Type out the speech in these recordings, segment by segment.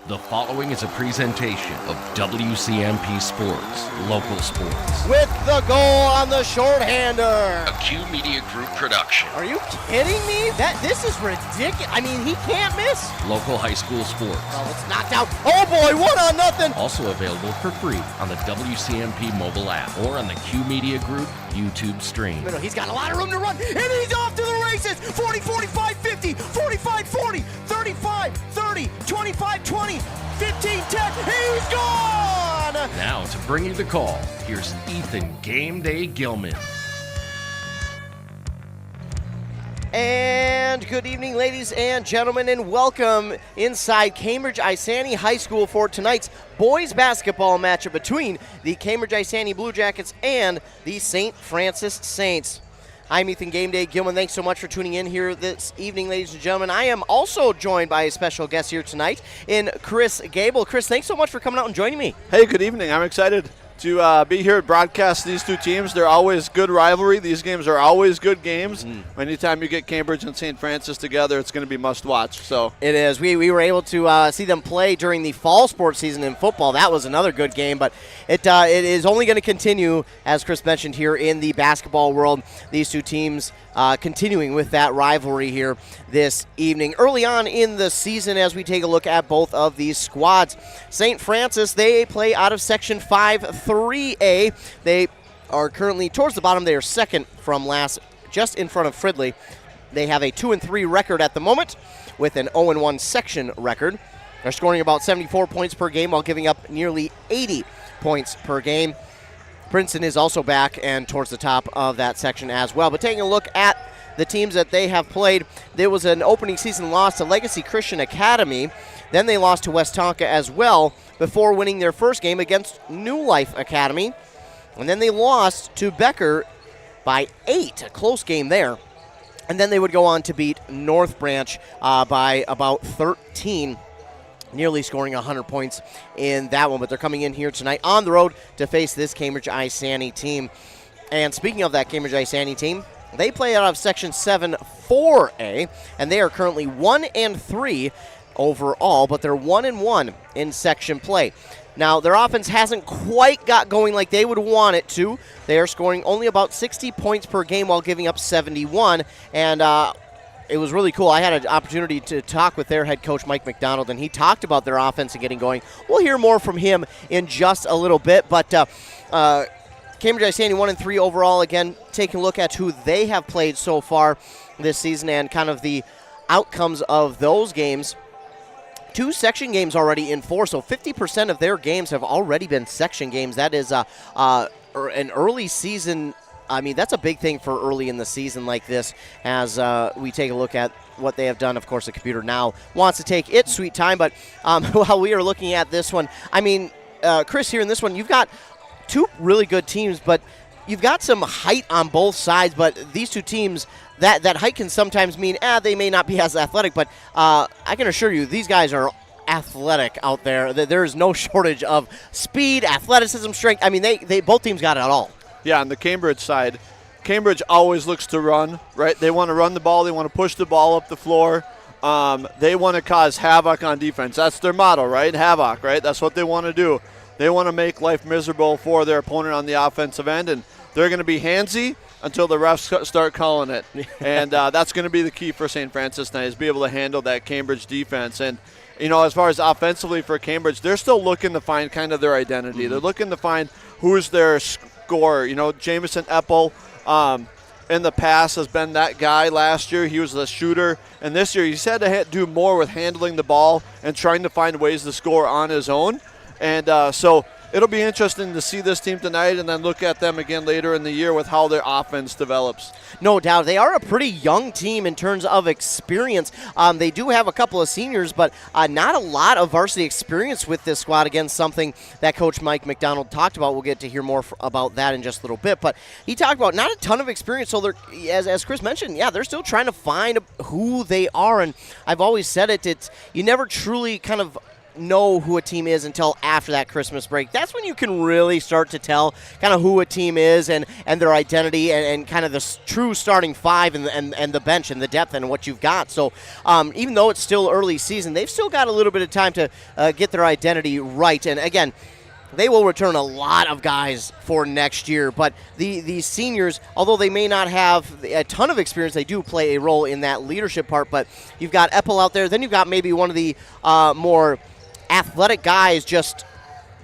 The following is a presentation of WCMP Sports, local sports. With the goal on the shorthander. A Q Media Group production. Are you kidding me? This is ridiculous. I mean, he can't miss. Local high school sports. Oh, it's knocked out. Oh boy, 1-0. Also available for free on the WCMP mobile app or on the Q Media Group YouTube stream. He's got a lot of room to run, and he's off to the races. 40, 45, 50, 45, 40, 35, 30, 25, 20, 15, 10. He's gone! Now to bring you the call, here's Ethan Game Day Gilman. And good evening, ladies and gentlemen, and welcome inside Cambridge-Isanti High School for tonight's boys basketball matchup between the Cambridge-Isanti Blue Jackets and the St. Francis Saints. I'm Ethan Game Day Gilman. Thanks so much for tuning in here this evening, ladies and gentlemen. I am also joined by a special guest here tonight in Chris Gable. Chris, thanks so much for coming out and joining me. Hey, good evening. I'm excited to be here and broadcast these two teams. They're always good rivalry. These games are always good games. Anytime you get Cambridge and St. Francis together, it's going to be must watch. So it is. We were able to see them play during the fall sports season in football. That was another good game, but it is only going to continue, as Chris mentioned, here in the basketball world. These two teams continuing with that rivalry here this evening. Early on in the season, as we take a look at both of these squads, St. Francis, they play out of Section 5-3A. They are currently towards the bottom. They are second from last, just in front of Fridley. They have a 2-3 record at the moment with an 0-1 section record. They're scoring about 74 points per game while giving up nearly 80 points per game. Princeton is also back and towards the top of that section as well. But taking a look at the teams that they have played, there was an opening season loss to Legacy Christian Academy. Then they lost to West Tonka as well before winning their first game against New Life Academy. And then they lost to Becker by 8, a close game there. And then they would go on to beat North Branch by about 13, nearly scoring 100 points in that one. But they're coming in here tonight on the road to face this Cambridge-Isanti team. And speaking of that Cambridge-Isanti team, they play out of Section 7-4A, and they are currently 1-3 overall, but they're 1-1 in section play. Now, their offense hasn't quite got going like they would want it to. They are scoring only about 60 points per game while giving up 71, and it was really cool. I had an opportunity to talk with their head coach, Mike McDonald, and he talked about their offense and getting going. We'll hear more from him in just a little bit, but Cambridge-Isanti 1-3 overall. Again, taking a look at who they have played so far this season and kind of the outcomes of those games. 2 section games already in 4, so 50% of their games have already been section games. That is an early season. I mean, that's a big thing for early in the season like this as we take a look at what they have done. Of course, the computer now wants to take its sweet time, but while we are looking at this one, I mean, Chris, here in this one, you've got 2 really good teams, but you've got some height on both sides, but these 2 teams, that height can sometimes mean they may not be as athletic, but I can assure you these guys are athletic out there. There is no shortage of speed, athleticism, strength. I mean, they both teams got it all. yeah, on the Cambridge side, Cambridge always looks to run, right? They want to run the ball. They want to push the ball up the floor. They want to cause havoc on defense. That's their motto, right? Havoc, right? That's what they want to do. They want to make life miserable for their opponent on the offensive end, and they're going to be handsy until the refs start calling it. And that's going to be the key for St. Francis tonight, is be able to handle that Cambridge defense. And, you know, as far as offensively for Cambridge, they're still looking to find kind of their identity. Mm-hmm. They're looking to find who's their scorer. You know, Jamison Eppel in the past has been that guy. Last year he was the shooter, and this year he's had to do more with handling the ball and trying to find ways to score on his own. And so it'll be interesting to see this team tonight and then look at them again later in the year with how their offense develops. No doubt. They are a pretty young team in terms of experience. They do have a couple of seniors, but not a lot of varsity experience with this squad. Again, something that Coach Mike McDonald talked about. We'll get to hear more about that in just a little bit. But he talked about not a ton of experience. So, they're, as Chris mentioned, they're still trying to find who they are. And I've always said it's you never truly kind of know who a team is until after that Christmas break. That's when you can really start to tell kind of who a team is and their identity and kind of the true starting five and the bench and the depth and what you've got. So even though it's still early season, they've still got a little bit of time to get their identity right. And again, they will return a lot of guys for next year, but these seniors, although they may not have a ton of experience, they do play a role in that leadership part. But you've got Eppel out there, then you've got maybe one of the more athletic guys just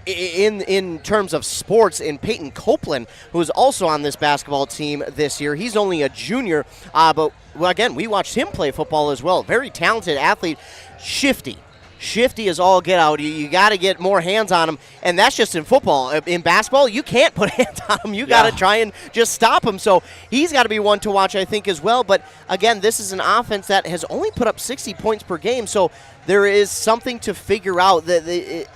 in terms of sports in Peyton Copeland, who is also on this basketball team this year. He's only a junior, but again, we watched him play football as well. Very talented athlete, shifty is all get out. You got to get more hands on him, and that's just in football. In basketball, you can't put hands on him. You got to try and just stop him. So he's got to be one to watch, I think, as well. But again, this is an offense that has only put up 60 points per game, so there is something to figure out.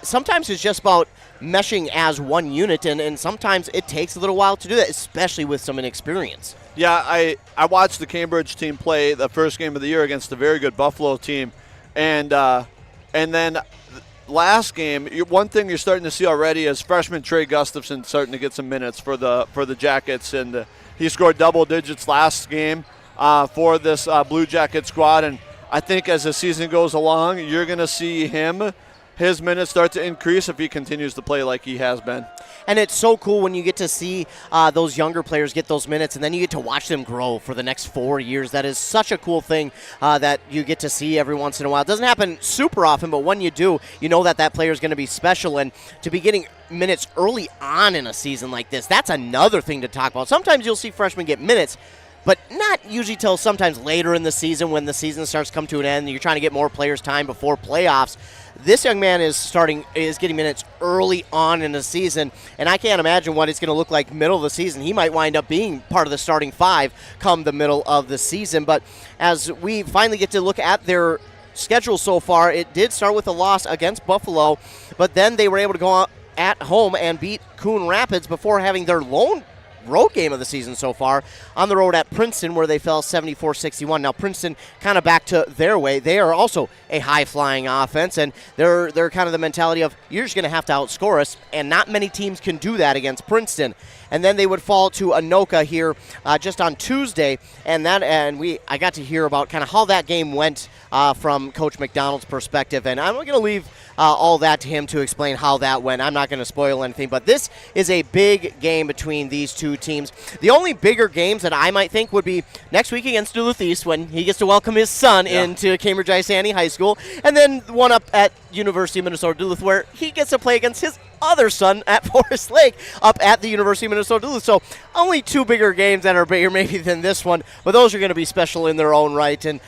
Sometimes it's just about meshing as one unit, and sometimes it takes a little while to do that, especially with some inexperience. Yeah, I watched the Cambridge team play the first game of the year against a very good Buffalo team, and then last game, one thing you're starting to see already is freshman Trey Gustafson starting to get some minutes for the Jackets, and he scored double digits last game for this Blue Jacket squad. And I think as the season goes along, you're going to see his minutes start to increase if he continues to play like he has been. And it's so cool when you get to see those younger players get those minutes, and then you get to watch them grow for the next 4 years. That is such a cool thing that you get to see every once in a while. It doesn't happen super often, but when you do, you know that player is going to be special. And to be getting minutes early on in a season like this, that's another thing to talk about. Sometimes you'll see freshmen get minutes, but not usually till sometimes later in the season when the season starts to come to an end and you're trying to get more players time before playoffs. This young man is getting minutes early on in the season, and I can't imagine what it's going to look like middle of the season. He might wind up being part of the starting five come the middle of the season. But as we finally get to look at their schedule so far, it did start with a loss against Buffalo, but then they were able to go out at home and beat Coon Rapids before having their lone road game of the season so far on the road at Princeton, where they fell 74-61. Now Princeton kind of back to their way. They are also a high-flying offense, and they're kind of the mentality of you're just going to have to outscore us, and not many teams can do that against Princeton. And then they would fall to Anoka here just on Tuesday, and I got to hear about kind of how that game went from Coach McDonald's perspective, and I'm going to leave all that to him to explain how that went. I'm not going to spoil anything, but this is a big game between these two teams. The only bigger games that I might think would be next week against Duluth East when he gets to welcome his son into Cambridge-Isanti High School, and then one up at University of Minnesota Duluth where he gets to play against his other son at Forest Lake up at the University of Minnesota Duluth. So only two bigger games that are bigger maybe than this one, but those are going to be special in their own right. And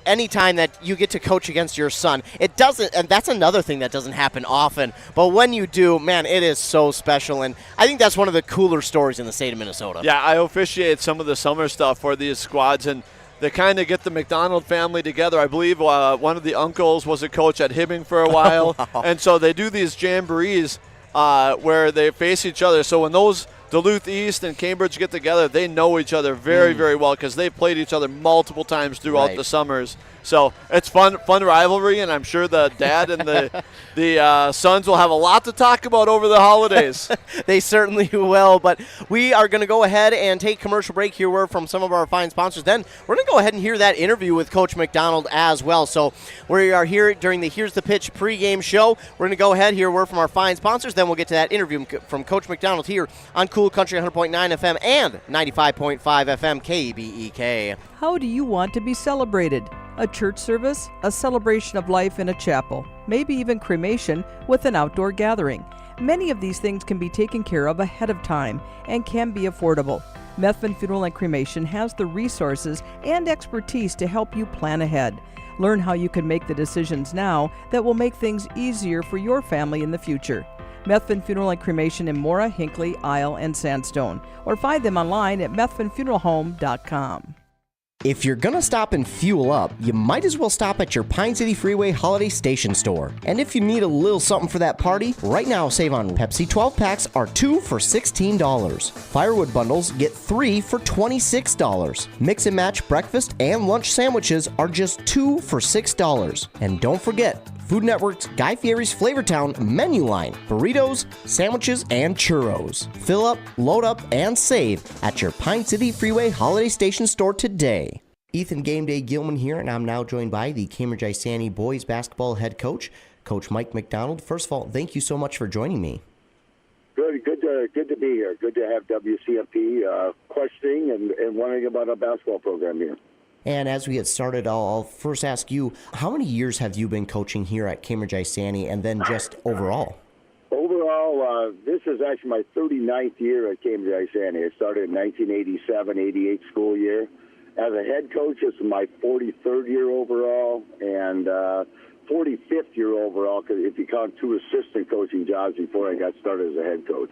anytime that you get to coach against your son, it doesn't, and that's another thing that doesn't happen often, but when you do, man, it is so special. And I think that's one of the cooler stories in the state of Minnesota. Yeah, I officiate some of the summer stuff for these squads, and they kind of get the McDonald family together. I believe one of the uncles was a coach at Hibbing for a while. Wow. And so they do these jamborees where they face each other. So when those Duluth East and Cambridge get together, they know each other very, very well because they've played each other multiple times throughout the summers. So it's fun rivalry, and I'm sure the dad and the sons will have a lot to talk about over the holidays. They certainly will, but we are going to go ahead and take commercial break here. We're from some of our fine sponsors. Then we're going to go ahead and hear that interview with Coach McDonald as well. So we are here during the Here's the Pitch pregame show. We're going to go ahead here. We're from our fine sponsors. Then we'll get to that interview from Coach McDonald here on Cool Country 100.9 FM and 95.5 FM KBEK. How do you want to be celebrated? A church service, a celebration of life in a chapel, maybe even cremation with an outdoor gathering. Many of these things can be taken care of ahead of time and can be affordable. Methvin Funeral and Cremation has the resources and expertise to help you plan ahead. Learn how you can make the decisions now that will make things easier for your family in the future. Methvin Funeral and Cremation in Mora, Hinckley, Isle, and Sandstone, or find them online at methvinfuneralhome.com. If you're gonna stop and fuel up, you might as well stop at your Pine City Freeway Holiday Station store. And if you need a little something for that party, right now save on Pepsi 12 packs are 2 for $16. Firewood bundles get 3 for $26. Mix and match breakfast and lunch sandwiches are just 2 for $6. And don't forget, Food Network's Guy Fieri's Flavortown menu line, burritos, sandwiches, and churros. Fill up, load up, and save at your Pine City Freeway Holiday Station store today. Ethan Game Day Gilman here, and I'm now joined by the Cambridge-Isanti boys basketball head coach, Coach Mike McDonald. First of all, thank you so much for joining me. Good to be here. Good to have WCMP questioning and wondering about our basketball program here. And as we get started, I'll first ask you, how many years have you been coaching here at Cambridge-Isanti, and then just overall? Overall, this is actually my 39th year at Cambridge-Isanti. I started in 1987-88 school year. As a head coach, this is my 43rd year overall, and 45th year overall, because if you count 2 assistant coaching jobs before I got started as a head coach.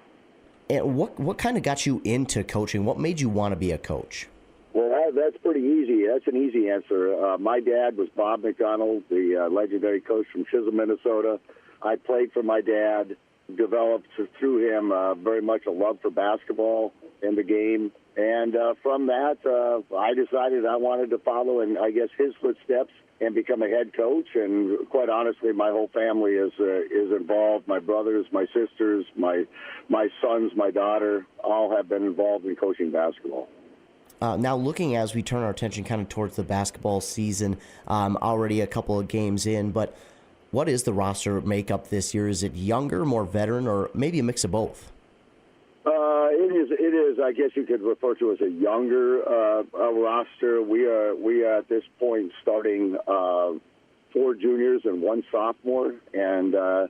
And what kind of got you into coaching? What made you want to be a coach? Well, that's pretty easy. That's an easy answer. My dad was Bob McDonald, the legendary coach from Chisholm, Minnesota. I played for my dad, developed through him very much a love for basketball and the game. And from that, I decided I wanted to follow in, I guess, his footsteps and become a head coach. And quite honestly, my whole family is involved. My brothers, my sisters, my sons, my daughter, all have been involved in coaching basketball. Now, looking as we turn our attention kind of towards the basketball season, already a couple of games in, but what is the roster makeup this year? Is it younger, more veteran, or maybe a mix of both? It is. I guess you could refer to as a younger roster. We are at this point starting 4 juniors and 1 sophomore, and a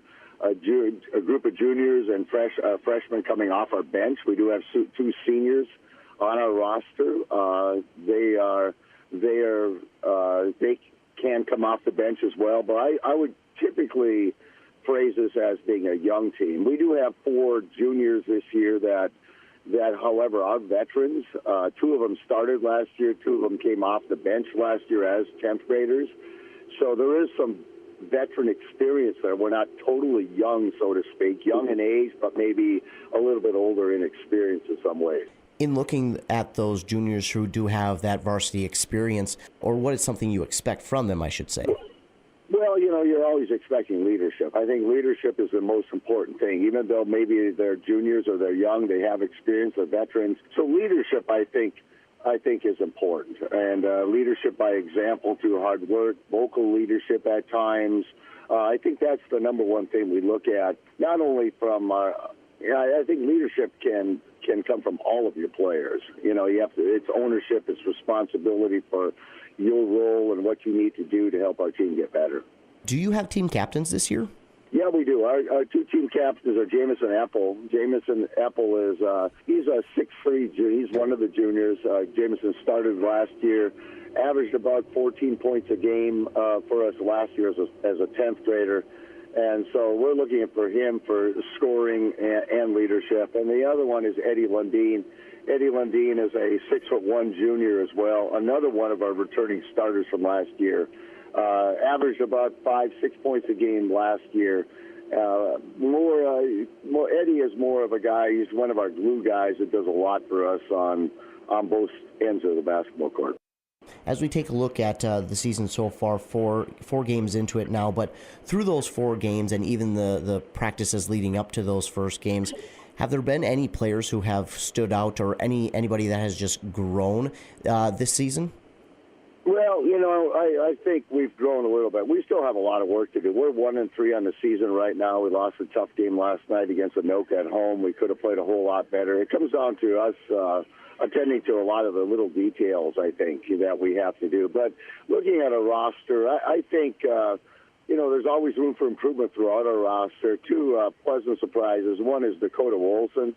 group of juniors and freshmen coming off our bench. We do have 2 seniors on our roster. They can come off the bench as well, but I would typically phrase this as being a young team. We do have 4 juniors this year that however are veterans. 2 of them started last year. 2 of them came off the bench last year as 10th graders. So there is some veteran experience there. We're not totally young, so to speak, young in age, but maybe a little bit older in experience in some ways. In looking at those juniors who do have that varsity experience, or what is something you expect from them, I should say? Well, you're always expecting leadership. I think leadership is the most important thing. Even though maybe they're juniors or they're young, they have experience, they're veterans. So leadership, I think is important. And leadership by example through hard work, vocal leadership at times. I think that's the number one thing we look at, not only from I think leadership can come from all of your players. It's ownership, it's responsibility for your role and what you need to do to help our team get better. Do you have team captains this year? Yeah, we do. Our 2 team captains are Jamison Apple. Jamison Apple is he's a 6'3". He's one of the juniors. Jamison started last year, averaged about 14 points a game for us last year as a 10th grader. And so we're looking for him for scoring and leadership. And the other one is Eddie Lundeen. Eddie Lundeen is a 6'1" junior as well, another one of our returning starters from last year. Averaged about 5-6 points a game last year. Eddie is more of a guy. He's one of our glue guys that does a lot for us on both ends of the basketball court. As we take a look at the season so far, four games into it now, but through those 4 games and even the practices leading up to those first games, have there been any players who have stood out or anybody that has just grown this season? Well, I think we've grown a little bit. We still have a lot of work to do. We're 1-3 on the season right now. We lost a tough game last night against Anoka at home. We could have played a whole lot better. It comes down to us attending to a lot of the little details, I think, that we have to do. But looking at a roster, I think, there's always room for improvement throughout our roster. 2 pleasant surprises. One is Dakota Wolson.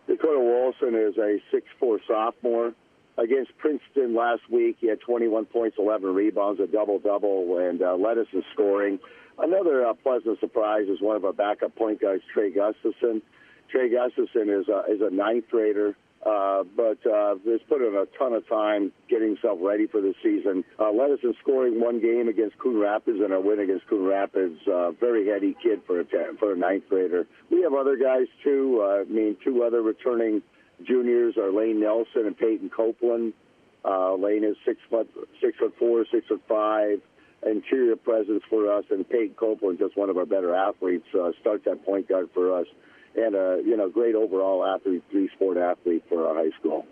Dakota Wolson is a 6'4" sophomore. Against Princeton last week, he had 21 points, 11 rebounds, a double-double, and led us in scoring. Another pleasant surprise is one of our backup point guards, Trey Gustafson. Trey Gustafson is a 9th grader, but has put in a ton of time getting himself ready for the season. Led us in scoring 1 game against Coon Rapids, and our win against Coon Rapids. Very heady kid for a 9th grader. We have other guys, too. 2 other returning juniors are Lane Nelson and Peyton Copeland. Lane is 6'4", 6'5", interior presence for us, and Peyton Copeland, just one of our better athletes, starts at point guard for us, and great overall athlete, three-sport athlete for our high school.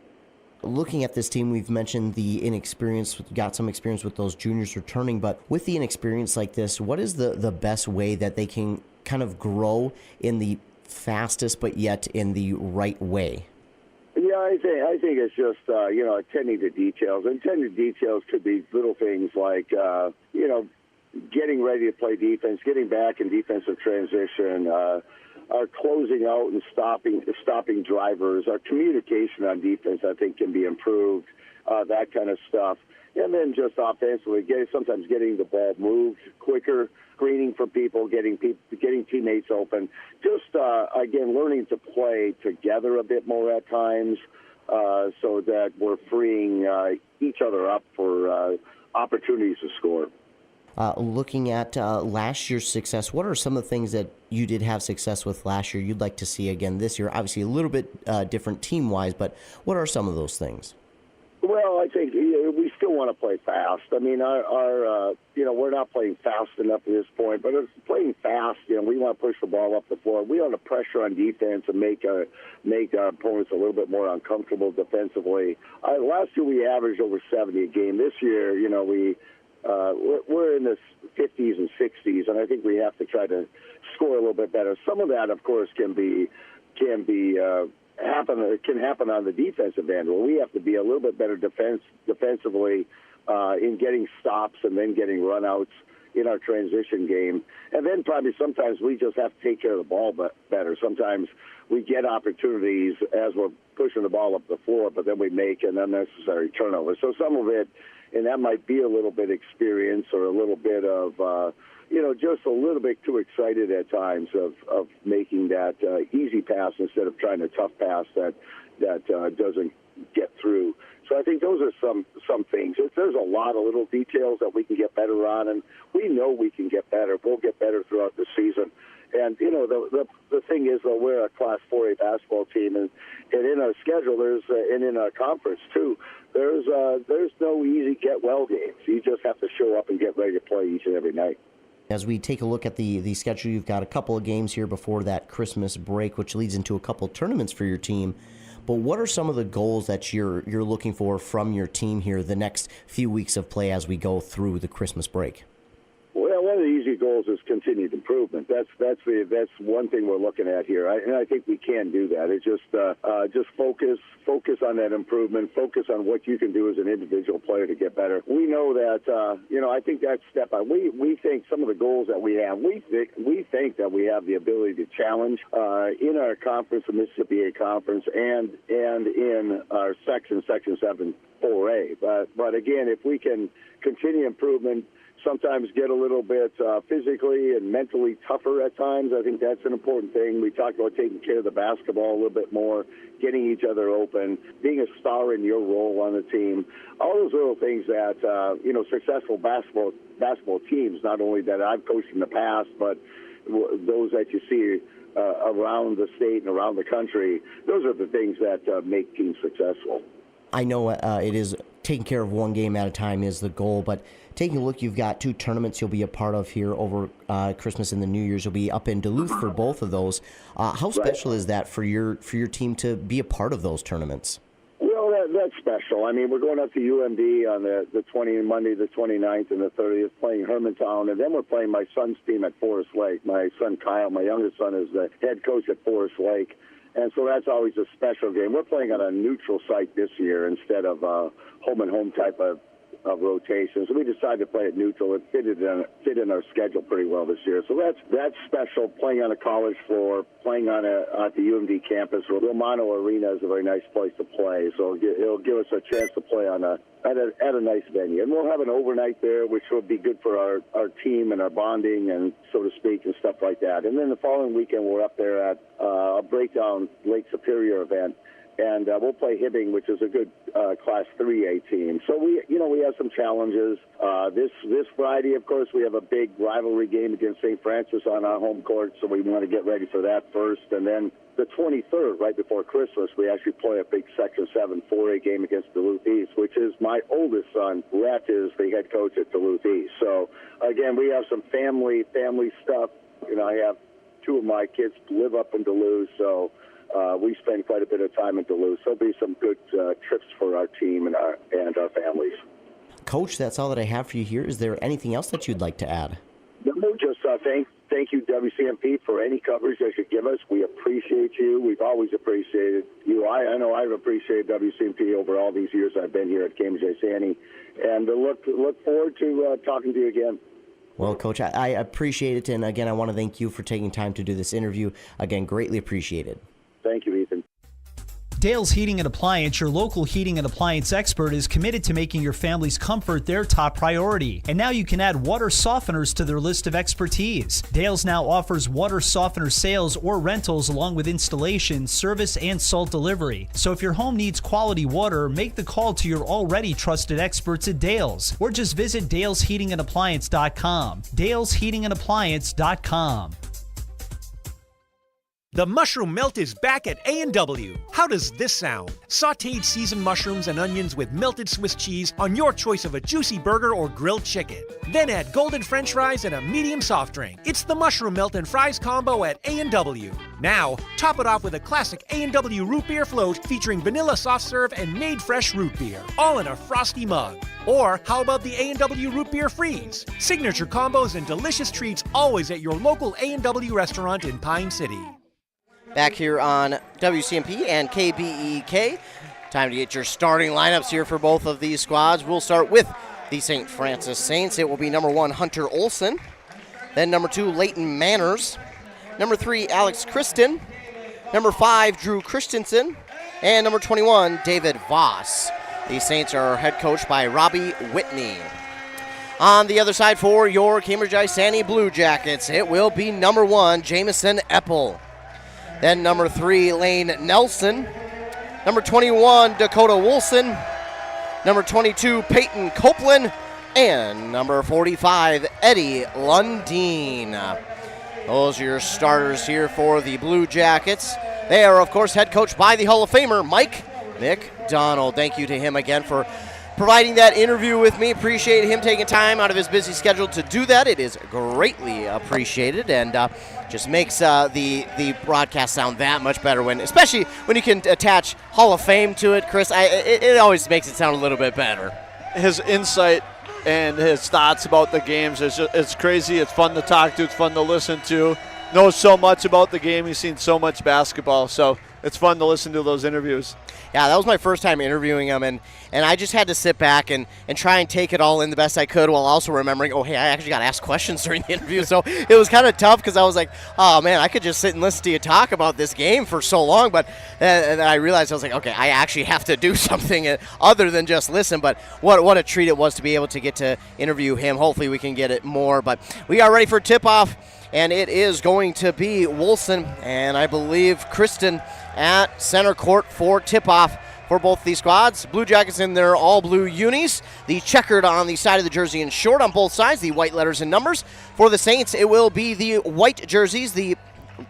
Looking at this team, we've mentioned the inexperience, got some experience with those juniors returning, but with the inexperience like this, what is the best way that they can kind of grow in the fastest but yet in the right way? Yeah, I think it's just attending to details. And attending to details could be little things like getting ready to play defense, getting back in defensive transition, our closing out and stopping drivers, our communication on defense, I think, can be improved. That kind of stuff. And then just offensively, sometimes getting the ball moved quicker, screening for people, getting teammates open. Just, again, learning to play together a bit more at times so that we're freeing each other up for opportunities to score. Looking at last year's success, what are some of the things that you did have success with last year you'd like to see again this year? Obviously a little bit different team-wise, but what are some of those things? Well, I think we still want to play fast. I mean, we're not playing fast enough at this point, but it's playing fast. We want to push the ball up the floor. We want to pressure on defense and make our opponents a little bit more uncomfortable defensively. Last year we averaged over 70 a game. This year, we're in the 50s and 60s, and I think we have to try to score a little bit better. Some of that, of course, can happen on the defensive end, where we have to be a little bit better defensively in getting stops and then getting runouts in our transition game. And then probably sometimes we just have to take care of the ball better. Sometimes we get opportunities as we're pushing the ball up the floor, but then we make an unnecessary turnover. So some of it, and that might be a little bit experience or a little bit of, just a little bit too excited at times of making that easy pass instead of trying a tough pass that doesn't get through. So I think those are some things. There's a lot of little details that we can get better on, and we know we can get better. We'll get better throughout the season. And, the thing is, though, we're a Class 4A basketball team, and in our schedule, and in our conference, too, there's no easy get-well games. You just have to show up and get ready to play each and every night. As we take a look at the schedule, you've got a couple of games here before that Christmas break, which leads into a couple of tournaments for your team. But what are some of the goals that you're looking for from your team here the next few weeks of play as we go through the Christmas break? Well, one of the easy goals is continued improvement. That's one thing we're looking at here, and I think we can do that. It's just focus on that improvement, focus on what you can do as an individual player to get better. We know that I think that's step on. We think some of the goals that we have, we think that we have the ability to challenge in our conference, the Mississippi A Conference, and in our Section 7 4A. But again, if we can continue improvement, sometimes get a little bit physically and mentally tougher at times. I think that's an important thing. We talked about taking care of the basketball a little bit more, getting each other open, being a star in your role on the team. All those little things that, successful basketball teams, not only that I've coached in the past, but those that you see around the state and around the country, those are the things that make teams successful. I know it is taking care of one game at a time is the goal, but taking a look, you've got two tournaments you'll be a part of here over Christmas and the New Year's. You'll be up in Duluth for both of those. How special is that for your team to be a part of those tournaments? Well, that's special. I mean, we're going up to UMD on the Monday the 29th and the 30th, playing Hermantown, and then we're playing my son's team at Forest Lake. My son Kyle, my youngest son, is the head coach at Forest Lake. And so that's always a special game. We're playing on a neutral site this year instead of home-and-home type of rotation. So we decided to play it neutral. It fit in our schedule pretty well this year. So that's special, playing on a college floor, playing at the UMD campus. Romano Arena is a very nice place to play. So it'll give us a chance to play at a nice venue. And we'll have an overnight there, which will be good for our team and our bonding, and so to speak, and stuff like that. And then the following weekend, we're up there at a Breakdown Lake Superior event. And we'll play Hibbing, which is a good Class 3A team. So we have some challenges. This Friday, of course, we have a big rivalry game against St. Francis on our home court, so we want to get ready for that first. And then the 23rd, right before Christmas, we actually play a big Section 7 4A game against Duluth East, which is my oldest son. Rhett is the head coach at Duluth East. So, again, we have some family stuff. You know, I have two of my kids live up in Duluth, so we spend quite a bit of time in Duluth. So there'll be some good trips for our team and our families. Coach, that's all that I have for you here. Is there anything else that you'd like to add? No, just thank you, WCMP, for any coverage that you give us. We appreciate you. We've always appreciated you. I know I've appreciated WCMP over all these years I've been here at Cambridge-Isanti, and look forward to talking to you again. Well, Coach, I appreciate it, and again, I want to thank you for taking time to do this interview. Again, greatly appreciated. Thank you, Ethan. Dale's Heating and Appliance, your local heating and appliance expert, is committed to making your family's comfort their top priority. And now you can add water softeners to their list of expertise. Dale's now offers water softener sales or rentals along with installation, service, and salt delivery. So if your home needs quality water, make the call to your already trusted experts at Dale's, or just visit dalesheatingandappliance.com. dalesheatingandappliance.com. The mushroom melt is back at A&W. How does this sound? Sautéed seasoned mushrooms and onions with melted Swiss cheese on your choice of a juicy burger or grilled chicken. Then add golden French fries and a medium soft drink. It's the mushroom melt and fries combo at A&W. Now, top it off with a classic A&W root beer float featuring vanilla soft serve and made fresh root beer, all in a frosty mug. Or how about the A&W root beer freeze? Signature combos and delicious treats always at your local A&W restaurant in Pine City. Back here on WCMP and KBEK. Time to get your starting lineups here for both of these squads. We'll start with the St. Francis Saints. It will be number 1, Hunter Olson. Then number 2, Leighton Manners. Number 3, Alex Christen. Number 5, Drew Christensen. And number 21, David Voss. The Saints are head coached by Robbie Whitney. On the other side for your Cambridge-Isanti Blue Jackets, it will be number 1, Jamison Eppel. Then number 3, Lane Nelson. Number 21, Dakota Wilson. Number 22, Peyton Copeland. And number 45, Eddie Lundeen. Those are your starters here for the Blue Jackets. They are, of course, head coached by the Hall of Famer, Mike McDonald. Thank you to him again for providing that interview with me. Appreciate him taking time out of his busy schedule to do that. It is greatly appreciated, and just makes the broadcast sound that much better especially when you can attach Hall of Fame to it, Chris. It always makes it sound a little bit better. His insight and his thoughts about the games it's crazy. It's fun to talk to. It's fun to listen to. Knows so much about the game. He's seen so much basketball, so it's fun to listen to those interviews. Yeah, that was my first time interviewing him, and I just had to sit back and try and take it all in the best I could while also remembering, oh, hey, I actually got asked questions during the interview. So it was kind of tough because I was like, oh, man, I could just sit and listen to you talk about this game for so long. But and then I realized I was like, okay, I actually have to do something other than just listen. But what a treat it was to be able to get to interview him. Hopefully we can get it more. But we are ready for tip-off, and it is going to be Wilson and I believe Kristen at center court for tip-off for both these squads. Blue Jackets in their all-blue unis, the checkered on the side of the jersey and short on both sides, the white letters and numbers. For the Saints, it will be the white jerseys, the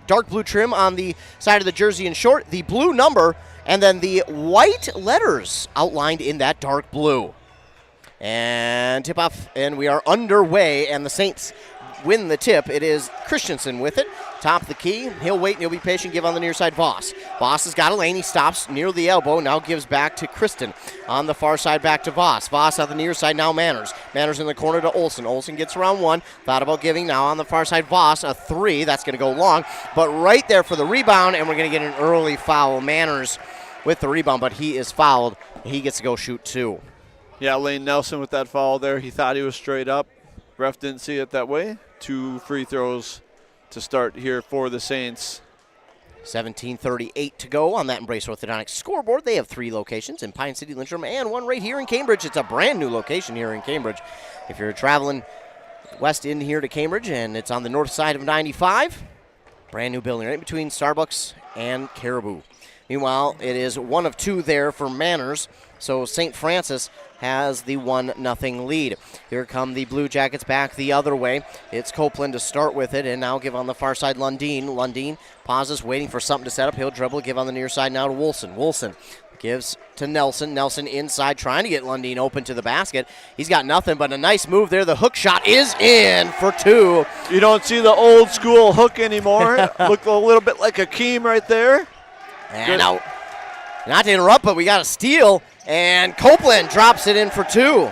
dark blue trim on the side of the jersey and short, the blue number, and then the white letters outlined in that dark blue. And tip-off, and we are underway, and the Saints win the tip. It is Christensen with it. Top of the key. He'll wait and he'll be patient. Give on the near side, Voss. Voss has got a lane. He stops near the elbow. Now gives back to Kristen. On the far side, back to Voss. Voss on the near side, now Manners. Manners in the corner to Olsen. Olsen gets around one. Thought about giving. Now on the far side, Voss. A 3. That's going to go long. But right there for the rebound, and we're going to get an early foul. Manners with the rebound, but he is fouled. He gets to go shoot 2. Yeah, Lane Nelson with that foul there. He thought he was straight up. Ref didn't see it that way. 2 free throws to start here for the Saints. 17:38 to go on that Embrace Orthodontics scoreboard. They have 3 locations in Pine City, Lynchburg, and 1 right here in Cambridge. It's a brand new location here in Cambridge. If you're traveling west in here to Cambridge, and it's on the north side of 95, brand new building right between Starbucks and Caribou. Meanwhile, it is 1 of 2 there for Manners, so St. Francis has the 1-0 lead. Here come the Blue Jackets back the other way. It's Copeland to start with it, and now give on the far side Lundeen. Lundeen pauses, waiting for something to set up. He'll dribble, give on the near side now to Wilson. Wilson gives to Nelson. Nelson inside, trying to get Lundeen open to the basket. He's got nothing but a nice move there. The hook shot is in for 2. You don't see the old school hook anymore. Looked a little bit like a Keem right there. And now, not to interrupt, but we got a steal, and Copeland drops it in for 2.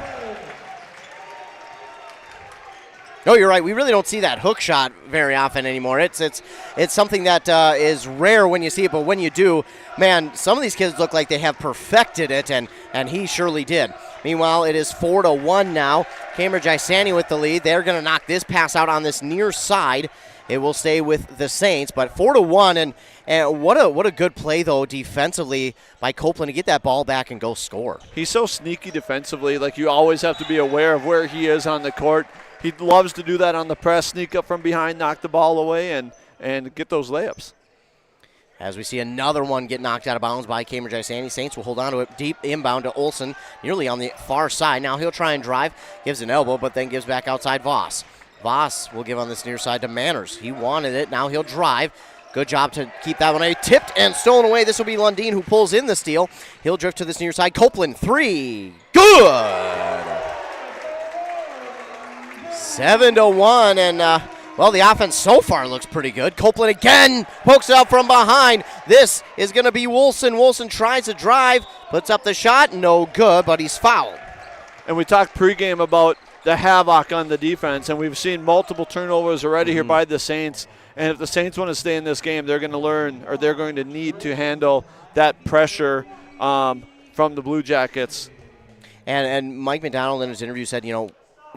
No, you're right. We really don't see that hook shot very often anymore. It's something that is rare when you see it, but when you do, man, some of these kids look like they have perfected it, and he surely did. Meanwhile, it is 4-1 now. Cambridge-Isanti with the lead. They're going to knock this pass out on this near side. It will stay with the Saints, but 4-1, and what a good play, though, defensively by Copeland to get that ball back and go score. He's so sneaky defensively. Like, you always have to be aware of where he is on the court. He loves to do that on the press, sneak up from behind, knock the ball away, and get those layups. As we see another one get knocked out of bounds by Cambridge-Isanti. Saints will hold on to it deep inbound to Olsen, nearly on the far side. Now he'll try and drive, gives an elbow, but then gives back outside Voss. Voss will give on this near side to Manners. He wanted it. Now he'll drive. Good job to keep that one away. Tipped and stolen away. This will be Lundeen who pulls in the steal. He'll drift to this near side. Copeland, 3. Good! 7-1, and well, the offense so far looks pretty good. Copeland again pokes it out from behind. This is going to be Wilson. Wilson tries to drive, puts up the shot, no good, but he's fouled. And we talked pregame about the havoc on the defense, and we've seen multiple turnovers already here by the Saints. And if the Saints want to stay in this game, they're going to learn, or they're going to need to handle that pressure from the Blue Jackets. And Mike McDonald in his interview said,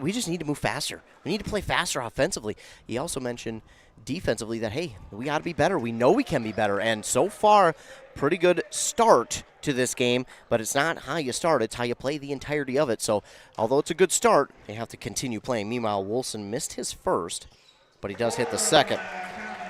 we just need to move faster. We need to play faster offensively. He also mentioned defensively that, hey, we got to be better. We know we can be better. And so far, pretty good start to this game, but it's not how you start. It's how you play the entirety of it. So although it's a good start, they have to continue playing. Meanwhile, Wilson missed his first, but he does hit the second,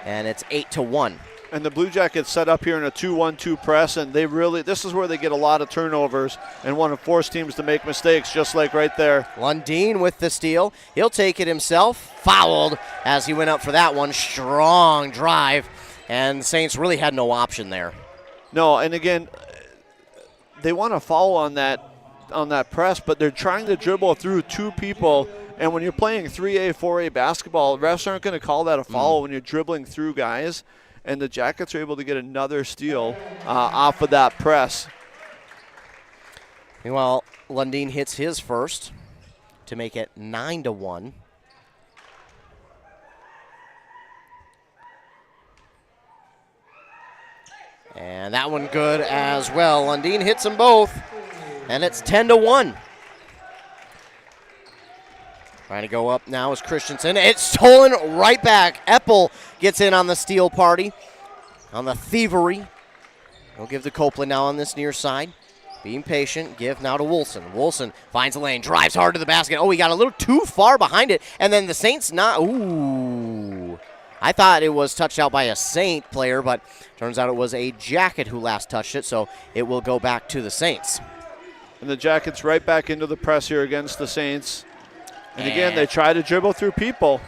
and it's 8-1. And the Blue Jackets set up here in a 2-1-2 press, and this is where they get a lot of turnovers and want to force teams to make mistakes, just like right there. Lundeen with the steal. He'll take it himself. Fouled as he went up for that one. Strong drive, and the Saints really had no option there. No, and again, they want to foul on that press, but they're trying to dribble through 2 people. And when you're playing 3A, 4A basketball, refs aren't going to call that a foul when you're dribbling through guys. And the Jackets are able to get another steal off of that press. Meanwhile, Lundeen hits his first to make it 9-1. And that one good as well. Lundeen hits them both, and it's 10-1. Trying to go up now is Christensen. It's stolen right back. Eppel gets in on the steal party, on the thievery. He'll give to Copeland now on this near side. Being patient, give now to Wilson. Wilson finds a lane, drives hard to the basket. Oh, he got a little too far behind it, and then the Saints ooh. I thought it was touched out by a Saint player, but turns out it was a Jacket who last touched it, so it will go back to the Saints. And the Jackets right back into the press here against the Saints. And again, they try to dribble through people.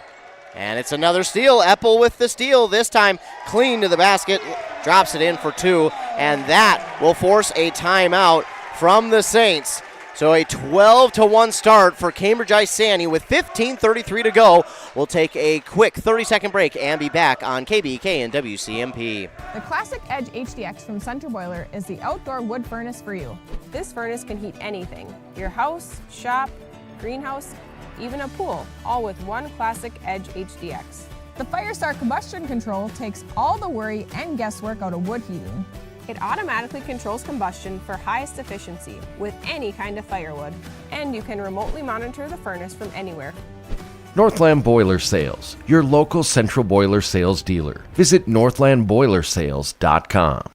And it's another steal. Eppel with the steal, this time clean to the basket, drops it in for 2, and that will force a timeout from the Saints. So a 12-1 start for Cambridge-Isanti with 15:33 to go. We'll take a quick 30-second break and be back on KBK and WCMP. The Classic Edge HDX from Center Boiler is the outdoor wood furnace for you. This furnace can heat anything, your house, shop, greenhouse, even a pool, all with one Classic Edge HDX. The Firestar combustion control takes all the worry and guesswork out of wood heating. It automatically controls combustion for highest efficiency with any kind of firewood, and you can remotely monitor the furnace from anywhere. Northland Boiler Sales, your local central boiler sales dealer. Visit northlandboilersales.com.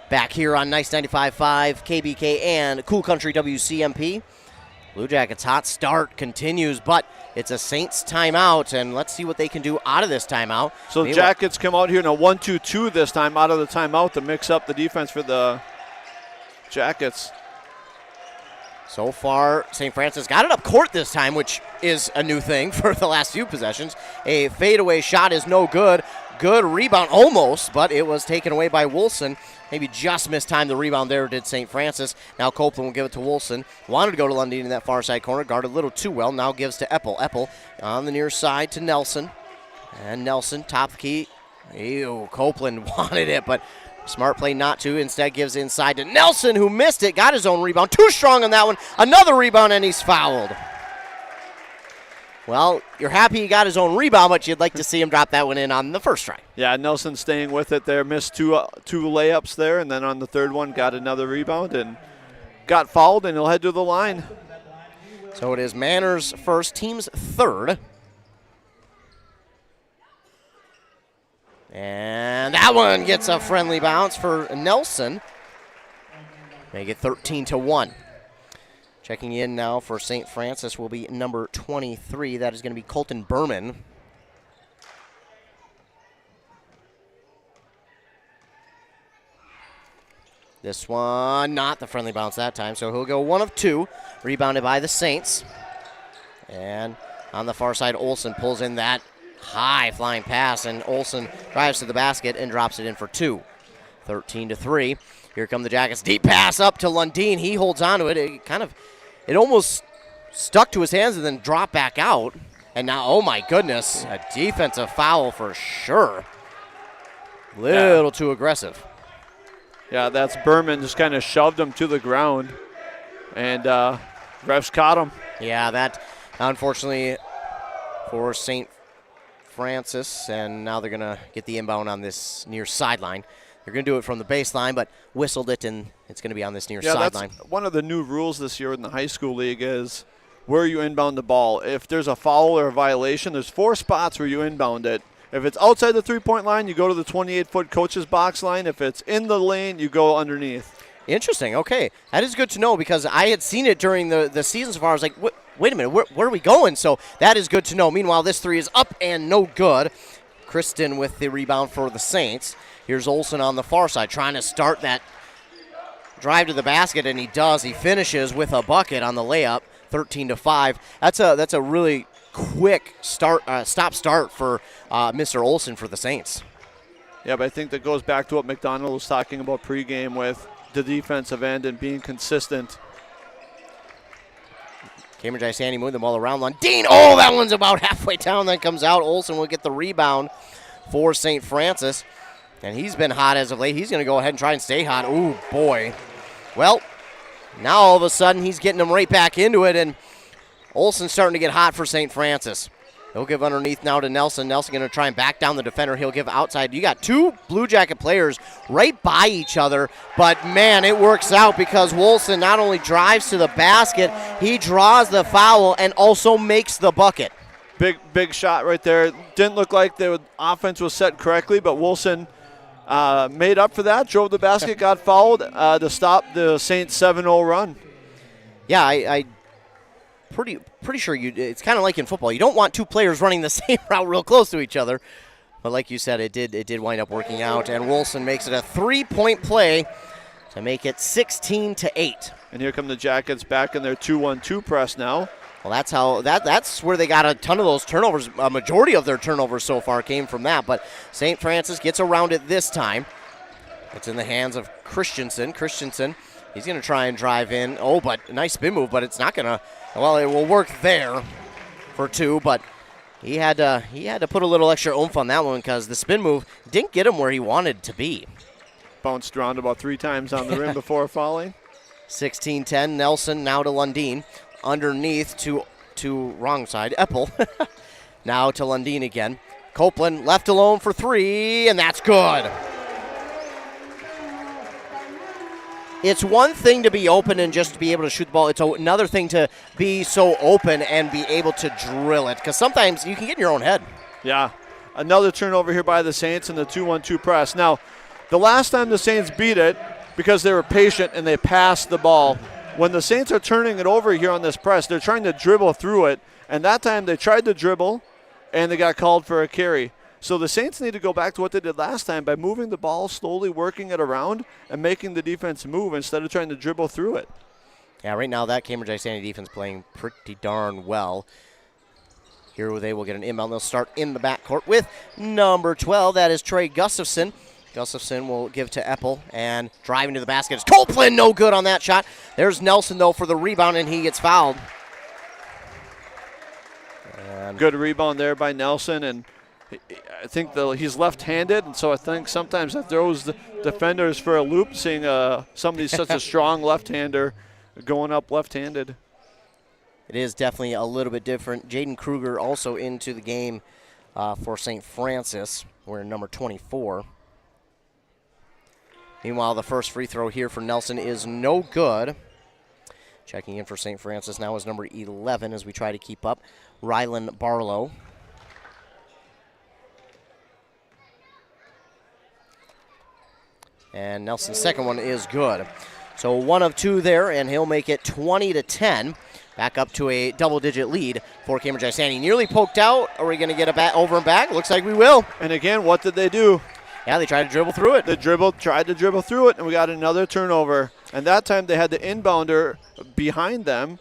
Back here on Nice 95.5, KBK and Cool Country WCMP. Blue Jackets' hot start continues, but it's a Saints timeout, and let's see what they can do out of this timeout. So the Jackets come out here in a 1-2-2 this time out of the timeout to mix up the defense for the Jackets. So far, St. Francis got it up court this time, which is a new thing for the last few possessions. A fadeaway shot is no good. Good rebound almost, but it was taken away by Wilson. Maybe just mistimed the rebound there, did St. Francis. Now Copeland will give it to Wilson. Wanted to go to Lundin in that far side corner. Guarded a little too well. Now gives to Eppel. Eppel on the near side to Nelson. And Nelson, top key. Ew, Copeland wanted it, but smart play not to. Instead gives inside to Nelson, who missed it. Got his own rebound. Too strong on that one. Another rebound, and he's fouled. Well, you're happy he got his own rebound, but you'd like to see him drop that one in on the first try. Yeah, Nelson staying with it there. Missed two layups there, and then on the third one got another rebound and got fouled, and he'll head to the line. So it is Manners first, team's third. And that one gets a friendly bounce for Nelson. Make it 13-1. Checking in now for St. Francis will be number 23. That is going to be Colton Berman. This one, not the friendly bounce that time, so he'll go 1 of 2. Rebounded by the Saints. And on the far side, Olsen pulls in that high flying pass, and Olsen drives to the basket and drops it in for 2. 13-3. Here come the Jackets. Deep pass up to Lundin. He holds on to it. It almost stuck to his hands and then dropped back out. And now, oh my goodness, a defensive foul for sure. Little too aggressive. Yeah, that's Berman just kind of shoved him to the ground, and refs caught him. Yeah, that unfortunately for St. Francis, and now they're going to get the inbound on this near sideline. They're going to do it from the baseline, but whistled it, and it's going to be on this near sideline. That's one of the new rules this year in the high school league is where you inbound the ball. If there's a foul or a violation, there's 4 spots where you inbound it. If it's outside the three-point line, you go to the 28-foot coach's box line. If it's in the lane, you go underneath. Interesting. Okay. That is good to know because I had seen it during the season so far. I was like, wait a minute, where are we going? So that is good to know. Meanwhile, this 3 is up and no good. Kristen with the rebound for the Saints. Here's Olsen on the far side trying to start that drive to the basket, and he does. He finishes with a bucket on the layup, 13-5. That's a really quick stop-start for Mr. Olsen for the Saints. Yeah, but I think that goes back to what McDonald was talking about pregame with the defensive end and being consistent. Cambridge-Isanti moving the ball around. Lundin, oh, that one's about halfway down, then comes out. Olsen will get the rebound for St. Francis. And he's been hot as of late. He's going to go ahead and try and stay hot. Ooh, boy. Well, now all of a sudden he's getting them right back into it, and Olsen's starting to get hot for St. Francis. He'll give underneath now to Nelson. Nelson going to try and back down the defender. He'll give outside. You got 2 Blue Jacket players right by each other, but, man, it works out because Wolson not only drives to the basket, he draws the foul and also makes the bucket. Big shot right there. Didn't look like the offense was set correctly, but Wilson made up for that, drove the basket, got fouled to stop the Saints 7-0 run. Yeah, I pretty sure it's kind of like in football. You don't want 2 players running the same route real close to each other. But like you said, it did wind up working out, and Wilson makes it a 3-point play to make it 16-8. And here come the Jackets back in their 2-1-2 press now. Well, that's where they got a ton of those turnovers. A majority of their turnovers so far came from that. But St. Francis gets around it this time. It's in the hands of Christensen. Christensen, he's going to try and drive in. Oh, but a nice spin move, but it's not going to. Well, it will work there for 2, but he had to put a little extra oomph on that one because the spin move didn't get him where he wanted to be. Bounced around about 3 times on the rim before falling. 16-10. Nelson now to Lundin. Underneath to wrong side, Eppel. Now to Lundin again. Copeland left alone for 3, and that's good. It's one thing to be open and just to be able to shoot the ball. It's another thing to be so open and be able to drill it, because sometimes you can get in your own head. Yeah. Another turnover here by the Saints in the 2-1-2 press. Now, the last time the Saints beat it, because they were patient and they passed the ball, when the Saints are turning it over here on this press, they're trying to dribble through it. And that time they tried to dribble, and they got called for a carry. So the Saints need to go back to what they did last time by moving the ball, slowly working it around, and making the defense move instead of trying to dribble through it. Yeah, right now that Cambridge-Isanti defense playing pretty darn well. Here they will get an inbound. They'll start in the backcourt with number 12. That is Trey Gustafson. Gustafson will give to Eppel, and driving to the basket is Copeland. No good on that shot. There's Nelson, though, for the rebound, and he gets fouled. And good rebound there by Nelson, and I think he's left-handed, and so I think sometimes that throws the defenders for a loop, seeing somebody such a strong left-hander going up left-handed. It is definitely a little bit different. Jaden Kruger also into the game for St. Francis. We're in number 24. Meanwhile, the first free throw here for Nelson is no good. Checking in for St. Francis now is number 11 as we try to keep up. Rylan Barlow. And Nelson's second one is good. So 1 of 2 there, and he'll make it 20-10. Back up to a double-digit lead for Cambridge-Isanti. Nearly poked out. Are we going to get a over and back? Looks like we will. And again, what did they do? Yeah, they tried to dribble through it. They tried to dribble through it, and we got another turnover. And that time they had the inbounder behind them,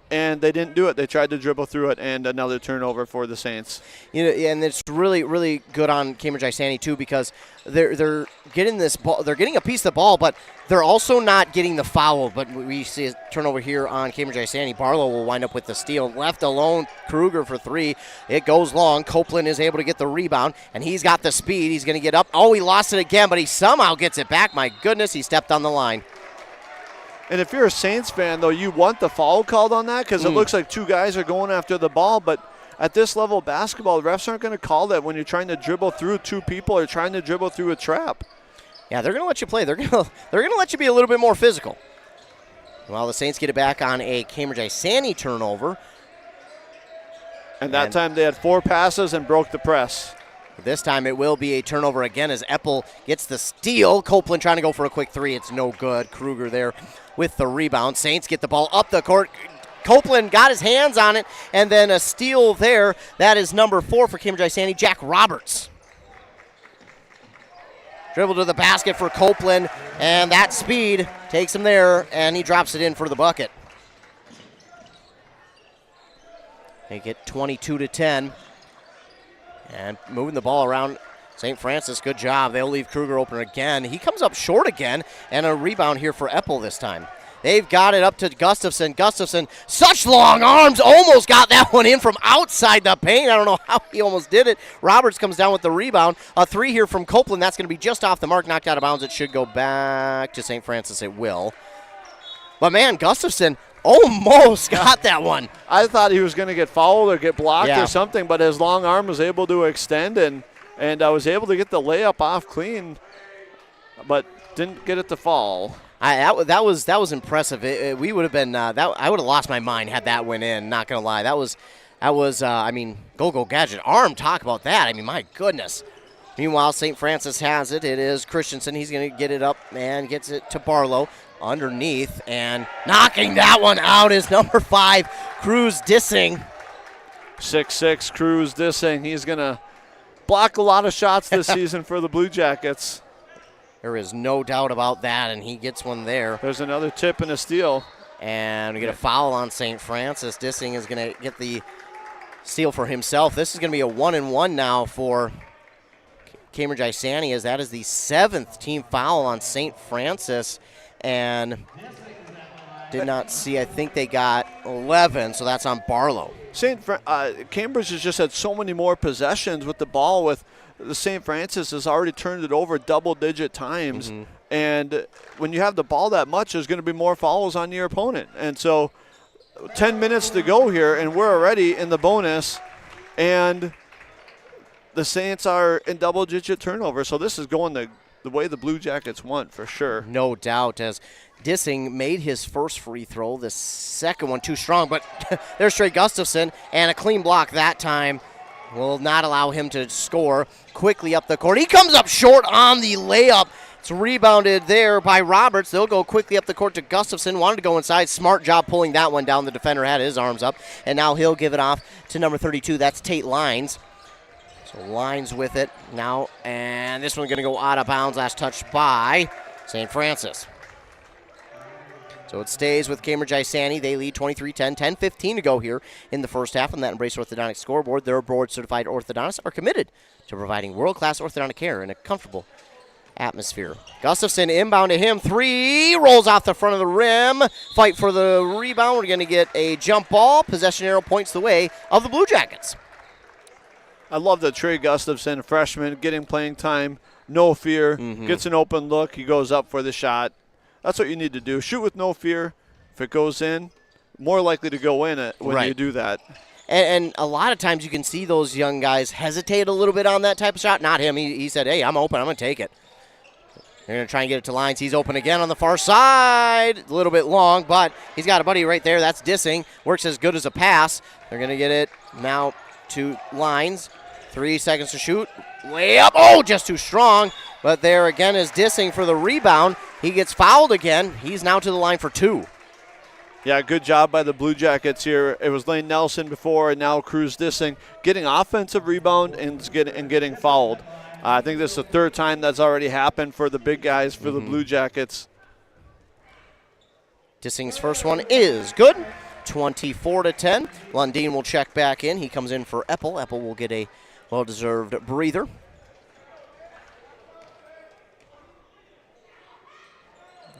and they didn't do it. They tried to dribble through it, and another turnover for the Saints. You know, and it's really, really good on Cambridge-Isanti too, because they're getting this ball. They're getting a piece of the ball, but they're also not getting the foul. But we see a turnover here on Cambridge-Isanti. Barlow will wind up with the steal. Left alone, Kruger for 3. It goes long. Copeland is able to get the rebound, and he's got the speed. He's going to get up. Oh, he lost it again, but he somehow gets it back. My goodness, he stepped on the line. And if you're a Saints fan, though, you want the foul called on that because it looks like 2 guys are going after the ball. But at this level of basketball, the refs aren't going to call that when you're trying to dribble through 2 people or trying to dribble through a trap. Yeah, they're going to let you play. They're going to let you be a little bit more physical. Well, the Saints get it back on a Cambridge-Isanti turnover. And that time they had 4 passes and broke the press. This time it will be a turnover again as Eppel gets the steal. Copeland trying to go for a quick 3. It's no good. Kruger there with the rebound. Saints get the ball up the court. Copeland got his hands on it, and then a steal there. That is number 4 for Cambridge-Isanti, Jack Roberts. Dribble to the basket for Copeland, and that speed takes him there, and he drops it in for the bucket. Make it 22-10. And moving the ball around St. Francis, good job. They'll leave Kruger open again. He comes up short again, and a rebound here for Eppel this time. They've got it up to Gustafson. Gustafson, such long arms, almost got that one in from outside the paint. I don't know how he almost did it. Roberts comes down with the rebound. A 3 here from Copeland. That's going to be just off the mark, knocked out of bounds. It should go back to St. Francis. It will. But, man, Gustafson almost got that one. I thought he was going to get fouled or get blocked or something, but his long arm was able to extend, and I was able to get the layup off clean, but didn't get it to fall. That was impressive. We would have been I would have lost my mind had that went in. Not gonna lie, that was I mean, go Gadget arm. Talk about that. I mean, my goodness. Meanwhile, St. Francis has it. It is Christensen. He's gonna get it up and gets it to Barlow underneath, and knocking that one out is number 5, Cruz Dissing. 6'6", Cruz Dissing. He's gonna block a lot of shots this season for the Blue Jackets. There is no doubt about that, and he gets one there. There's another tip and a steal. And we get a foul on St. Francis. Dissing is going to get the steal for himself. This is going to be a 1-and-1 now for Cambridge-Isanti, as that is the 7th team foul on St. Francis. And did not see, I think they got 11, so that's on Barlow. Cambridge has just had so many more possessions with the ball. With the St. Francis has already turned it over double-digit times. Mm-hmm. And when you have the ball that much, there's going to be more fouls on your opponent. And so 10 minutes to go here, and we're already in the bonus. And the Saints are in double-digit turnover. So this is going the way the Blue Jackets want, for sure. No doubt, as Dissing made his first free throw. The second one too strong, but there's Trey Gustafson, and a clean block that time will not allow him to score. Quickly up the court. He comes up short on the layup, It's rebounded there by Roberts. They'll go quickly up the court to Gustafson. Wanted to go inside. Smart job pulling that one down. The defender had his arms up. And now he'll give it off to number 32. That's Tate Lines. So Lines with it now. And this one's going to go out of bounds. Last touch by St. Francis. So it stays with Cambridge-Isanti. They lead 23-10, 10-15 to go here in the first half on that Embrace Orthodontic scoreboard. Their board-certified orthodontists are committed to providing world-class orthodontic care in a comfortable atmosphere. Gustafson inbound to him. 3, rolls off the front of the rim. Fight for the rebound. We're going to get a jump ball. Possession arrow points the way of the Blue Jackets. I love that Trey Gustafson, a freshman, getting playing time, no fear, gets an open look. He goes up for the shot. That's what you need to do. Shoot with no fear. If it goes in, more likely to go in it when you do that. And a lot of times you can see those young guys hesitate a little bit on that type of shot. Not him. He said, hey, I'm open. I'm going to take it. They're going to try and get it to Lines. He's open again on the far side. A little bit long, but he's got a buddy right there. That's Dissing. Works as good as a pass. They're going to get it now to Lines. 3 seconds to shoot. Way up. Oh, just too strong. But there again is Dissing for the rebound. He gets fouled again. He's now to the line for 2. Yeah, good job by the Blue Jackets here. It was Lane Nelson before, and now Cruz Dissing getting offensive rebound and getting fouled. I think this is the third time that's already happened for the big guys for the Blue Jackets. Dissing's first one is good. 24-10. Lundeen will check back in. He comes in for Eppel. Eppel will get a well-deserved breather.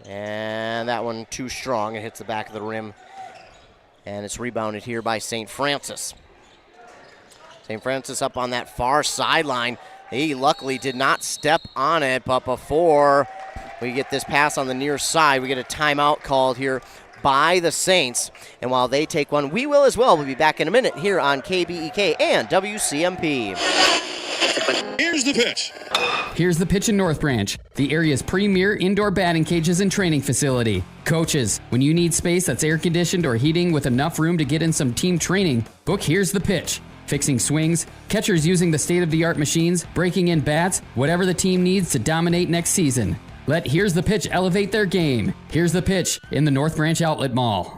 And that one too strong. It hits the back of the rim. And it's rebounded here by St. Francis. St. Francis up on that far sideline. He luckily did not step on it, but before we get this pass on the near side, we get a timeout called here by the Saints. And while they take one, we will as well. We'll be back in a minute here on KBEK and WCMP. Here's the pitch. Here's the pitch in North Branch, the area's premier indoor batting cages and training facility. Coaches, when you need space that's air-conditioned or heating with enough room to get in some team training, book Here's the Pitch. Fixing swings, catchers using the state-of-the-art machines, breaking in bats, whatever the team needs to dominate next season. Let Here's the Pitch elevate their game. Here's the Pitch in the North Branch Outlet Mall.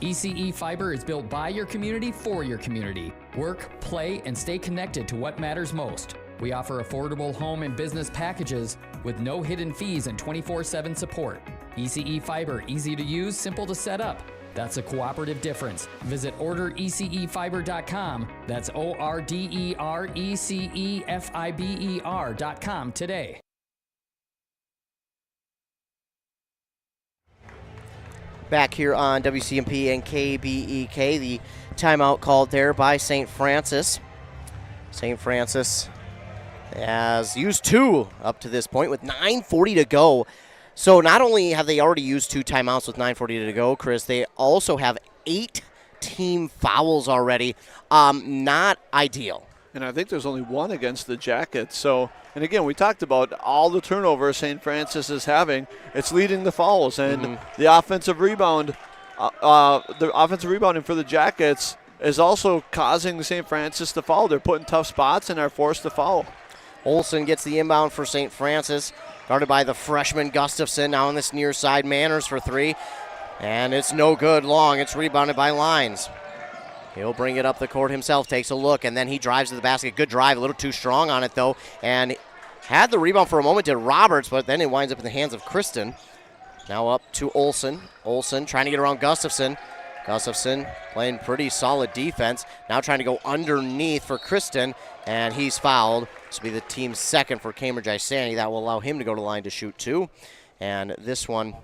ECE Fiber is built by your community for your community. Work, play, and stay connected to what matters most. We offer affordable home and business packages with no hidden fees and 24/7 support. ECE Fiber, easy to use, simple to set up. That's a cooperative difference. Visit orderecefiber.com. That's orderecefiber.com today. Back here on WCMP and KBEK, the timeout called there by St. Francis. St. Francis has used 2 up to this point with 9:40 to go. So not only have they already used 2 timeouts with 9:40 to go, Chris, they also have 8 team fouls already. Not ideal. And I think there's only 1 against the Jackets. So, and again, we talked about all the turnovers St. Francis is having. It's leading the fouls, and the offensive rebound, rebounding for the Jackets is also causing St. Francis to foul. They're put in tough spots and are forced to foul. Olsen gets the inbound for St. Francis, guarded by the freshman Gustafson. Now on this near side, Manners for 3, and it's no good long. It's rebounded by Lines. He'll bring it up the court himself, takes a look, and then he drives to the basket. Good drive, a little too strong on it, though, and had the rebound for a moment to Roberts, but then it winds up in the hands of Kristen. Now up to Olsen. Olsen trying to get around Gustafson. Gustafson playing pretty solid defense. Now trying to go underneath for Kristen, and he's fouled. This will be the team's second for Cambridge-Isanti. That will allow him to go to the line to shoot 2. And this one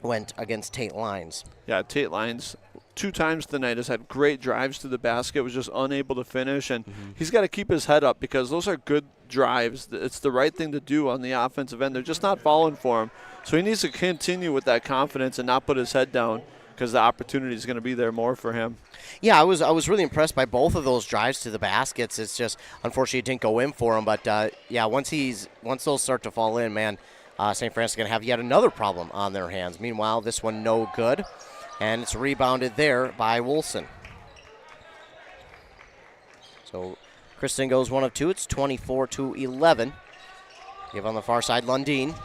went against Tate Lines. Yeah, Tate Lines 2 times tonight has had great drives to the basket, was just unable to finish, and he's got to keep his head up because those are good drives. It's the right thing to do on the offensive end. They're just not falling for him. So he needs to continue with that confidence and not put his head down because the opportunity is going to be there more for him. Yeah, I was really impressed by both of those drives to the baskets. It's just, unfortunately, it didn't go in for him. But, yeah, once those start to fall in, man, St. Francis is going to have yet another problem on their hands. Meanwhile, this one no good. And it's rebounded there by Wilson. So Kristen goes 1 of 2. It's 24-11. Give on the far side, Lundeen.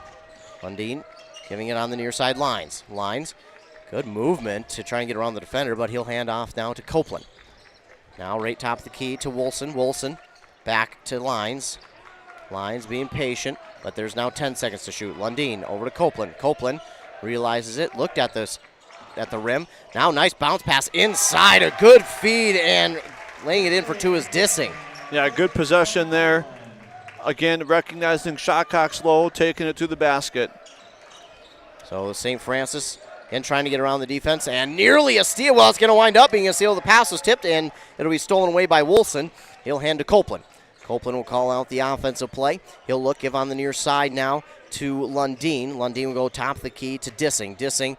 Lundeen giving it on the near side lines. Lines, good movement to try and get around the defender, but he'll hand off now to Copeland. Now right top of the key to Wilson. Wilson back to Lines. Lines being patient, but there's now 10 seconds to shoot. Lundeen over to Copeland. Copeland realizes it, looked at this at the rim. Now nice bounce pass inside, a good feed, and laying it in for two is Dissing. Yeah, good possession there. Again, recognizing shot clock's low, taking it to the basket. So St. Francis again trying to get around the defense, and nearly a steal. Well, it's going to wind up being a steal. The pass was tipped, and it'll be stolen away by Wilson. He'll hand to Copeland. Copeland will call out the offensive play. He'll look, give on the near side now to Lundeen. Lundeen will go top of the key to Dissing. Dissing,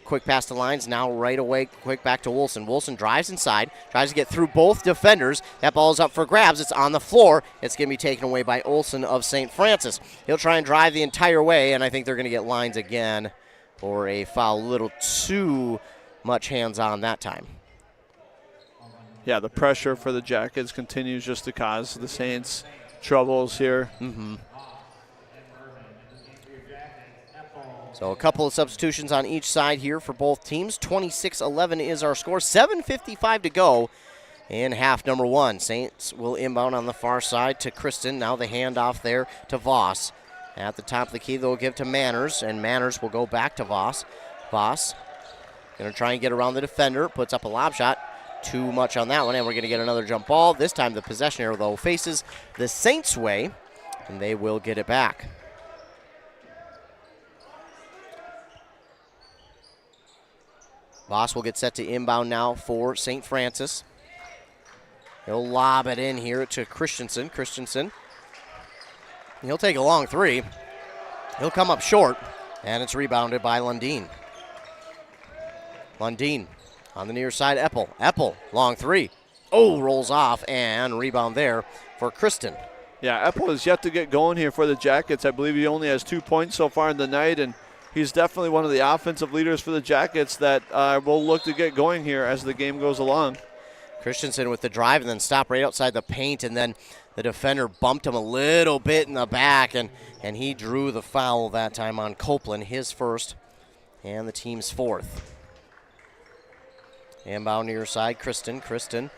quick pass to Lines. Now right away, quick back to Wilson. Wilson drives inside, tries to get through both defenders. That ball is up for grabs. It's on the floor. It's going to be taken away by Olsen of St. Francis. He'll try and drive the entire way, and I think they're going to get Lines again for a foul. A little too much hands-on that time. Yeah, the pressure for the Jackets continues just to cause the Saints troubles here. So a couple of substitutions on each side here for both teams. 26-11 is our score. 7:55 to go in half number one. Saints will inbound on the far side to Kristen. Now the handoff there to Voss. At the top of the key, they'll give to Manners, and Manners will go back to Voss. Voss going to try and get around the defender. Puts up a lob shot. Too much on that one, and we're going to get another jump ball. This time the possession arrow, though, faces the Saints' way, and they will get it back. Voss will get set to inbound now for St. Francis. He'll lob it in here to Christensen. Christensen, he'll take a long three. He'll come up short, and it's rebounded by Lundeen. Lundeen on the near side, Eppel. Eppel, long three. Oh, rolls off, and rebound there for Kristen. Yeah, Eppel is yet to get going here for the Jackets. I believe he only has 2 points so far in the night, and he's definitely one of the offensive leaders for the Jackets that will look to get going here as the game goes along. Christensen with the drive and then stop right outside the paint, and then the defender bumped him a little bit in the back, and he drew the foul that time on Copeland, his first and the team's fourth. Inbound near side, Kristen trying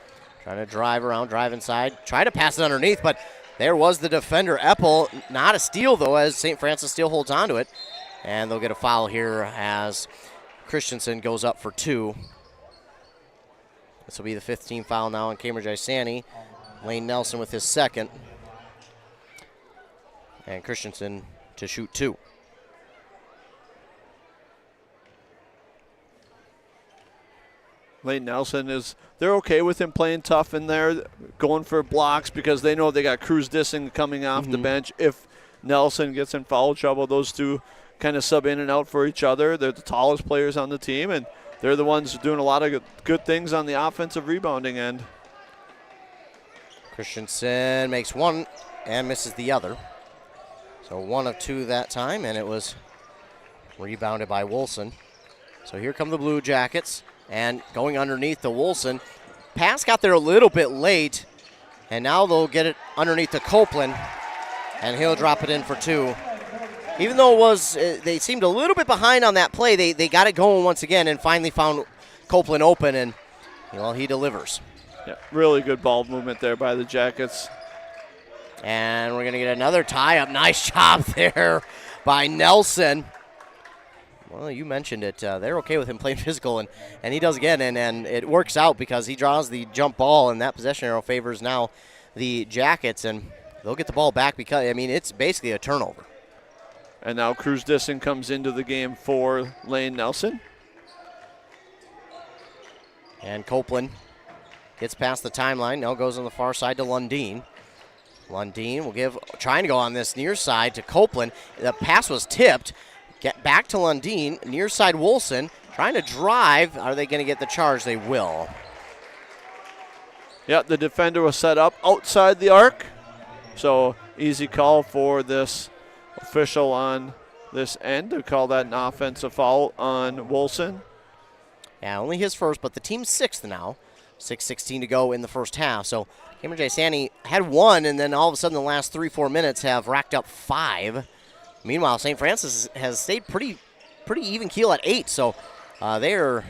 to drive around, drive inside, try to pass it underneath, but there was the defender, Eppel. Not a steal, though, as St. Francis still holds on to it. And they'll get a foul here as Christensen goes up for two. This will be the 15th foul now on Cambridge-Isanti. Lane Nelson with his second. And Christensen to shoot two. Lane Nelson they're okay with him playing tough in there, going for blocks because they know they got Cruz Dissing coming off the bench. If Nelson gets in foul trouble, those two kind of sub in and out for each other. They're the tallest players on the team, and they're the ones doing a lot of good things on the offensive rebounding end. Christensen makes one and misses the other. So 1 of 2 that time, and it was rebounded by Wilson. So here come the Blue Jackets, and going underneath to Wilson. Pass got there a little bit late, and now they'll get it underneath to Copeland, and he'll drop it in for two. Even though it was, they seemed a little bit behind on that play, they got it going once again and finally found Copeland open, and he delivers. Yeah, really good ball movement there by the Jackets. And we're going to get another tie-up. Nice job there by Nelson. Well, you mentioned it. They're okay with him playing physical, and he does again, and it works out because he draws the jump ball, and that possession arrow favors now the Jackets, and they'll get the ball back because, it's basically a turnover. And now Cruz Dissing comes into the game for Lane Nelson. And Copeland gets past the timeline, now goes on the far side to Lundeen. Lundeen will trying to go on this near side to Copeland. The pass was tipped. Get back to Lundeen, near side Wilson, trying to drive. Are they going to get the charge? They will. Yeah, the defender was set up outside the arc. So easy call for this official on this end to call that an offensive foul on Wilson. Yeah, only his first, but the team's sixth now. 6:16 to go in the first half. So Cambridge-Isanti had one, and then all of a sudden the last 3-4 minutes have racked up 5. Meanwhile, St. Francis has stayed pretty even keel at 8, so they're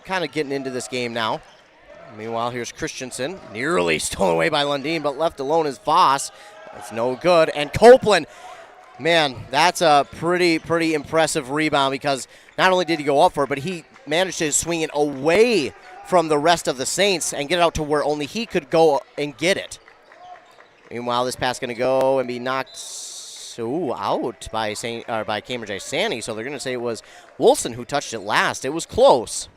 kind of getting into this game now. Meanwhile, here's Christensen, nearly stolen away by Lundin, but left alone is Voss. That's no good. And Copeland, man, that's a pretty impressive rebound, because not only did he go up for it, but he managed to swing it away from the rest of the Saints and get it out to where only he could go and get it. Meanwhile, this pass going to go and be knocked out by Cambridge-Isanti, so they're going to say it was Wilson who touched it last. It was close.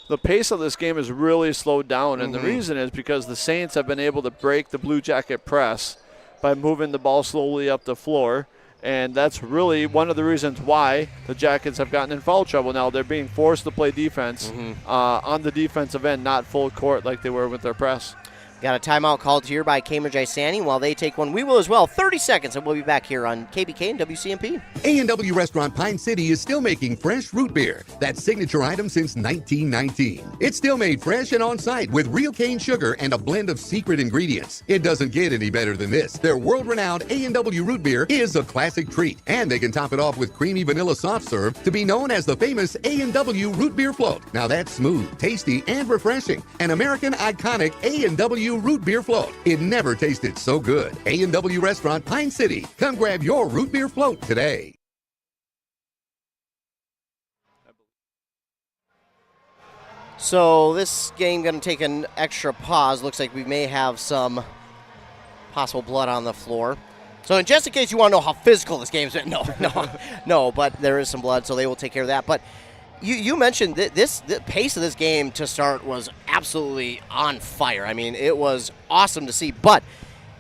The pace of this game has really slowed down, and the reason is because the Saints have been able to break the Blue Jacket press by moving the ball slowly up the floor, and that's really one of the reasons why the Jackets have gotten in foul trouble now. They're being forced to play defense on the defensive end, not full court like they were with their press. Got a timeout called here by Cambridge-Isanti. While they take one, we will as well. 30 seconds, and we'll be back here on KBK and WCMP. A&W Restaurant Pine City is still making fresh root beer. That signature item since 1919. It's still made fresh and on-site with real cane sugar and a blend of secret ingredients. It doesn't get any better than this. Their world-renowned A&W root beer is a classic treat, and they can top it off with creamy vanilla soft serve to be known as the famous A&W root beer float. Now that's smooth, tasty, and refreshing. An American iconic A&W root beer float. It never tasted so good. A&W Restaurant Pine City. Come grab your root beer float today. So this game going to take an extra pause. Looks like we may have some possible blood on the floor. So just in case you want to know how physical this game is, no, but there is some blood, so they will take care of that. But You mentioned the pace of this game to start was absolutely on fire. I mean, it was awesome to see, but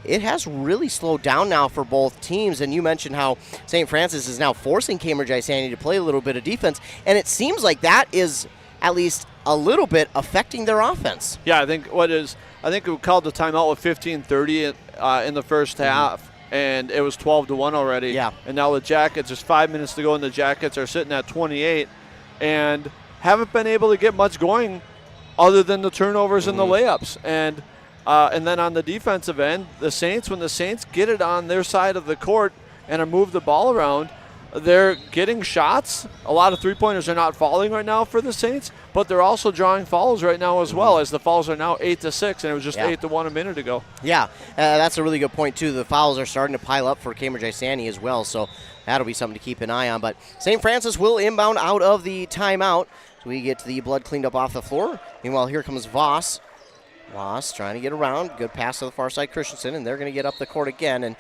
it has really slowed down now for both teams. And you mentioned how St. Francis is now forcing Cambridge-Isanti to play a little bit of defense, and it seems like that is at least a little bit affecting their offense. Yeah, I think we called the timeout with 15:30 in the first half, and it was 12-1 already. Yeah. And now the Jackets, there's 5 minutes to go, and the Jackets are sitting at 28. And haven't been able to get much going other than the turnovers and the layups. And then on the defensive end, when the Saints get it on their side of the court and move the ball around, they're getting shots. A lot of three-pointers are not falling right now for the Saints, but they're also drawing fouls right now as well, as the fouls are now 8-6, and it was just 8-1 a minute ago. Yeah, that's a really good point, too. The fouls are starting to pile up for Cambridge-Isanti as well, so that'll be something to keep an eye on. But St. Francis will inbound out of the timeout. So we get the blood cleaned up off the floor. Meanwhile, here comes Voss. Voss trying to get around. Good pass to the far side, Christensen, and they're going to get up the court again.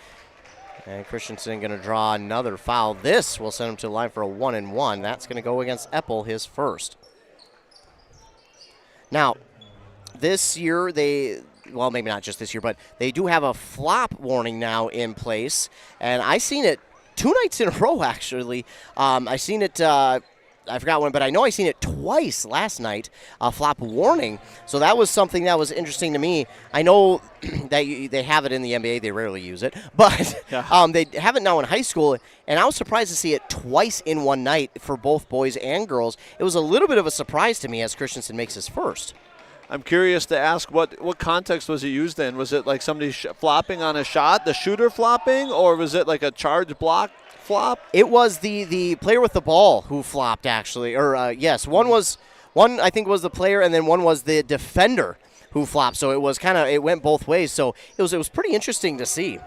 And Christensen going to draw another foul. This will send him to the line for a 1-and-1. That's going to go against Eppel, his first. Now, this year well, maybe not just this year, but they do have a flop warning now in place. And I seen it 2 nights in a row, actually. I seen it, I forgot when, but I know I seen it twice last night, a flop warning. So that was something that was interesting to me. I know that they have it in the NBA. They rarely use it. But they have it now in high school, and I was surprised to see it twice in one night for both boys and girls. It was a little bit of a surprise to me as Christensen makes his first. I'm curious to ask what context was it used in? Was it like somebody flopping on a shot, the shooter flopping, or was it like a charge block flop? It was the player with the ball who flopped, actually. Or yes, one I think was the player, and then one was the defender who flopped. So it was it went both ways. So it was pretty interesting to see.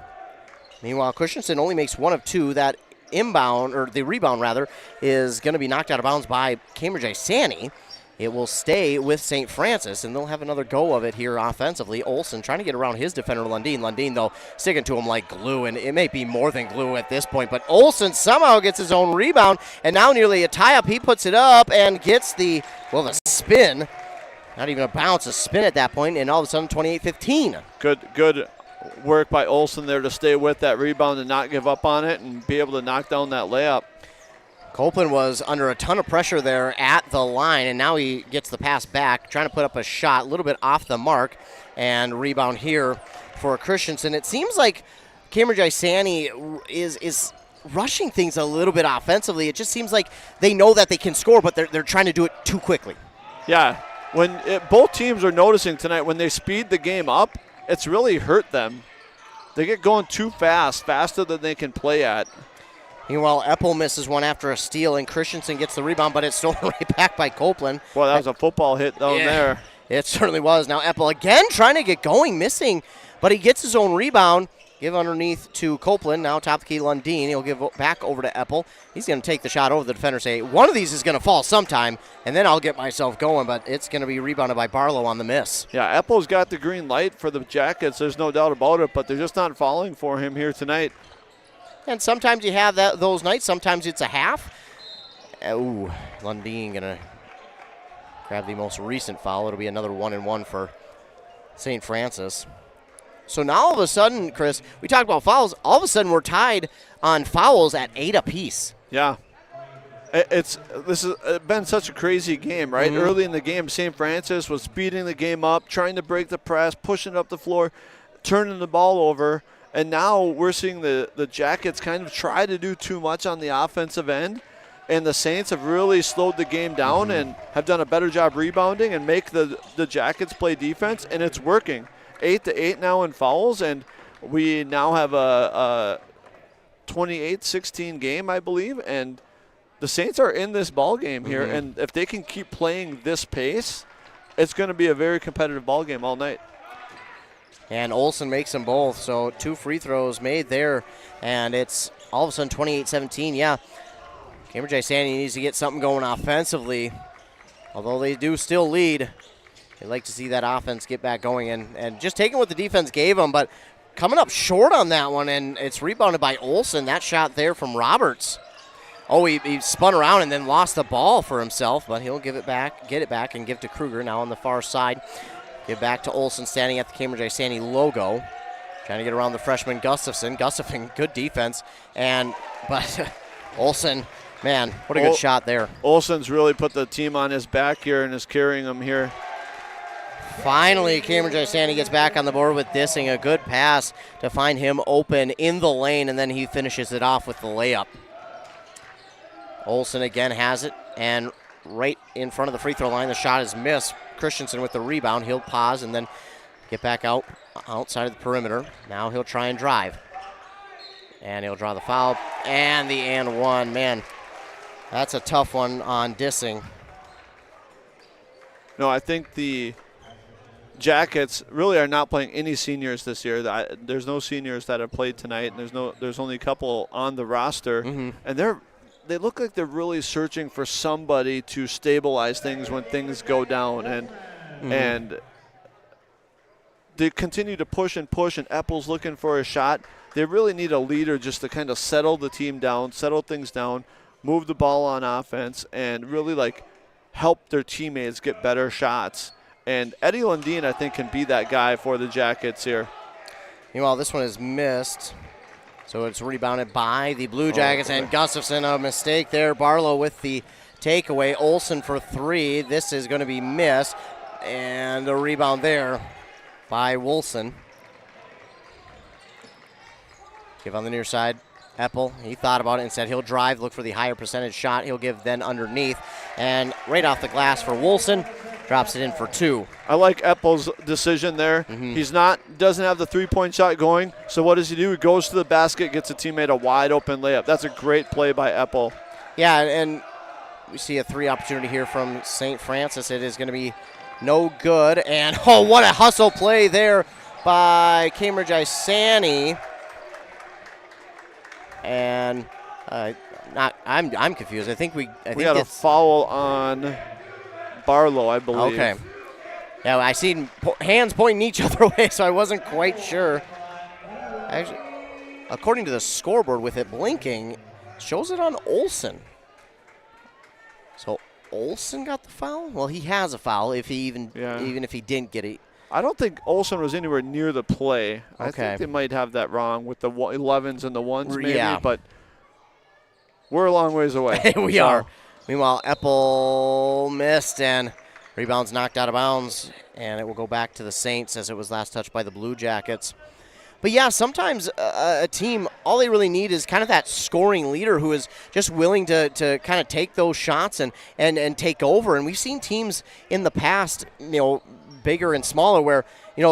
Meanwhile, Christensen only makes 1 of 2. That the rebound rather, is going to be knocked out of bounds by Cambridge-Isanti. It will stay with St. Francis, and they'll have another go of it here offensively. Olsen trying to get around his defender, Lundin. Lundin, though, sticking to him like glue, and it may be more than glue at this point. But Olsen somehow gets his own rebound, and now nearly a tie-up. He puts it up and gets the spin. Not even a bounce, a spin at that point, and all of a sudden 28-15. Good work by Olsen there to stay with that rebound and not give up on it and be able to knock down that layup. Copeland was under a ton of pressure there at the line, and now he gets the pass back, trying to put up a shot, a little bit off the mark, and rebound here for Christensen. It seems like Cambridge-Isanti is rushing things a little bit offensively. It just seems like they know that they can score, but they're trying to do it too quickly. Yeah, both teams are noticing tonight when they speed the game up, it's really hurt them. They get going too fast, faster than they can play at. Meanwhile, Eppel misses one after a steal, and Christensen gets the rebound, but it's stolen right back by Copeland. Well, that was a football hit down there. It certainly was. Now Eppel again trying to get going, missing, but he gets his own rebound. Give underneath to Copeland. Now top of the key, Lundeen. He'll give back over to Eppel. He's going to take the shot over the defender, say, one of these is going to fall sometime, and then I'll get myself going, but it's going to be rebounded by Barlow on the miss. Yeah, Eppel's got the green light for the Jackets. There's no doubt about it, but they're just not falling for him here tonight. And sometimes you have those nights. Sometimes it's a half. Ooh, Lundeen going to grab the most recent foul. It'll be another 1-and-1 for St. Francis. So now all of a sudden, Chris, we talked about fouls. All of a sudden we're tied on fouls at 8 apiece. Yeah. This has been such a crazy game, right? Mm-hmm. Early in the game, St. Francis was speeding the game up, trying to break the press, pushing up the floor, turning the ball over. And now we're seeing the Jackets kind of try to do too much on the offensive end. And the Saints have really slowed the game down and have done a better job rebounding and make the Jackets play defense, and it's working. 8-8 now in fouls, and we now have a 28-16 game, I believe, and the Saints are in this ball game here, and if they can keep playing this pace, it's going to be a very competitive ball game all night. And Olsen makes them both, so 2 free throws made there, and it's all of a sudden 28-17. Yeah, Cambridge-Isanti needs to get something going offensively, although they do still lead. They'd like to see that offense get back going and just taking what the defense gave them, but coming up short on that one, and it's rebounded by Olsen. That shot there from Roberts. Oh, he spun around and then lost the ball for himself, but he'll get it back, and give to Kruger now on the far side. Give back to Olsen standing at the Cambridge-Isanti logo. Trying to get around the freshman Gustafson. Gustafson, good defense. But Olsen, man, what a good shot there. Olsen's really put the team on his back here and is carrying them here. Finally, Cambridge-Isanti gets back on the board with Dissing. A good pass to find him open in the lane, and then he finishes it off with the layup. Olsen again has it, and right in front of the free throw line, the shot is missed. Christensen with the rebound. He'll pause and then get back outside of the perimeter. Now he'll try and drive. And he'll draw the foul, and the and one. Man, that's a tough one on Dissing. No, I think the Jackets really are not playing any seniors this year. There's no seniors that have played tonight, and there's only a couple on the roster, and they look like they're really searching for somebody to stabilize things when things go down, and they continue to push, and Eppel's looking for a shot. They really need a leader just to kind of settle the team down, settle things down, move the ball on offense, and really help their teammates get better shots. And Eddie Lundeen, I think, can be that guy for the Jackets here. Meanwhile, this one is missed. So it's rebounded by the Blue Jackets, and Gustafson, a mistake there. Barlow with the takeaway. Olsen for 3. This is going to be missed. And a rebound there by Wolson. Give on the near side. Eppel, he thought about it and said he'll drive, look for the higher percentage shot. He'll give then underneath. And right off the glass for Wolson. Drops it in for 2. I like Eppel's decision there. Doesn't have the three-point shot going. So what does he do? He goes to the basket, gets a teammate a wide open layup. That's a great play by Eppel. Yeah, and we see a 3 opportunity here from St. Francis. It is going to be no good. And what a hustle play there by Cambridge-Isanti. And I'm confused. I think we got a foul on Barlow, I believe. Okay. Yeah, I seen hands pointing each other way, so I wasn't quite sure. Actually, according to the scoreboard with it blinking, shows it on Olsen. So Olsen got the foul? Well, he has a foul even if he didn't get it. I don't think Olsen was anywhere near the play. Okay. I think they might have that wrong with the 11s and the 1s maybe, but we're a long ways away. We are. Meanwhile, Eppel missed, and rebound's knocked out of bounds, and it will go back to the Saints as it was last touched by the Blue Jackets. But yeah, sometimes a team, all they really need is kind of that scoring leader who is just willing to kind of take those shots and take over. And we've seen teams in the past, bigger and smaller, where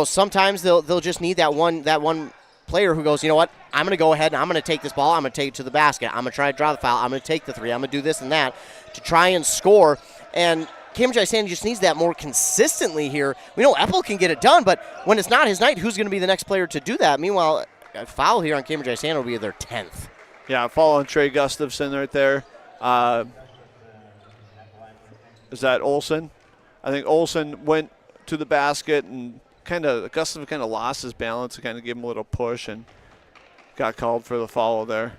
sometimes they'll just need that one player who goes, you know what, I'm going to go ahead and I'm going to take this ball, I'm going to take it to the basket, I'm going to try to draw the foul, I'm going to take the three, I'm going to do this and that to try and score. And Cambridge-Isanti just needs that more consistently here. We know Epple can get it done, but when it's not his night, who's going to be the next player to do that? Meanwhile, a foul here on Cambridge-Isanti will be their 10th. Yeah, foul on Trey Gustafson right there. Is that Olsen? I think Olsen went to the basket and Gustafson kind of lost his balance and kind of gave him a little push and got called for the foul there.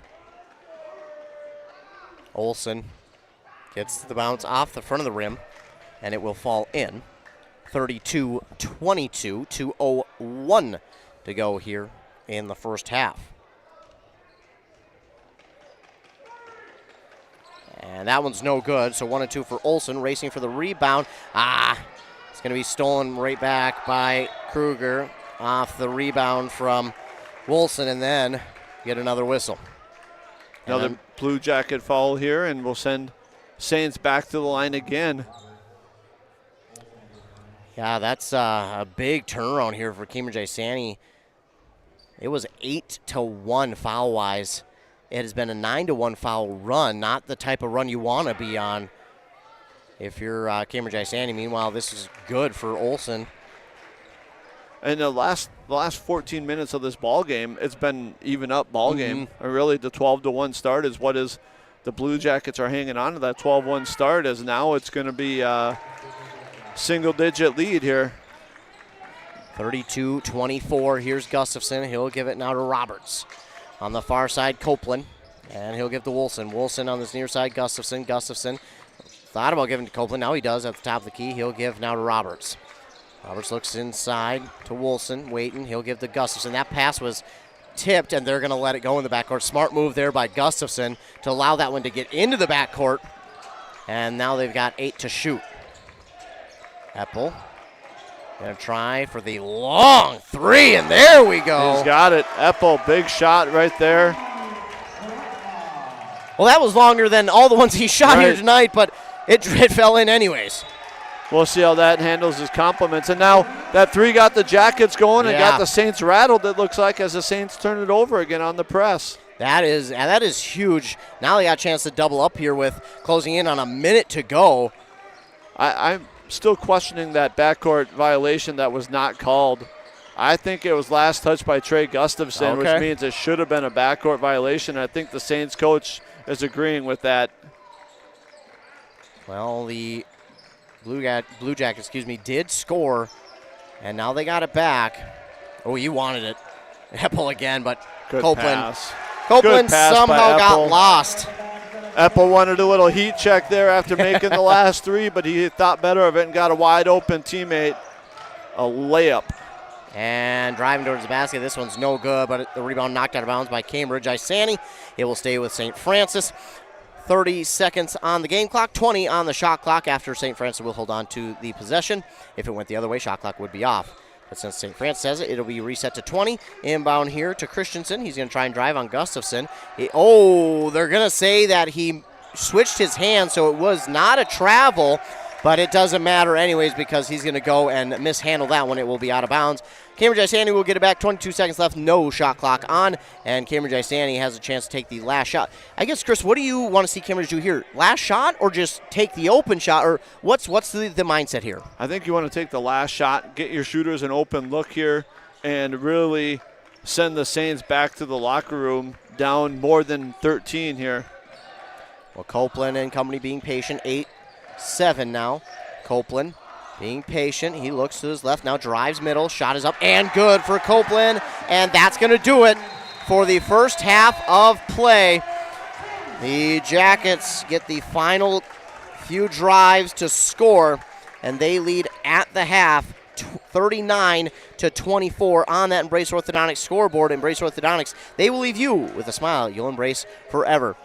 Olsen gets the bounce off the front of the rim, and it will fall in. 32-22, 2:01 to go here in the first half. And that one's no good, so 1 and 2 for Olsen, racing for the rebound. It's going to be stolen right back by Kruger off the rebound from Wilson, and then get another whistle. Another Blue Jacket foul here, and we'll send Saints back to the line again. Yeah, that's a big turnaround here for Cambridge-Isanti. It was 8-1 foul-wise. It has been a 9-1 foul run, not the type of run you want to be on if you're Cambridge-Isanti. Meanwhile, this is good for Olsen. And the last 14 minutes of this ball game, it's been even up ball game. And really, the 12-1 start is what is the Blue Jackets are hanging on to that 12-1 start, as now it's going to be a single-digit lead here. 32-24. Here's Gustafson. He'll give it now to Roberts. On the far side, Copeland, and he'll give to Wilson. Wilson on this near side, Gustafson. Gustafson thought about giving to Copeland. Now he does at the top of the key. He'll give now to Roberts. Roberts looks inside to Wilson, waiting. He'll give to Gustafson. That pass was tipped, and they're going to let it go in the backcourt. Smart move there by Gustafson to allow that one to get into the backcourt. And now they've got 8 to shoot. Epple going to try for the long three, and there we go. He's got it. Epple, big shot right there. Well, that was longer than all the ones he shot here tonight, but it fell in anyways. We'll see how that handles his compliments. And now that three got the Jackets going and got the Saints rattled, it looks like, as the Saints turn it over again on the press. That is huge. Now they got a chance to double up here with closing in on a minute to go. I'm still questioning that backcourt violation that was not called. I think it was last touch by Trey Gustafson, which means it should have been a backcourt violation. I think the Saints coach is agreeing with that. Well, the Blue Jackets, did score, and now they got it back. Oh, you wanted it. Epple again, but Copeland somehow got lost. Epple wanted a little heat check there after making the last three, but he thought better of it and got a wide open teammate a layup. And driving towards the basket. This one's no good, but the rebound knocked out of bounds by Cambridge-Isanti. It will stay with St. Francis. 30 seconds on the game clock, 20 on the shot clock after St. Francis will hold on to the possession. If it went the other way, shot clock would be off. But since St. Francis has it, it'll be reset to 20. Inbound here to Christensen. He's going to try and drive on Gustafson. They're going to say that he switched his hand, so it was not a travel, but it doesn't matter anyways because he's going to go and mishandle that one. It will be out of bounds. Cambridge-Isanti will get it back. 22 seconds left, no shot clock on, and Cambridge-Isanti has a chance to take the last shot. I guess, Chris, what do you want to see Cambridge do here? Last shot or just take the open shot, or what's the mindset here? I think you want to take the last shot, get your shooters an open look here, and really send the Saints back to the locker room down more than 13 here. Well, Copeland and company being patient, 8-7 now. Copeland being patient. He looks to his left now, drives middle, shot is up, and good for Copeland. And that's going to do it for the first half of play. The Jackets get the final few drives to score, and they lead at the half 39-24 on that Embrace Orthodontics scoreboard. Embrace Orthodontics, they will leave you with a smile you'll embrace forever.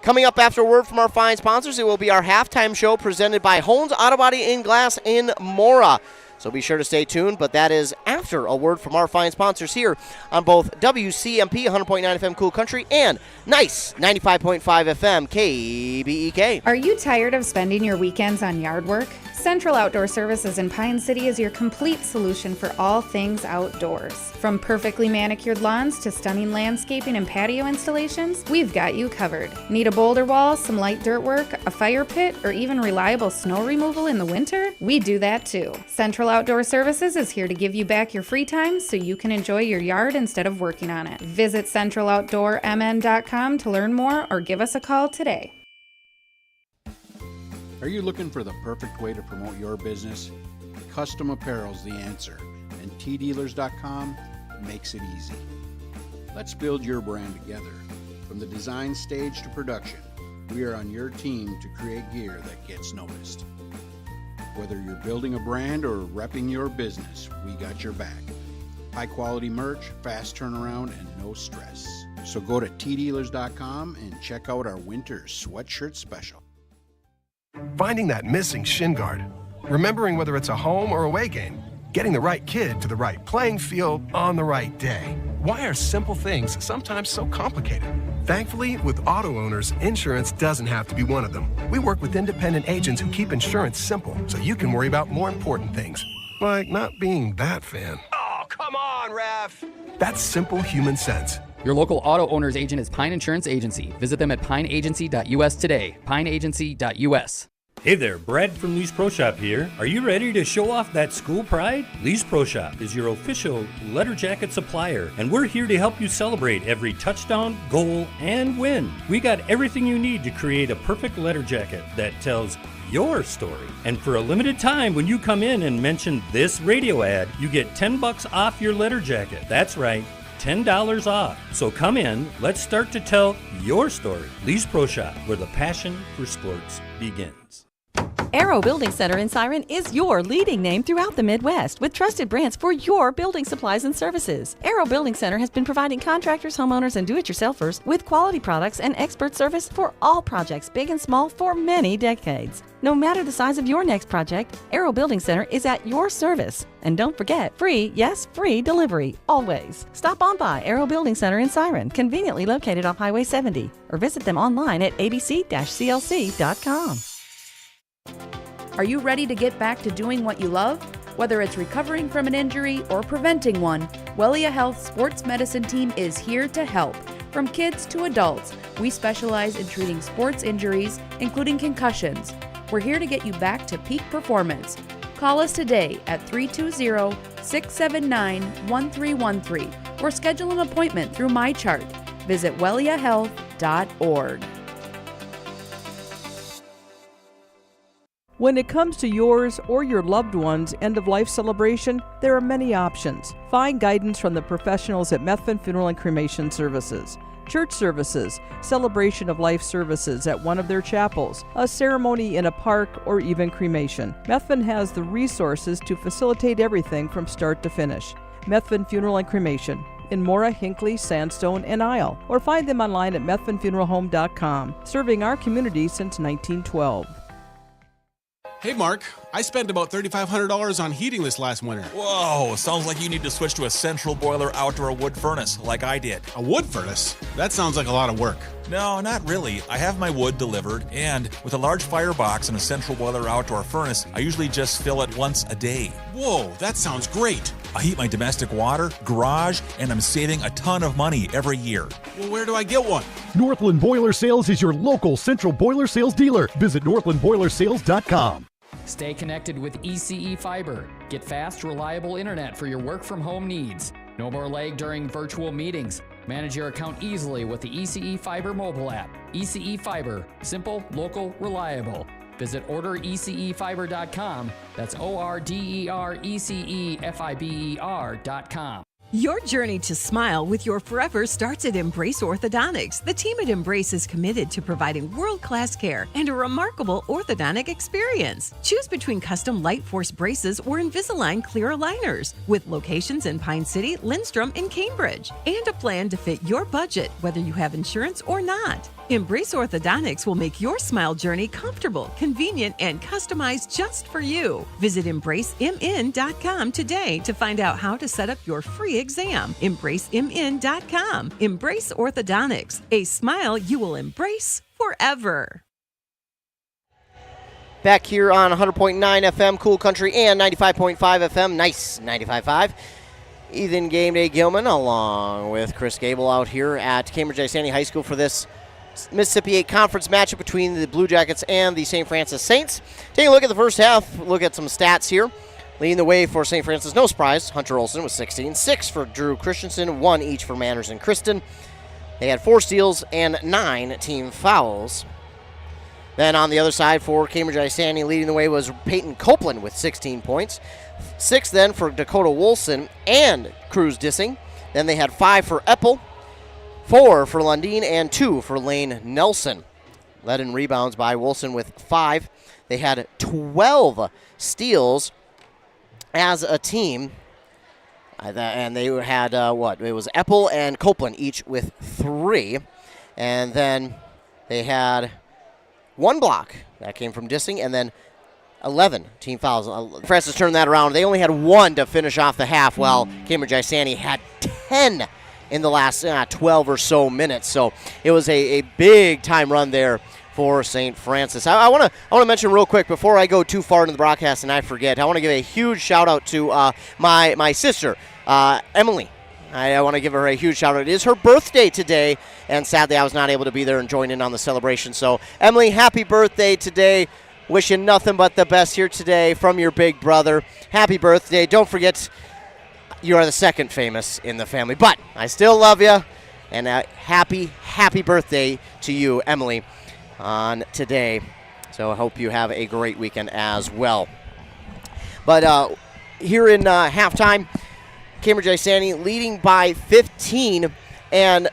Coming up after a word from our fine sponsors, it will be our halftime show presented by Hones Auto Body and Glass in Mora. So be sure to stay tuned, but that is after a word from our fine sponsors here on both WCMP 100.9 FM Cool Country and Nice 95.5 FM KBEK. Are you tired of spending your weekends on yard work? Central Outdoor Services in Pine City is your complete solution for all things outdoors. From perfectly manicured lawns to stunning landscaping and patio installations, we've got you covered. Need a boulder wall, some light dirt work, a fire pit, or even reliable snow removal in the winter? We do that too. Central Outdoor Services is here to give you back your free time so you can enjoy your yard instead of working on it. Visit centraloutdoormn.com to learn more or give us a call today. Are you looking for the perfect way to promote your business? Custom apparel's the answer, and tdealers.com makes it easy. Let's build your brand together. From the design stage to production, we are on your team to create gear that gets noticed. Whether you're building a brand or repping your business, we got your back. High quality merch, fast turnaround, and no stress. So go to tdealers.com and check out our winter sweatshirt special. Finding that missing shin guard, remembering whether it's a home or away game, getting the right kid to the right playing field on the right day. Why are simple things sometimes so complicated? Thankfully, with auto owners, insurance doesn't have to be one of them. We work with independent agents who keep insurance simple so you can worry about more important things, like not being that fan. Oh, come on, ref! That's simple human sense. Your local auto owner's agent is Pine Insurance Agency. Visit them at pineagency.us today. pineagency.us. Hey there, Brad from Lee's Pro Shop here. Are you ready to show off that school pride? Lee's Pro Shop is your official letter jacket supplier, and we're here to help you celebrate every touchdown, goal, and win. We got everything you need to create a perfect letter jacket that tells your story. And for a limited time, when you come in and mention this radio ad, you get $10 off your letter jacket. That's right, $10 off. So come in, let's start to tell your story. Lee's Pro Shop, where the passion for sports begins. Arrow Building Center in Siren is your leading name throughout the Midwest with trusted brands for your building supplies and services. Arrow Building Center has been providing contractors, homeowners, and do-it-yourselfers with quality products and expert service for all projects, big and small, for many decades. No matter the size of your next project, Arrow Building Center is at your service. And don't forget, free, yes, free delivery, always. Stop on by Arrow Building Center in Siren, conveniently located off Highway 70, or visit them online at abc-clc.com. Are you ready to get back to doing what you love? Whether it's recovering from an injury or preventing one, Wellia Health Sports Medicine Team is here to help. From kids to adults, we specialize in treating sports injuries, including concussions. We're here to get you back to peak performance. Call us today at 320-679-1313 or schedule an appointment through MyChart. Visit welliahealth.org. When it comes to yours or your loved one's end-of-life celebration, there are many options. Find guidance from the professionals at Methvin Funeral and Cremation Services. Church services, celebration of life services at one of their chapels, a ceremony in a park, or even cremation. Methvin has the resources to facilitate everything from start to finish. Methvin Funeral and Cremation in Mora, Hinckley, Sandstone, and Isle, or find them online at methvinfuneralhome.com, serving our community since 1912. Hey Mark, I spent about $3,500 on heating this last winter. Whoa, sounds like you need to switch to a central boiler outdoor wood furnace like I did. A wood furnace? That sounds like a lot of work. No, not really. I have my wood delivered, and with a large firebox and a central boiler outdoor furnace, I usually just fill it once a day. Whoa, that sounds great. I heat my domestic water, garage, and I'm saving a ton of money every year. Well, where do I get one? Northland Boiler Sales is your local central boiler sales dealer. Visit northlandboilersales.com. Stay connected with ECE Fiber. Get fast, reliable internet for your work-from-home needs. No more lag during virtual meetings. Manage your account easily with the ECE Fiber mobile app. ECE Fiber. Simple, local, reliable. Visit orderecefiber.com. That's orderecefiber.com. Your journey to smile with your forever starts at Embrace Orthodontics. The team at Embrace is committed to providing world-class care and a remarkable orthodontic experience. Choose between custom Light Force braces or Invisalign clear aligners with locations in Pine City, Lindstrom, and Cambridge, and a plan to fit your budget, whether you have insurance or not. Embrace Orthodontics will make your smile journey comfortable, convenient, and customized just for you. Visit EmbraceMN.com today to find out how to set up your free exam. EmbraceMN.com. Embrace Orthodontics, a smile you will embrace forever. back here on 100.9 FM, Cool Country, and 95.5 FM. Nice 95.5. Ethan Game Day Gilman along with Chris Gable out here at Cambridge-Isanti High School for this Mississippi 8 conference matchup between the Blue Jackets and the St. Francis Saints. Taking a look at the first half, look at some stats here. Leading the way for St. Francis, no surprise, Hunter Olsen with 16, 6 for Drew Christensen, 1 each for Manners and Kristen. They had 4 steals and 9 team fouls. Then on the other side for Cambridge-Isanti, leading the way was Peyton Copeland with 16 points. 6 then for Dakota Wolson and Cruz Dissing. Then they had 5 for Eppel, 4 for Lundeen, and 2 for Lane Nelson. Led in rebounds by Wolson with 5. They had 12 steals as a team. And they had, It was Eppel and Copeland each with 3. And then they had 1 block. That came from Dissing. And then 11 team fouls. Francis turned that around. They only had 1 to finish off the half, while Cambridge-Isanti had 10 in the last 12 or so minutes. So it was a big-time run there for St. Francis. I want to mention real quick before I go too far into the broadcast and I forget. I want to give a huge shout-out to my sister, Emily. I want to give her a huge shout-out. It is her birthday today, and sadly I was not able to be there and join in on the celebration. So, Emily, happy birthday today. Wishing nothing but the best here today from your big brother. Happy birthday. Don't forget, you are the second famous in the family. But I still love you, and happy birthday to you, Emily, on today. So I hope you have a great weekend as well. But here in halftime, Cambridge-Isanti leading by 15. And,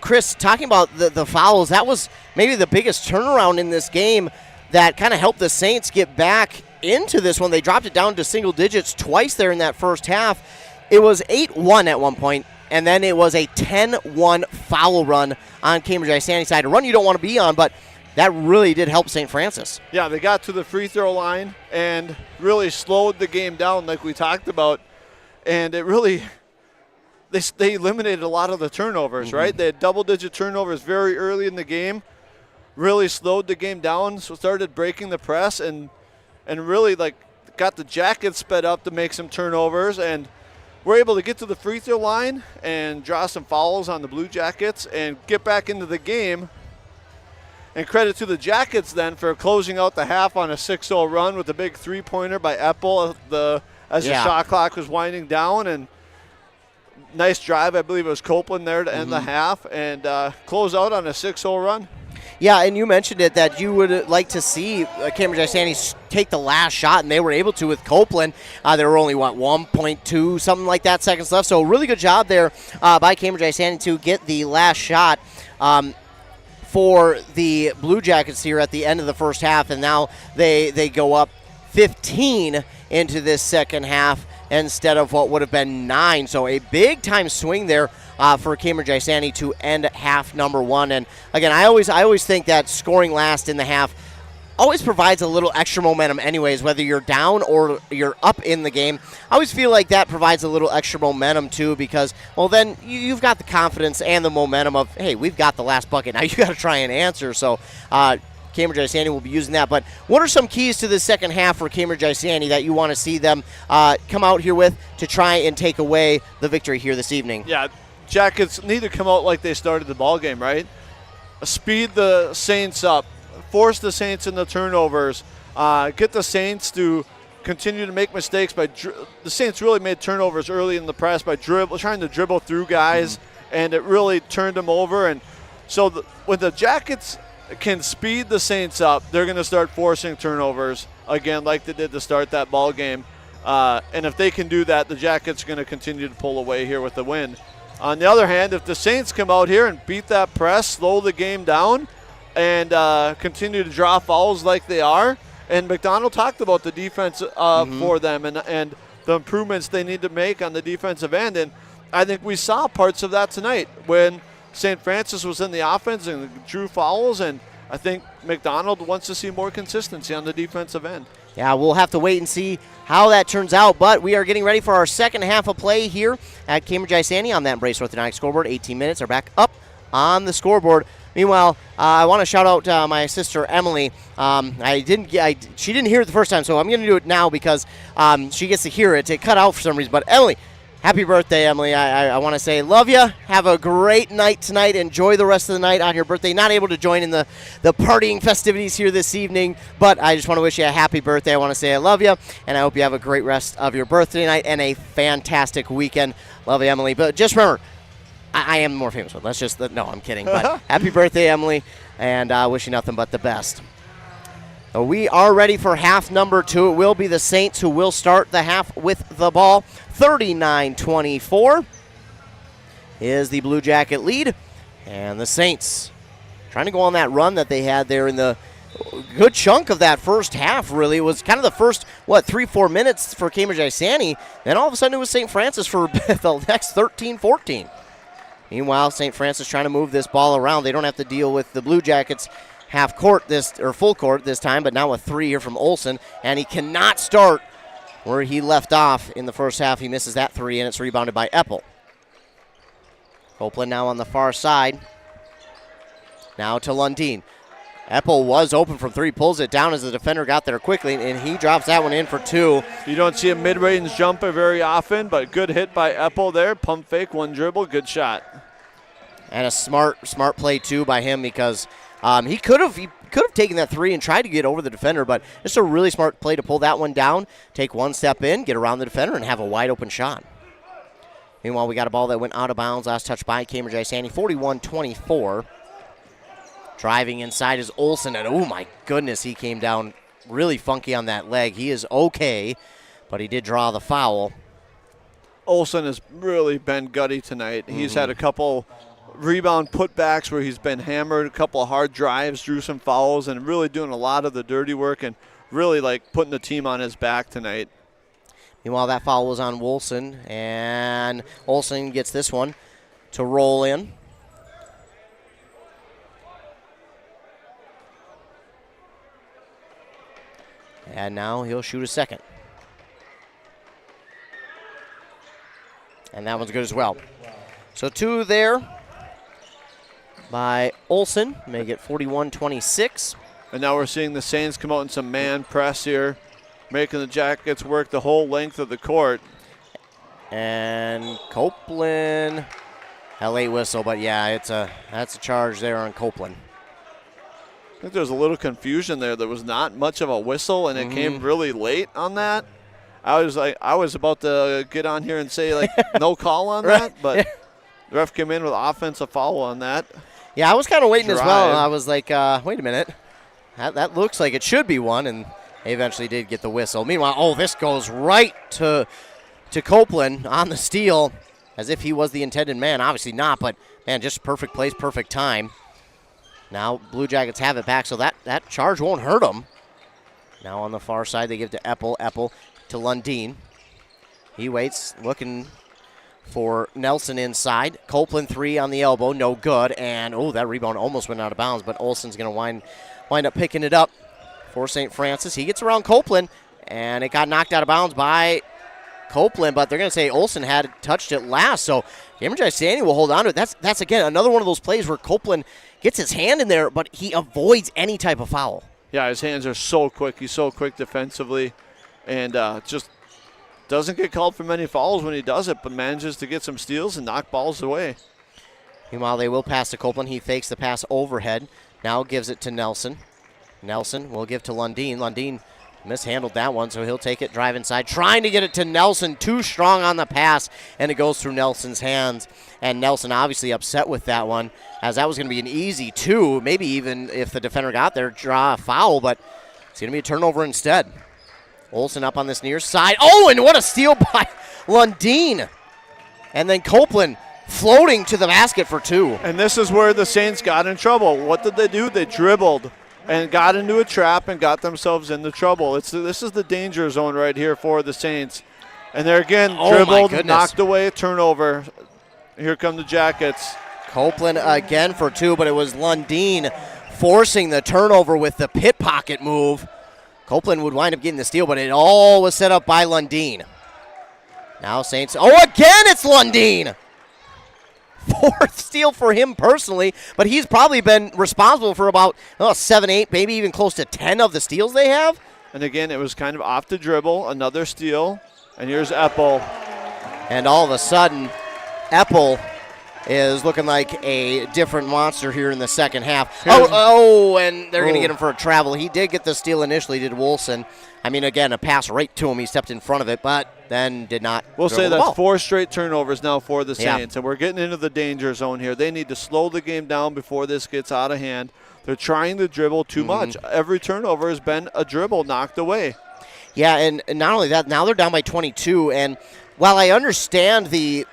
Chris, talking about the fouls, that was maybe the biggest turnaround in this game that kind of helped the Saints get back into this one. They dropped it down to single digits twice there in that first half. It was 8-1 at one point, and then it was a 10-1 foul run on Cambridge-Isanti side. A run you don't want to be on, but that really did help St. Francis. Yeah, they got to the free throw line and really slowed the game down like we talked about. And it really, they eliminated a lot of the turnovers, right? They had double-digit turnovers very early in the game. Really slowed the game down, so started breaking the press and really got the Jackets sped up to make some turnovers, and were able to get to the free throw line and draw some fouls on the Blue Jackets and get back into the game. And credit to the Jackets then for closing out the half on a 6-0 run with a big three-pointer by Eppel as the shot clock was winding down, and nice drive. I believe it was Copeland there to end the half and close out on a 6-0 run. Yeah, and you mentioned it that you would like to see Cambridge-Isanti take the last shot, and they were able to with Copeland. There were only, 1.2, something like that, seconds left. So really good job there by Cambridge-Isanti to get the last shot for the Blue Jackets here at the end of the first half, and now they go up 15 into this second half instead of what would have been 9. So a big-time swing there for Cambridge-Isanti to end half number 1. And again, I always think that scoring last in the half always provides a little extra momentum anyways, whether you're down or you're up in the game. I always feel like that provides a little extra momentum too, because, well, then you've got the confidence and the momentum of, hey, we've got the last bucket. Now you got to try and answer. So Cambridge-Isanti will be using that. But what are some keys to the second half for Cambridge-Isanti that you want to see them come out here with to try and take away the victory here this evening? Yeah, Jackets need to come out like they started the ball game, right? Speed the Saints up, force the Saints into turnovers, get the Saints to continue to make mistakes. The Saints really made turnovers early in the press by trying to dribble through guys, and it really turned them over. And so when the Jackets can speed the Saints up, they're going to start forcing turnovers again like they did to start that ball game. And if they can do that, the Jackets are going to continue to pull away here with the win. On the other hand, if the Saints come out here and beat that press, slow the game down, and continue to draw fouls like they are, and McDonald talked about the defense for them and the improvements they need to make on the defensive end, and I think we saw parts of that tonight when St. Francis was in the offense and drew fouls, and I think McDonald wants to see more consistency on the defensive end. Yeah, we'll have to wait and see how that turns out, but we are getting ready for our second half of play here at Cambridge-Isanti on that Embrace Orthodontic scoreboard. 18 minutes are back up on the scoreboard. Meanwhile, I want to shout out my sister Emily. She didn't hear it the first time, so I'm going to do it now because she gets to hear it. It cut out for some reason. But Emily, happy birthday, Emily. I want to say love you. Have a great night tonight. Enjoy the rest of the night on your birthday. Not able to join in the partying festivities here this evening, but I just want to wish you a happy birthday. I want to say I love you, and I hope you have a great rest of your birthday night and a fantastic weekend. Love you, Emily. But just remember, I am the more famous one. No, I'm kidding. But happy birthday, Emily, and wish you nothing but the best. So we are ready for half number 2. It will be the Saints who will start the half with the ball. 39-24 is the Blue Jacket lead. And the Saints trying to go on that run that they had there in the good chunk of that first half, really. It was kind of the first, 3-4 minutes for Cambridge-Isanti. Then all of a sudden it was St. Francis for the next 13-14. Meanwhile, St. Francis trying to move this ball around. They don't have to deal with the Blue Jackets full court this time, but now a 3 here from Olsen, and he cannot start where he left off in the first half. He misses that 3, and it's rebounded by Eppel. Copeland now on the far side. Now to Lundeen. Eppel was open from 3, pulls it down as the defender got there quickly, and he drops that one in for 2. You don't see a mid-range jumper very often, but good hit by Eppel there. Pump fake, 1 dribble, good shot. And a smart play, too, by him because he could have taken that 3 and tried to get over the defender, but just a really smart play to pull that one down, take 1 step in, get around the defender, and have a wide-open shot. Meanwhile, we got a ball that went out of bounds. Last touch by Cambridge-Isanti, 41-24. Driving inside is Olsen, and oh my goodness, he came down really funky on that leg. He is okay, but he did draw the foul. Olsen has really been gutty tonight. He's had a couple rebound putbacks where he's been hammered, a couple of hard drives, drew some fouls, and really doing a lot of the dirty work and really putting the team on his back tonight. Meanwhile, that foul was on Wolson, and Olsen gets this one to roll in. And now he'll shoot a second. And that one's good as well. So 2 there by Olsen, make it 41-26. And now we're seeing the Saints come out in some man press here, making the Jackets work the whole length of the court. And Copeland, a late whistle, but yeah, that's a charge there on Copeland. I think there was a little confusion there. There was not much of a whistle, and it came really late on that. I was about to get on here and say no call on that, but the ref came in with offensive foul on that. Yeah, I was kind of waiting as well. I was like, wait a minute, that looks like it should be one, and they eventually did get the whistle. Meanwhile, this goes right to Copeland on the steal, as if he was the intended man. Obviously not, but man, just perfect place, perfect time. Now Blue Jackets have it back, so that charge won't hurt them. Now on the far side, they give to Eppel. Eppel to Lundeen. He waits, looking for Nelson inside. Copeland 3 on the elbow, no good. And, that rebound almost went out of bounds, but Olsen's going to wind up picking it up for St. Francis. He gets around Copeland, and it got knocked out of bounds by Copeland, but they're going to say Olsen had touched it last, so Cambridge-Isanti will hold on to it. That's again, another one of those plays where Copeland gets his hand in there, but he avoids any type of foul. Yeah, his hands are so quick. He's so quick defensively, and just doesn't get called for many fouls when he does it, but manages to get some steals and knock balls away. Meanwhile, they will pass to Copeland. He fakes the pass overhead. Now gives it to Nelson. Nelson will give to Lundeen. Lundeen mishandled that one, so he'll take it, drive inside, trying to get it to Nelson. Too strong on the pass, and it goes through Nelson's hands. And Nelson obviously upset with that one, as that was going to be an easy 2, maybe even if the defender got there, draw a foul, but it's going to be a turnover instead. Olsen up on this near side. And what a steal by Lundeen. And then Copeland floating to the basket for 2. And this is where the Saints got in trouble. What did they do? They dribbled and got into a trap and got themselves into trouble. This is the danger zone right here for the Saints. And they're again dribbled, knocked away, turnover. Here come the Jackets. Copeland again for 2, but it was Lundeen forcing the turnover with the pit pocket move. Copeland would wind up getting the steal, but it all was set up by Lundeen. Now Saints, again it's Lundeen. fourth steal for him personally, but he's probably been responsible for about 7, 8, maybe even close to 10 of the steals they have. And again, it was kind of off the dribble, another steal. And here's Eppel. And all of a sudden, Eppel is looking like a different monster here in the second half. And they're going to get him for a travel. He did get the steal initially, did Wilson. I mean, again, a pass right to him. He stepped in front of it, but then did not. We'll say that's ball. 4 straight turnovers now for the Saints, and we're getting into the danger zone here. They need to slow the game down before this gets out of hand. They're trying to dribble too much. Every turnover has been a dribble knocked away. Yeah, and not only that, now they're down by 22, and while I understand the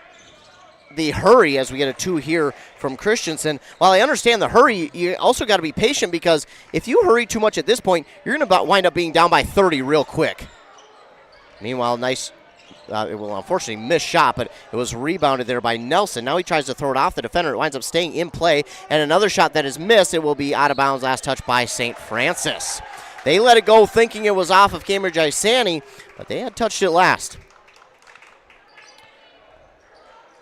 hurry as we get a 2 here from Christensen, while I understand the hurry, you also got to be patient because if you hurry too much at this point, you're going to wind up being down by 30 real quick. Meanwhile, nice, unfortunately missed shot, but it was rebounded there by Nelson. Now he tries to throw it off the defender. It winds up staying in play, and another shot that is missed. It will be out of bounds, last touch by St. Francis. They let it go thinking it was off of Cambridge-Isanti, but they had touched it last.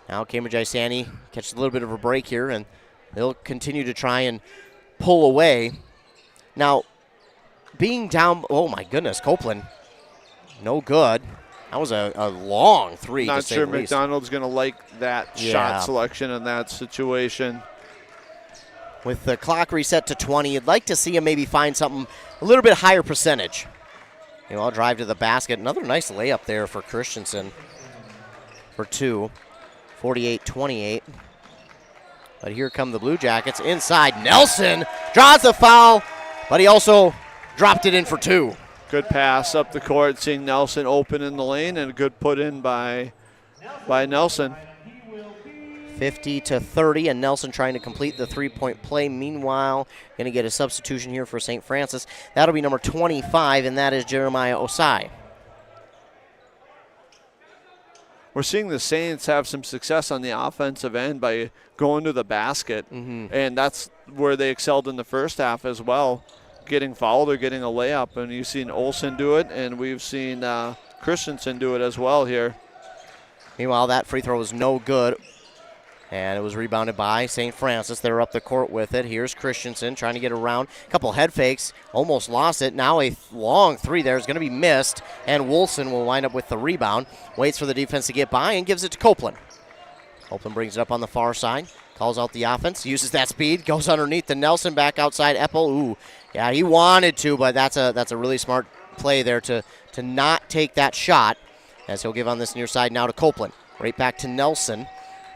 Now Cambridge-Isanti catches a little bit of a break here, and they'll continue to try and pull away. Now, being down, oh my goodness, Copeland, no good. That was a long 3. Not sure McDonald's going to like that shot selection in that situation. With the clock reset to 20, you'd like to see him maybe find something a little bit higher percentage. I'll drive to the basket. Another nice layup there for Christensen for 2. 48-28. But here come the Blue Jackets inside. Nelson draws the foul, but he also dropped it in for 2. Good pass up the court, seeing Nelson open in the lane, and a good put in by Nelson. 50-30, and Nelson trying to complete the 3-point play. Meanwhile, going to get a substitution here for St. Francis. That'll be number 25, and that is Jeremiah Osai. We're seeing the Saints have some success on the offensive end by going to the basket, and that's where they excelled in the first half as well, getting fouled or getting a layup. And you've seen Olsen do it, and we've seen Christensen do it as well here. Meanwhile, that free throw was no good, and it was rebounded by St. Francis. They're up the court with it. Here's Christensen trying to get around. A couple head fakes, almost lost it. Now a long 3 there is going to be missed, and Wilson will wind up with the rebound. Waits for the defense to get by and gives it to Copeland. Copeland brings it up on the far side, calls out the offense, uses that speed, goes underneath the Nelson, back outside Eppel. Ooh, yeah, he wanted to, but that's a really smart play there to not take that shot, as he'll give on this near side now to Copeland. Right back to Nelson.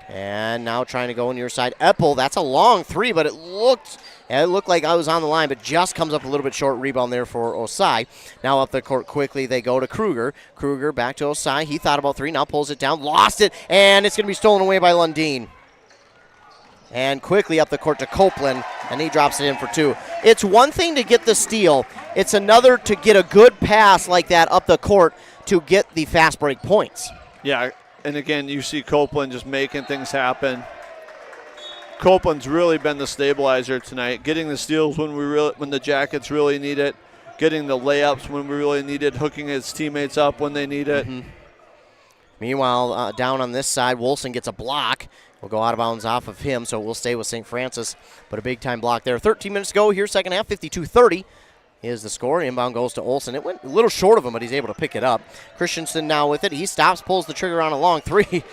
And now trying to go near side. Eppel, that's a long 3, but it looked like I was on the line, but just comes up a little bit short. Rebound there for Osai. Now up the court quickly, they go to Kruger. Kruger back to Osai. He thought about 3, now pulls it down, lost it, and it's going to be stolen away by Lundeen. And quickly up the court to Copeland, and he drops it in for 2. It's one thing to get the steal. It's another to get a good pass like that up the court to get the fast break points. Yeah. And again, you see Copeland just making things happen. Copeland's really been the stabilizer tonight, getting the steals when the Jackets really need it, getting the layups when we really need it, hooking his teammates up when they need it. Meanwhile, down on this side, Wilson gets a block. We'll go out of bounds off of him, so we'll stay with St. Francis. But a big-time block there. 13 minutes to go here, second half, 52-30. Is the score. Inbound goes to Olsen. It went a little short of him, but he's able to pick it up. Christensen now with it. He stops, pulls the trigger on a long 3.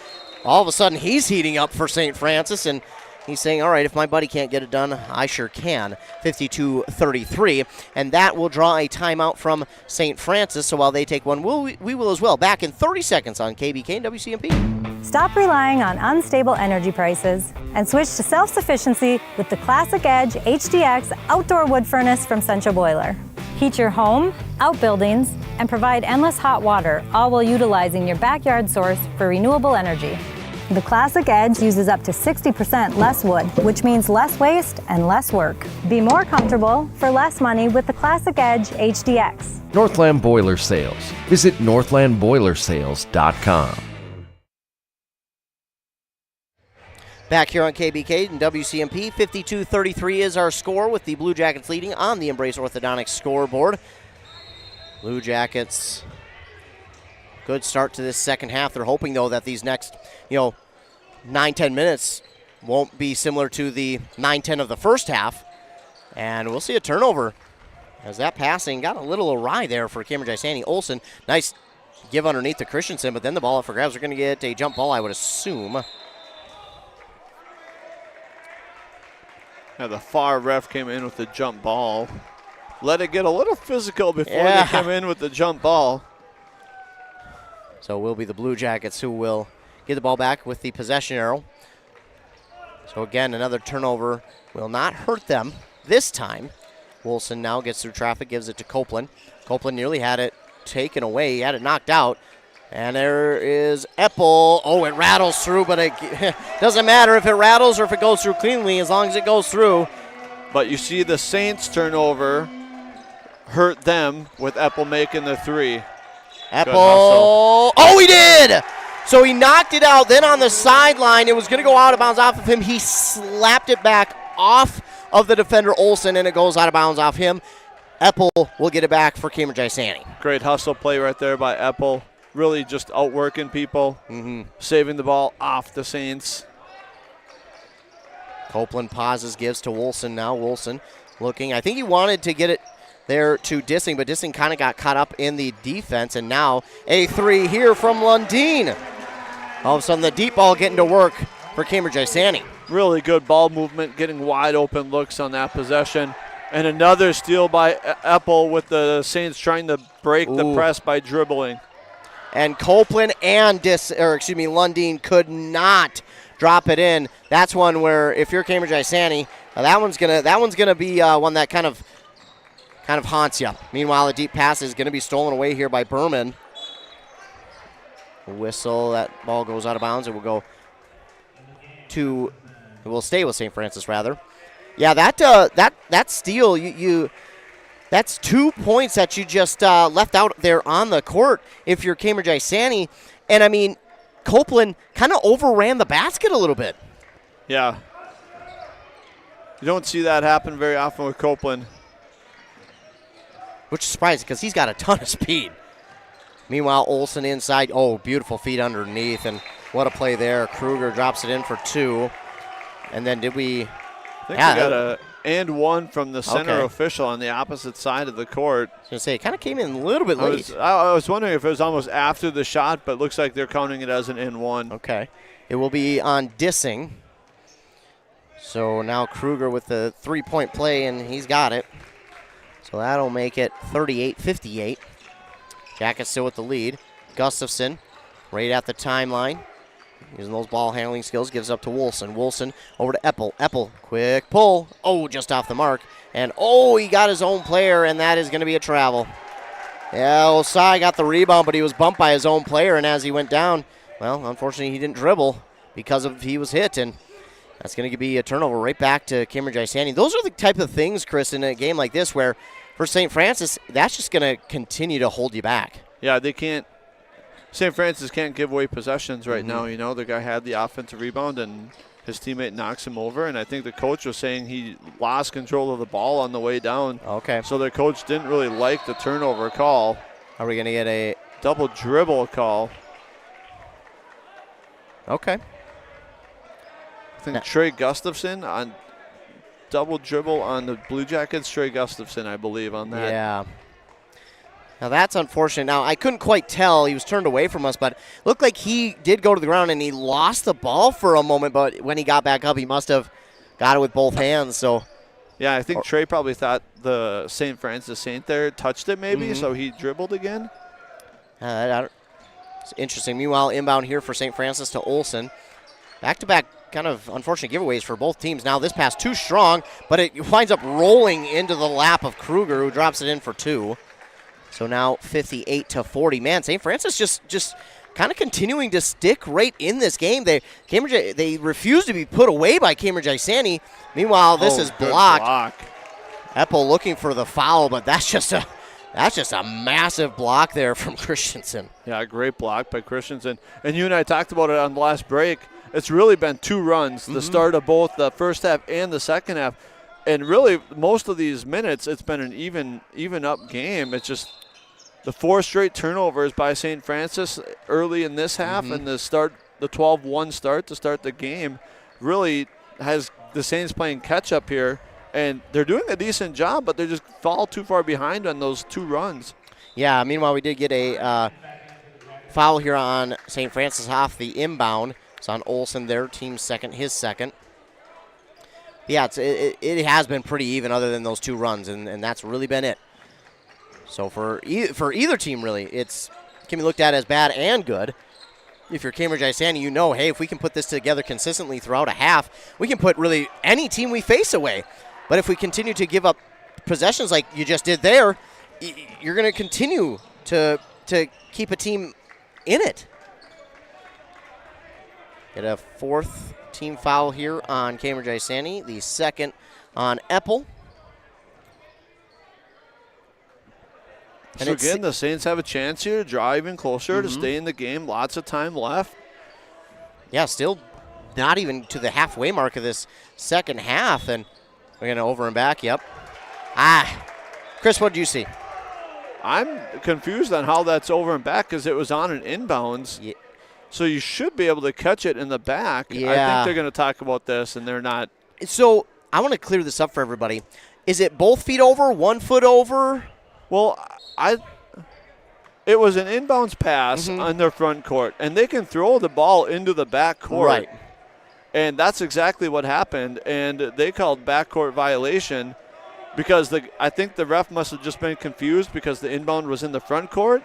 All of a sudden, he's heating up for St. Francis, and he's saying, all right, if my buddy can't get it done, I sure can. 52-33, and that will draw a timeout from St. Francis, so while they take one, we will as well. Back in 30 seconds on KBK and WCMP. Stop relying on unstable energy prices and switch to self-sufficiency with the Classic Edge HDX outdoor wood furnace from Central Boiler. Heat your home, outbuildings, and provide endless hot water, all while utilizing your backyard source for renewable energy. The Classic Edge uses up to 60% less wood, which means less waste and less work. Be more comfortable for less money with the Classic Edge HDX. Northland Boiler Sales. Visit northlandboilersales.com. Back here on KBK and WCMP, 52-33 is our score, with the Blue Jackets leading on the Embrace Orthodontics scoreboard. Blue Jackets, good start to this second half. They're hoping, though, that these next, 9-10 minutes won't be similar to the 9-10 of the first half. And we'll see a turnover as that passing got a little awry there for Cambridge-Isanti. Olsen, nice give underneath to Christensen, but then the ball up for grabs. We're going to get a jump ball, I would assume. Yeah, the far ref came in with the jump ball. Let it get a little physical before they come in with the jump ball. So it will be the Blue Jackets who will get the ball back with the possession arrow. So again, another turnover will not hurt them this time. Wilson now gets through traffic, gives it to Copeland. Copeland nearly had it taken away. He had it knocked out. And there is Eppel. Oh, it rattles through, but it doesn't matter if it rattles or if it goes through cleanly as long as it goes through. But you see the Saints turnover hurt them with Eppel making the three. Eppel. Oh, he did! So he knocked it out. Then on the sideline, it was going to go out of bounds off of him. He slapped it back off of the defender, Olsen, and it goes out of bounds off him. Eppel will get it back for Cambridge-Isanti. Great hustle play right there by Eppel. Really just outworking people, saving the ball off the Saints. Copeland pauses, gives to Wilson now. Wilson looking. I think he wanted to get it there to Dissing, but Dissing kind of got caught up in the defense, and now a three here from Lundeen. All of a sudden, the deep ball getting to work for Cambridge-Isanti. Really good ball movement, getting wide open looks on that possession. And another steal by Eppel with the Saints trying to break the press by dribbling. And Copeland and Lundeen could not drop it in. That's one where if you're Cambridge-Isanti, that one's gonna be one that kind of haunts you. Meanwhile, the deep pass is gonna be stolen away here by Berman. Whistle, that ball goes out of bounds. It will stay with St. Francis rather. Yeah, that steal that's 2 points that you just left out there on the court if you're Cambridge-Isanti. And, I mean, Copeland kind of overran the basket a little bit. Yeah. You don't see that happen very often with Copeland. Which is surprising because he's got a ton of speed. Meanwhile, Olsen inside. Oh, beautiful feet underneath. And what a play there. Kruger drops it in for two. And then did we... I think we got a and one from the center official on the opposite side of the court. I was going to say, it kind of came in a little bit late. I was wondering if it was almost after the shot, but it looks like they're counting it as an and one. Okay. It will be on Dissing. So now Kruger with the three-point play, and he's got it. So that'll make it 38-58. Jackets still with the lead. Gustafson right at the timeline. Using those ball handling skills, gives up to Wilson. Wilson over to Eppel. Eppel, quick pull. Oh, just off the mark. And he got his own player, and that is going to be a travel. Yeah, Osai got the rebound, but he was bumped by his own player, and as he went down, well, unfortunately he didn't dribble because he was hit, and that's going to be a turnover right back to Cambridge-Isanti. Those are the type of things, Chris, in a game like this where for St. Francis, that's just going to continue to hold you back. Yeah, they can't. St. Francis can't give away possessions right now. You know, the guy had the offensive rebound and his teammate knocks him over. And I think the coach was saying he lost control of the ball on the way down. Okay. So the coach didn't really like the turnover call. Are we going to get a double dribble call? Okay. I think Trey Gustafson on double dribble on the Blue Jackets. Trey Gustafson, I believe, on that. Yeah. Now, that's unfortunate. Now, I couldn't quite tell. He was turned away from us, but it looked like he did go to the ground, and he lost the ball for a moment, but when he got back up, he must have got it with both hands. So, yeah, I think Trey probably thought the St. Francis Saint there touched it maybe, so he dribbled again. It's interesting. Meanwhile, inbound here for St. Francis to Olsen. Back-to-back kind of unfortunate giveaways for both teams. Now, this pass too strong, but it winds up rolling into the lap of Kruger, who drops it in for two. So now 58-40. Man, St. Francis just kind of continuing to stick right in this game. They refuse to be put away by Cambridge-Isanti. Meanwhile, this is blocked. Eppel looking for the foul, but that's just a massive block there from Christensen. Yeah, great block by Christensen. And you and I talked about it on the last break. It's really been two runs, the start of both the first half and the second half. And really, most of these minutes, it's been an even up game. It's just the four straight turnovers by St. Francis early in this half and the 12-1 start to start the game really has the Saints playing catch up here, and they're doing a decent job, but they just fall too far behind on those 2 runs. Yeah, meanwhile, we did get a foul here on St. Francis off the inbound. It's on Olsen, their team's second, his second. Yeah, it has been pretty even other than those 2 runs, and that's really been it. So for either team, really, it can be looked at as bad and good. If you're Cambridge-Isanti, you know, hey, if we can put this together consistently throughout a half, we can put really any team we face away. But if we continue to give up possessions like you just did there, you're going to continue to keep a team in it. Get a 4th team foul here on Cambridge-Isanti, the 2nd on Eppel. So again, the Saints have a chance here to draw even closer, to stay in the game. Lots of time left. Yeah, still not even to the halfway mark of this second half. And we're going to over and back, yep. Chris, what did you see? I'm confused on how that's over and back because it was on an inbounds. Yeah. So you should be able to catch it in the back. Yeah. I think they're going to talk about this, and they're not. So I want to clear this up for everybody. Is it both feet over, 1 foot over? Well, it was an inbounds pass on their front court, and they can throw the ball into the back court. Right. And that's exactly what happened, and they called backcourt violation because I think the ref must have just been confused because the inbound was in the front court,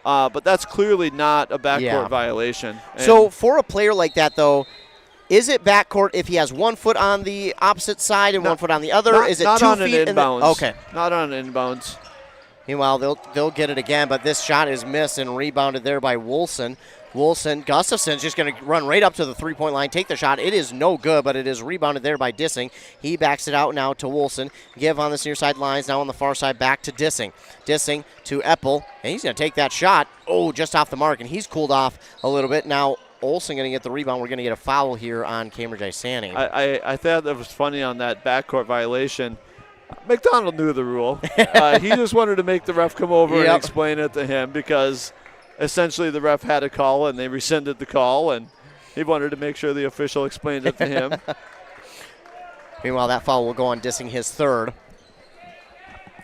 but that's clearly not a backcourt violation. And so for a player like that, though, is it backcourt if he has 1 foot on the opposite side and 1 foot on the other? Is it not 2 on feet? An inbounds. Okay. Not on inbounds. Meanwhile, they'll get it again, but this shot is missed and rebounded there by Wolson. Gustafson's just going to run right up to the 3-point line, take the shot. It is no good, but it is rebounded there by Dissing. He backs it out now to Wolson. Give on the near side lines, now on the far side back to Dissing. Dissing to Eppel, and he's going to take that shot. Oh, just off the mark, and he's cooled off a little bit. Now Olsen going to get the rebound. We're going to get a foul here on Cambridge-Isanti. I thought that was funny on that backcourt violation. McDonald knew the rule. He just wanted to make the ref come over and explain it to him because essentially the ref had a call and they rescinded the call, and he wanted to make sure the official explained it to him. Meanwhile, that foul will go on Dissing, his 3rd.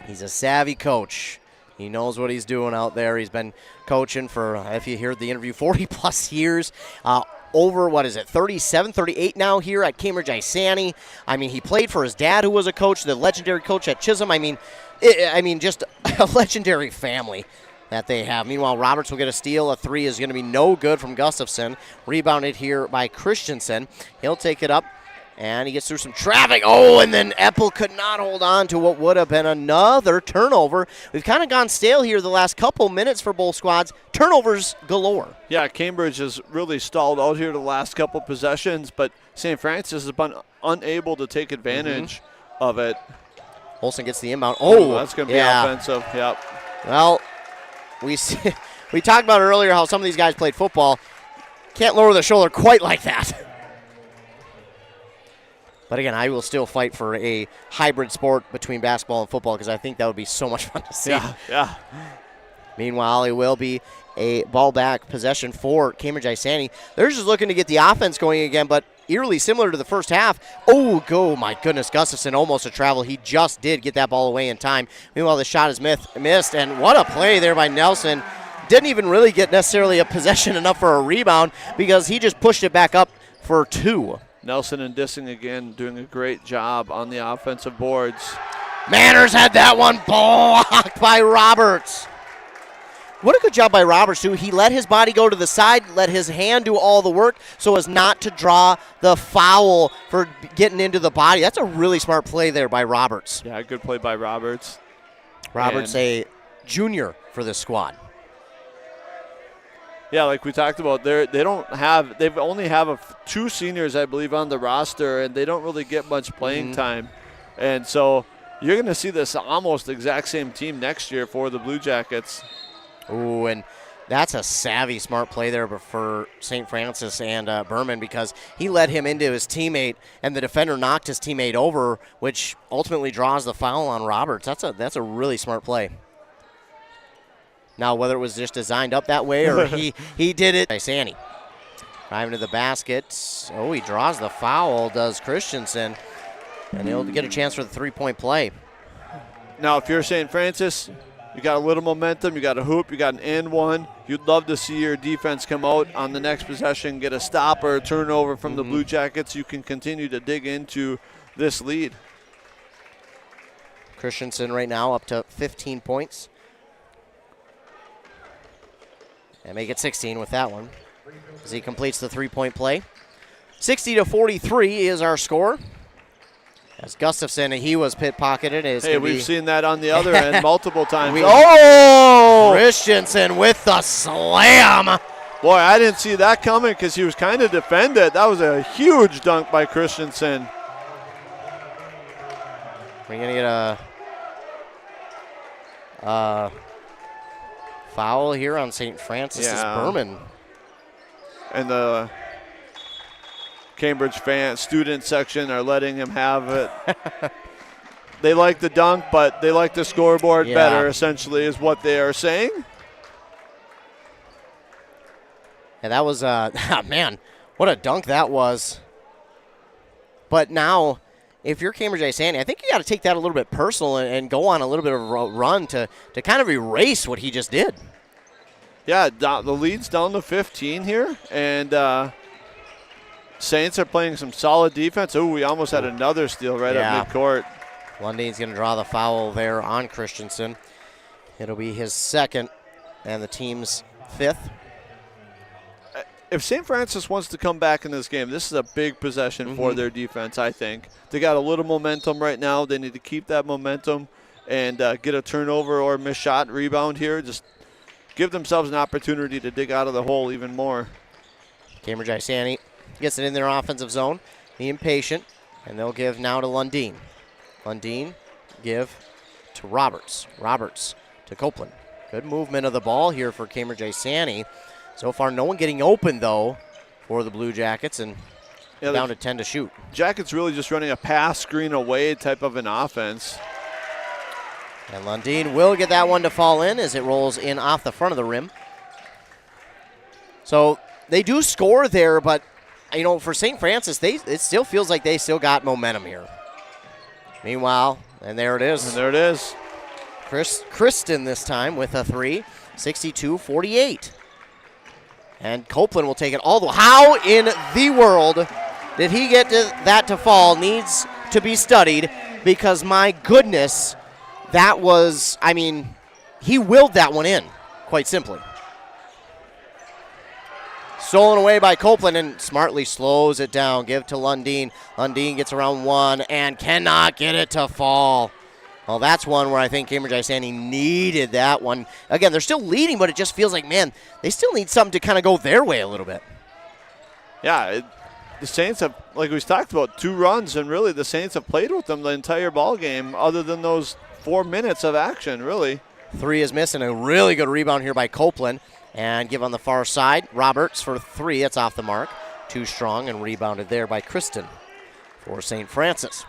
He's a savvy coach. He knows what he's doing out there. He's been coaching for, if you heard the interview, 40-plus years. Over, 37, 38 now here at Cambridge-Isanti. I mean, he played for his dad, who was a coach, the legendary coach at Chisholm. I mean, just a legendary family that they have. Meanwhile, Roberts will get a steal. A 3 is going to be no good from Gustafson. Rebounded here by Christensen. He'll take it up, and he gets through some traffic. Oh, and then Eppel could not hold on to what would have been another turnover. We've kind of gone stale here the last couple minutes for both squads. Turnovers galore. Yeah, Cambridge has really stalled out here the last couple possessions, but St. Francis has been unable to take advantage of it. Olsen gets the inbound. Oh, that's going to be offensive. Yep. Well, we talked about earlier how some of these guys played football. Can't lower the shoulder quite like that. But again, I will still fight for a hybrid sport between basketball and football because I think that would be so much fun to see. Yeah. Meanwhile, it will be a ball back possession for Cambridge-Isanti. They're just looking to get the offense going again, but eerily similar to the first half. Oh, my goodness, Gustafson almost a travel. He just did get that ball away in time. Meanwhile, the shot is missed, and what a play there by Nelson. Didn't even really get necessarily a possession enough for a rebound because he just pushed it back up for 2. Nelson and Dissing again doing a great job on the offensive boards. Manners had that one blocked by Roberts. What a good job by Roberts, too. He let his body go to the side, let his hand do all the work so as not to draw the foul for getting into the body. That's a really smart play there by Roberts. Yeah, good play by Roberts. Roberts, a junior for this squad. Yeah, like we talked about, they only have 2 seniors, I believe, on the roster, and they don't really get much playing time. And so you're going to see this almost exact same team next year for the Blue Jackets. Ooh, and that's a savvy, smart play there for St. Francis and Berman because he led him into his teammate, and the defender knocked his teammate over, which ultimately draws the foul on Roberts. That's a really smart play. Now, whether it was just designed up that way or he did it. Isanti. Driving to the basket. Oh, he draws the foul, does Christensen. And he'll get a chance for the three-point play. Now, if you're St. Francis, you got a little momentum, you got a hoop, you got an and one. You'd love to see your defense come out on the next possession, get a stop or a turnover from the Blue Jackets. You can continue to dig into this lead. Christensen right now up to 15 points. And make it 16 with that one as he completes the three-point play. 60-43 is our score. As Gustafson, he was pit-pocketed. Hey, we've seen that on the other end multiple times. Christensen with the slam. Boy, I didn't see that coming because he was kind of defended. That was a huge dunk by Christensen. We're going to get a foul here on St. Francis' Berman. And the Cambridge student section are letting him have it. They like the dunk, but they like the scoreboard better, essentially, is what they are saying. And that was, man, what a dunk that was. But now, if you're Cambridge-Isanti, I think you got to take that a little bit personal and go on a little bit of a run to kind of erase what he just did. Yeah, the lead's down to 15 here, and Saints are playing some solid defense. Oh, we almost had another steal right at midcourt. Lundine's going to draw the foul there on Christensen. It'll be his second and the team's fifth. If St. Francis wants to come back in this game, this is a big possession for their defense, I think. They got a little momentum right now. They need to keep that momentum and get a turnover or missed shot rebound here. Just give themselves an opportunity to dig out of the hole even more. Cambridge-Isanti gets it in their offensive zone, being patient, and they'll give now to Lundeen. Lundeen give to Roberts. Roberts to Copeland. Good movement of the ball here for Cambridge-Isanti. So far, no one getting open, though, for the Blue Jackets, and down to 10 to shoot. Jackets really just running a pass screen away type of an offense. And Lundeen will get that one to fall in as it rolls in off the front of the rim. So they do score there, but, you know, for St. Francis, it still feels like they still got momentum here. Meanwhile, and there it is. And there it is. Kristen this time with a three, 62-48. And Copeland will take it all the way. How in the world did he get that to fall? Needs to be studied because, my goodness, that was, I mean, he willed that one in, quite simply. Stolen away by Copeland and smartly slows it down. Give to Lundeen. Lundeen gets around one and cannot get it to fall. Well, that's one where I think Cambridge-Isanti needed that one. Again, they're still leading, but it just feels like, man, they still need something to kind of go their way a little bit. Yeah, the Saints have, like we talked about, 2 runs, and really the Saints have played with them the entire ball game other than those 4 minutes of action, really. 3 is missing. A really good rebound here by Copeland. And give on the far side. Roberts for 3. That's off the mark. Too strong and rebounded there by Kristen for St. Francis.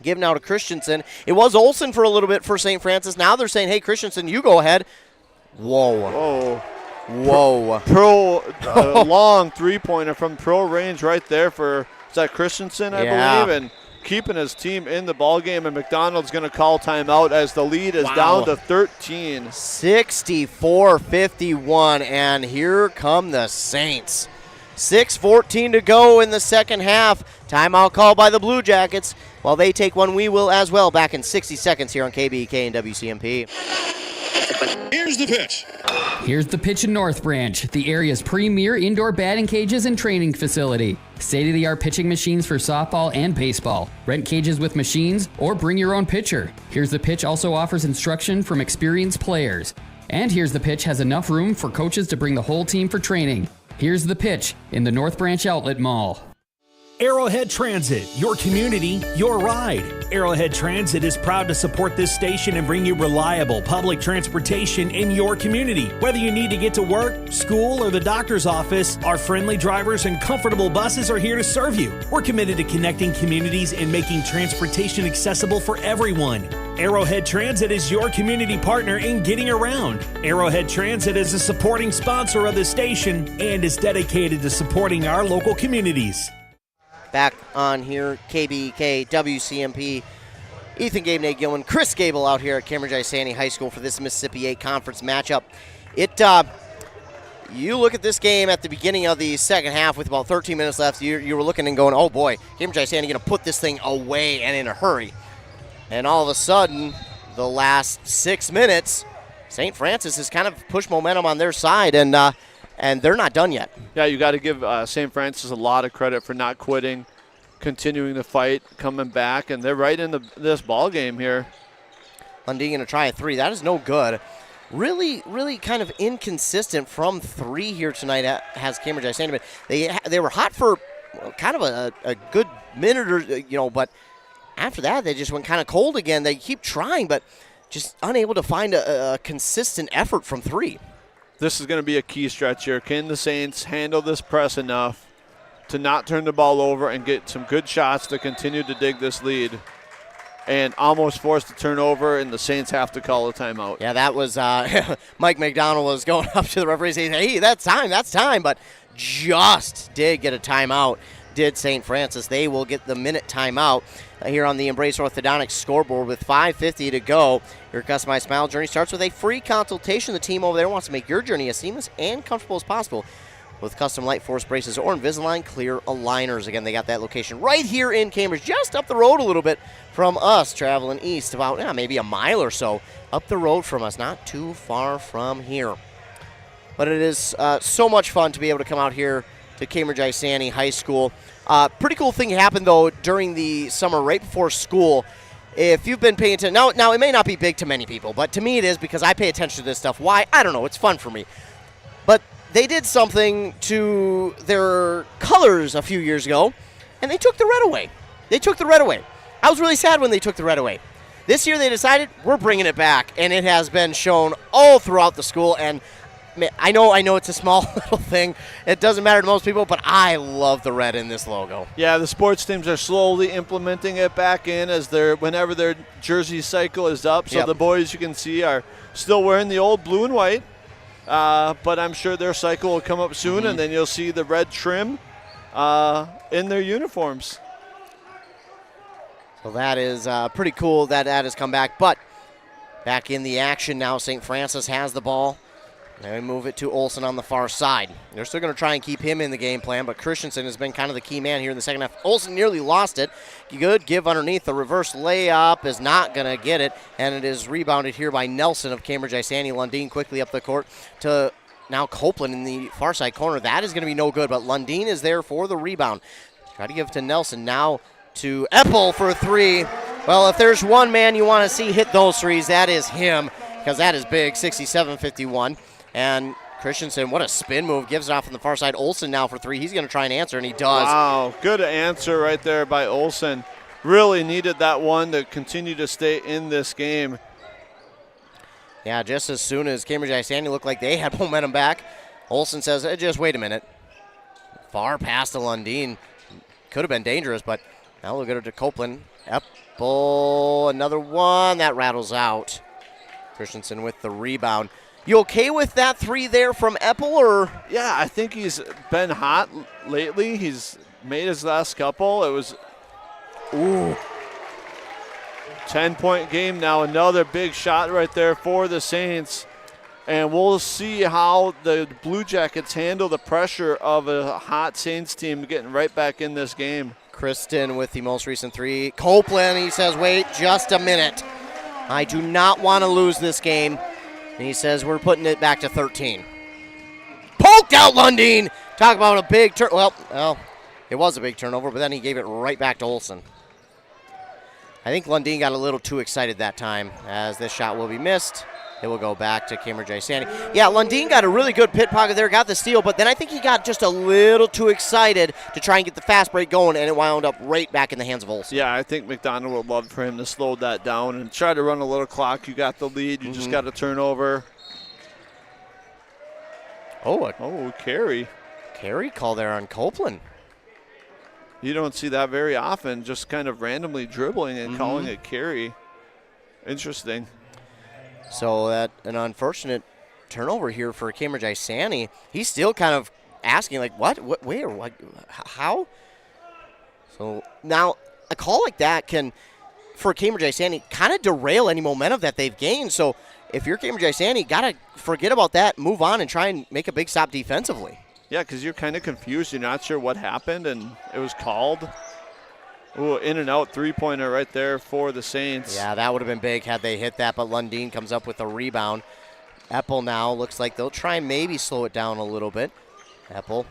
Give now to Christensen. It was Olsen for a little bit for St. Francis. Now they're saying, hey, Christensen, you go ahead. Whoa. Pro long three-pointer from pro range right there for, is that Christensen, I believe? And keeping his team in the ballgame, and McDonald's going to call timeout as the lead is down to 13. 64-51, and here come the Saints. 6:14 to go in the second half. Timeout called by the Blue Jackets. While they take one, we will as well. Back in 60 seconds here on KBK and WCMP. Here's the pitch. Here's the pitch in North Branch, the area's premier indoor batting cages and training facility. State-of-the-art pitching machines for softball and baseball. Rent cages with machines or bring your own pitcher. Here's the Pitch also offers instruction from experienced players. And Here's the Pitch has enough room for coaches to bring the whole team for training. Here's the Pitch in the North Branch Outlet Mall. Arrowhead Transit, your community, your ride. Arrowhead Transit is proud to support this station and bring you reliable public transportation in your community. Whether you need to get to work, school, or the doctor's office, our friendly drivers and comfortable buses are here to serve you. We're committed to connecting communities and making transportation accessible for everyone. Arrowhead Transit is your community partner in getting around. Arrowhead Transit is a supporting sponsor of the station and is dedicated to supporting our local communities. Back on here, KBK, WCMP, Ethan Gabe, Nate Gilman, Chris Gable out here at Cambridge-Isanti High School for this Mississippi 8 Conference matchup. You look at this game at the beginning of the second half with about 13 minutes left, you were looking and going, oh boy, Cambridge-Isanti going to put this thing away and in a hurry. And all of a sudden, the last 6 minutes, St. Francis has kind of pushed momentum on their side, and they're not done yet. Yeah, you got to give St. Francis a lot of credit for not quitting, continuing the fight, coming back, and they're right in this ball game here. Lundin going to try a three. That is no good. Really, really kind of inconsistent from three here tonight has Cambridge-Isanti. But they were hot for kind of a good minute or but after that they just went kind of cold again. They keep trying, but just unable to find a consistent effort from three. This is going to be a key stretch here. Can the Saints handle this press enough to not turn the ball over and get some good shots to continue to dig this lead? And almost forced a turnover, and the Saints have to call a timeout. Yeah, that was Mike McDonald was going up to the referee saying, hey, that's time, but just did get a timeout, did St. Francis. They will get the minute timeout here on the Embrace Orthodontics scoreboard with 5:50 to go. Your customized smile journey starts with a free consultation. The team over there wants to make your journey as seamless and comfortable as possible with custom Light Force braces or Invisalign clear aligners. Again, they got that location right here in Cambridge, just up the road a little bit from us, traveling east about maybe a mile or so up the road from us, not too far from here. But it is so much fun to be able to come out here to Cambridge-Isanti High School. Pretty cool thing happened, though, during the summer right before school. If you've been paying attention, now it may not be big to many people, but to me it is because I pay attention to this stuff. Why? I don't know. It's fun for me. But they did something to their colors a few years ago, and they took the red away. I was really sad when they took the red away. This year they decided, we're bringing it back, and it has been shown all throughout the school. And I know it's a small little thing. It doesn't matter to most people, but I love the red in this logo. Yeah, the sports teams are slowly implementing it back in whenever their jersey cycle is up. So the boys, you can see, are still wearing the old blue and white. But I'm sure their cycle will come up soon, and then you'll see the red trim in their uniforms. So that is pretty cool that has come back. But back in the action now, St. Francis has the ball. And we move it to Olsen on the far side. They're still going to try and keep him in the game plan, but Christensen has been kind of the key man here in the second half. Olsen nearly lost it. Good give underneath. The reverse layup is not going to get it, and it is rebounded here by Nelson of Cambridge-Isanti. Lundin quickly up the court to now Copeland in the far side corner. That is going to be no good, but Lundin is there for the rebound. Try to give it to Nelson. Now to Eppel for a three. Well, if there's one man you want to see hit those threes, that is him, because that is big, 67-51. And Christensen, what a spin move, gives it off on the far side. Olsen now for three. He's going to try and answer, and he does. Wow, good answer right there by Olsen. Really needed that one to continue to stay in this game. Yeah, just as soon as Cambridge-Isanti looked like they had momentum back, Olsen says, just wait a minute. Far past to Lundin. Could have been dangerous, but now we'll get it to Copeland. Eppel, another one. That rattles out. Christensen with the rebound. You okay with that three there from Eppel, or? Yeah, I think he's been hot lately. He's made his last couple. It was 10-point game now. Another big shot right there for the Saints. And we'll see how the Blue Jackets handle the pressure of a hot Saints team getting right back in this game. Kristen with the most recent three. Copeland, he says, wait just a minute. I do not want to lose this game. And he says, we're putting it back to 13. Poked out Lundin. Talk about a big turn. Well, it was a big turnover, but then he gave it right back to Olsen. I think Lundin got a little too excited that time, as this shot will be missed. It will go back to Cambridge-Isanti. Yeah, Lundin got a really good pit pocket there, got the steal, but then I think he got just a little too excited to try and get the fast break going, and it wound up right back in the hands of Olsen. Yeah, I think McDonald would love for him to slow that down and try to run a little clock. You got the lead. You just got to turn over. Carry. Carry call there on Copeland. You don't see that very often, just kind of randomly dribbling and calling it carry. Interesting. So that an unfortunate turnover here for Cambridge-Isanti. He's still kind of asking, like, what, where, what, how? So now a call like that can, for Cambridge-Isanti, kind of derail any momentum that they've gained. So if you're Cambridge-Isanti, got to forget about that, move on, and try and make a big stop defensively. Yeah, because you're kind of confused. You're not sure what happened, and it was called. Ooh, in and out three-pointer right there for the Saints. Yeah, that would have been big had they hit that, but Lundin comes up with a rebound. Eppel now looks like they'll try and maybe slow it down a little bit. Eppel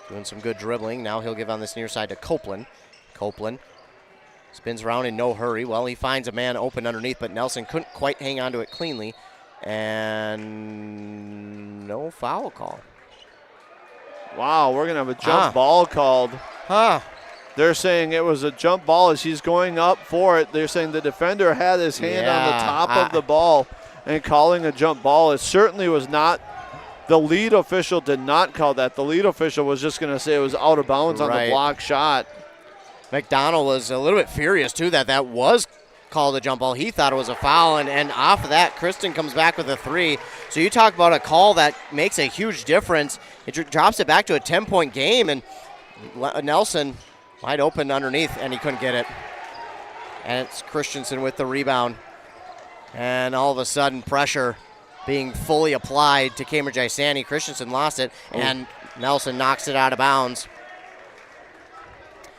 doing some good dribbling. Now he'll give on this near side to Copeland. Copeland spins around in no hurry. Well, he finds a man open underneath, but Nelson couldn't quite hang on to it cleanly. And no foul call. Wow, we're going to have a jump ball called. They're saying it was a jump ball as he's going up for it. They're saying the defender had his hand on the top of the ball and calling a jump ball. It certainly was not. The lead official did not call that. The lead official was just going to say it was out of bounds on the block shot. McDonald was a little bit furious, too, that was called a jump ball. He thought it was a foul, and off of that, Kristen comes back with a three. So you talk about a call that makes a huge difference. It drops it back to a 10-point game, and Nelson wide open underneath, and he couldn't get it. And it's Christensen with the rebound. And all of a sudden, pressure being fully applied to Cambridge-Isanti. Christensen lost it, and Nelson knocks it out of bounds.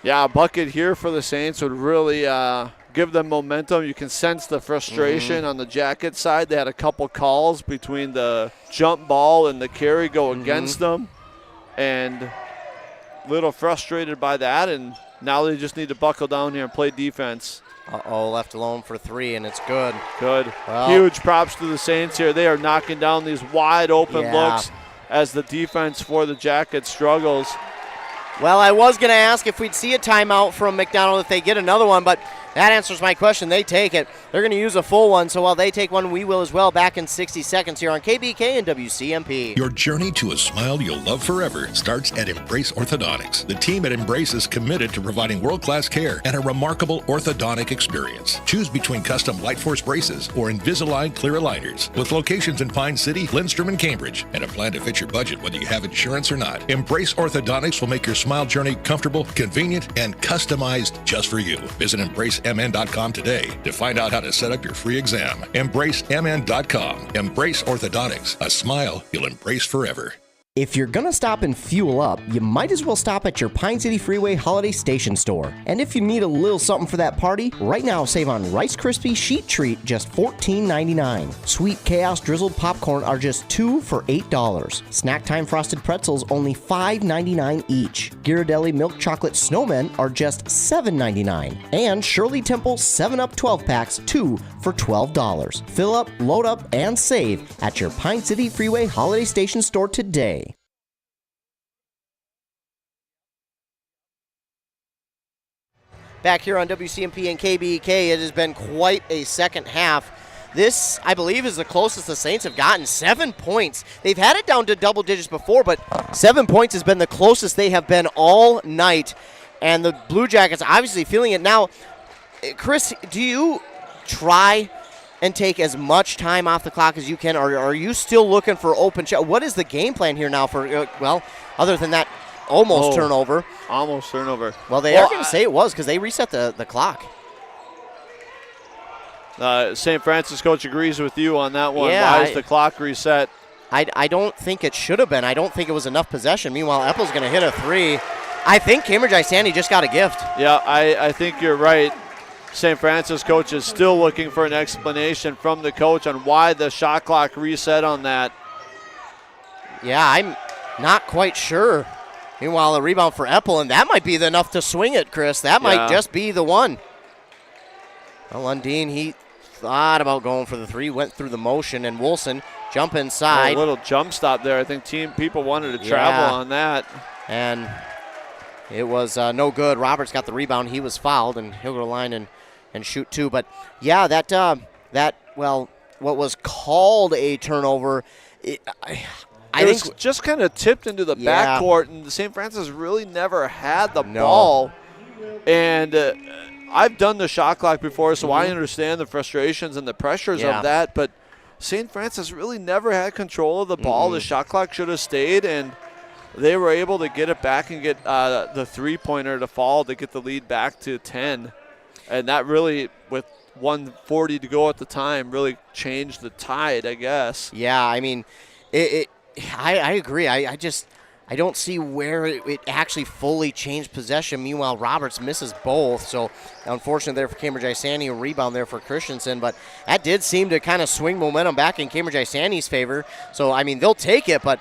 Yeah, a bucket here for the Saints would really give them momentum. You can sense the frustration on the Jacket side. They had a couple calls between the jump ball and the carry go against them, and a little frustrated by that, and now they just need to buckle down here and play defense. Left alone for three, and it's good. Good. Well, huge props to the Saints here. They are knocking down these wide open looks as the defense for the Jackets struggles. Well, I was going to ask if we'd see a timeout from McDonald if they get another one, but that answers my question. They take it. They're going to use a full one, so while they take one, we will as well. Back in 60 seconds here on KBK and WCMP. Your journey to a smile you'll love forever starts at Embrace Orthodontics. The team at Embrace is committed to providing world-class care and a remarkable orthodontic experience. Choose between custom Light Force braces or Invisalign clear aligners. With locations in Pine City, Lindstrom, and Cambridge, and a plan to fit your budget whether you have insurance or not. Embrace Orthodontics will make your smile journey comfortable, convenient, and customized just for you. Visit EmbraceMN.com today to find out how to set up your free exam. EmbraceMN.com. Embrace Orthodontics. A smile you'll embrace forever. If you're gonna stop and fuel up, you might as well stop at your Pine City Freeway Holiday Station store. And if you need a little something for that party, right now save on Rice Krispie Sheet Treat, just $14.99. Sweet Chaos Drizzled Popcorn are just $2 for $8. Snack Time Frosted Pretzels only $5.99 each. Ghirardelli Milk Chocolate Snowmen are just $7.99. And Shirley Temple 7-Up 12-packs, 2 for $12. Fill up, load up, and save at your Pine City Freeway Holiday Station store today. Back here on WCMP and KBK, it has been quite a second half. This, I believe, is the closest the Saints have gotten. 7 points. They've had it down to double digits before, but 7 points has been the closest they have been all night. And the Blue Jackets obviously feeling it now. Chris, do you try and take as much time off the clock as you can, or are you still looking for open shot? What is the game plan here now for, other than that turnover? Almost turnover. Well, they are going to say it was because they reset the clock. St. Francis coach agrees with you on that one. Yeah, why is the clock reset? I don't think it should have been. I don't think it was enough possession. Meanwhile, Eppel's going to hit a three. I think Cambridge-Isanti just got a gift. Yeah, I think you're right. St. Francis coach is still looking for an explanation from the coach on why the shot clock reset on that. Yeah, I'm not quite sure. Meanwhile, a rebound for Eppel, and that might be enough to swing it, Chris. That might just be the one. Well, Lundin, he thought about going for the three, went through the motion, and Wilson jump inside. A little jump stop there. I think people wanted to travel on that. And it was no good. Roberts got the rebound. He was fouled, and he'll go to the line and shoot two. But, yeah, what was called a turnover, I think was just kind of tipped into the backcourt, and St. Francis really never had the ball. And I've done the shot clock before, so I understand the frustrations and the pressures of that. But St. Francis really never had control of the ball. The shot clock should have stayed, and they were able to get it back and get the three-pointer to fall to get the lead back to 10. And that really, with 1:40 to go at the time, really changed the tide, I guess. Yeah, I mean, I agree. I don't see where it actually fully changed possession. Meanwhile, Roberts misses both. So, unfortunately there for Cambridge-Isanti, a rebound there for Christensen. But that did seem to kind of swing momentum back in Cambridge-Isanti's favor. So, I mean, they'll take it, but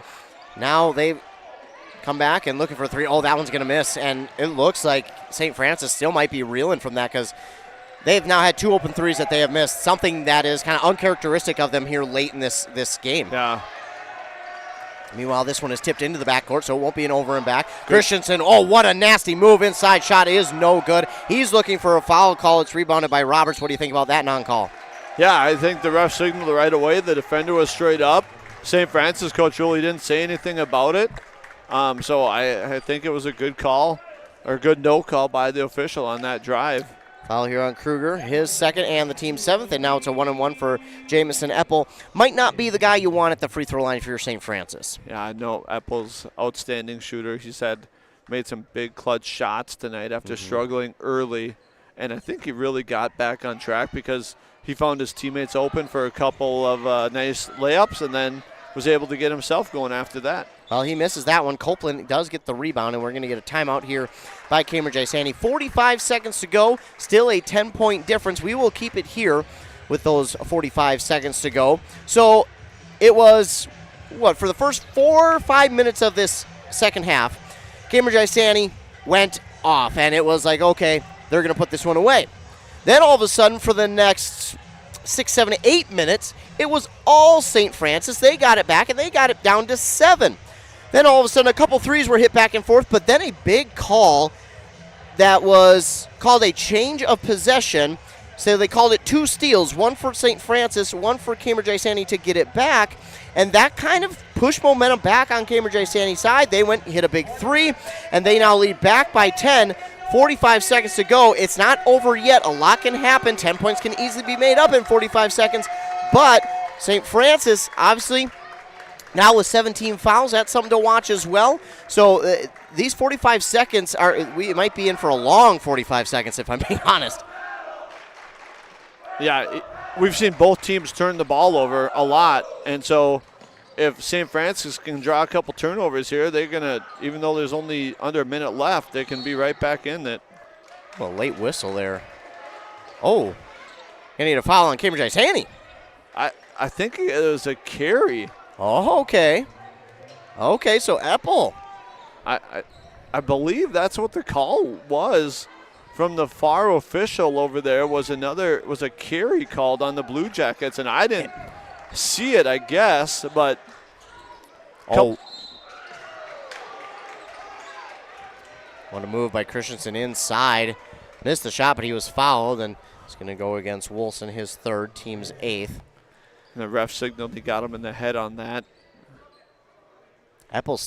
now they've come back and looking for a three. Oh, that one's going to miss. And it looks like St. Francis still might be reeling from that because they've now had 2 open threes that they have missed, something that is kind of uncharacteristic of them here late in this game. Yeah. Meanwhile, this one is tipped into the backcourt, so it won't be an over and back. Christensen, oh, what a nasty move. Inside shot is no good. He's looking for a foul call. It's rebounded by Roberts. What do you think about that non-call? Yeah, I think the ref signaled right away. The defender was straight up. St. Francis coach really didn't say anything about it. So I think it was a good call, or good no call by the official on that drive. Foul here on Kruger, his second and the team's seventh, and now it's a 1-and-1 for Jamison Eppel. Might not be the guy you want at the free throw line if you're St. Francis. Yeah, I know Eppel's outstanding shooter. He said made some big clutch shots tonight after struggling early, and I think he really got back on track because he found his teammates open for a couple of nice layups and then was able to get himself going after that. Well, he misses that one. Copeland does get the rebound, and we're going to get a timeout here by Cambridge-Isanti. 45 seconds to go. Still a 10-point difference. We will keep it here with those 45 seconds to go. So it was, for the first 4 or 5 minutes of this second half, Cambridge-Isanti went off, and it was like, okay, they're going to put this one away. Then all of a sudden, for the next 6, 7, 8 minutes, it was all St. Francis. They got it back, and they got it down to 7. Then all of a sudden, a couple threes were hit back and forth, but then a big call that was called a change of possession. So they called it 2 steals, one for St. Francis, one for Cambridge-Isanti to get it back, and that kind of pushed momentum back on Cambridge-Isanti's side. They went and hit a big 3, and they now lead back by 10. 45 seconds to go. It's not over yet. A lot can happen. 10 points can easily be made up in 45 seconds, but St. Francis, obviously, now with 17 fouls, that's something to watch as well. So these 45 seconds we might be in for a long 45 seconds, if I'm being honest. Yeah, we've seen both teams turn the ball over a lot, and so if St. Francis can draw a couple turnovers here, they're going to, even though there's only under a minute left, they can be right back in it. Well, late whistle there. Oh, going to need a foul on Cambridge-Isanti. I think it was a carry. Oh, okay. Okay, so Eppel. I believe that's what the call was from the far official over there. Was a carry called on the Blue Jackets, and I didn't see it, I guess, but what a move by Christensen inside. Missed the shot, but he was fouled, and it's going to go against Wilson, his third, team's 8th. And the ref signaled he got him in the head on that. Eppel's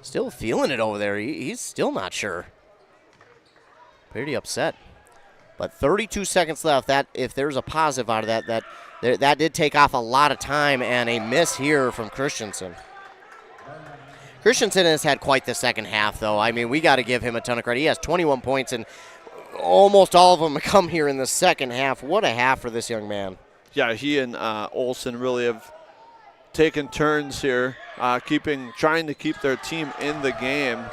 still feeling it over there. He's still not sure. Pretty upset. But 32 seconds left. That, if there's a positive out of that did take off a lot of time, and a miss here from Christensen. Christensen has had quite the second half, though. I mean, we got to give him a ton of credit. He has 21 points, and almost all of them come here in the second half. What a half for this young man. Yeah, he and Olsen really have taken turns here, trying to keep their team in the game.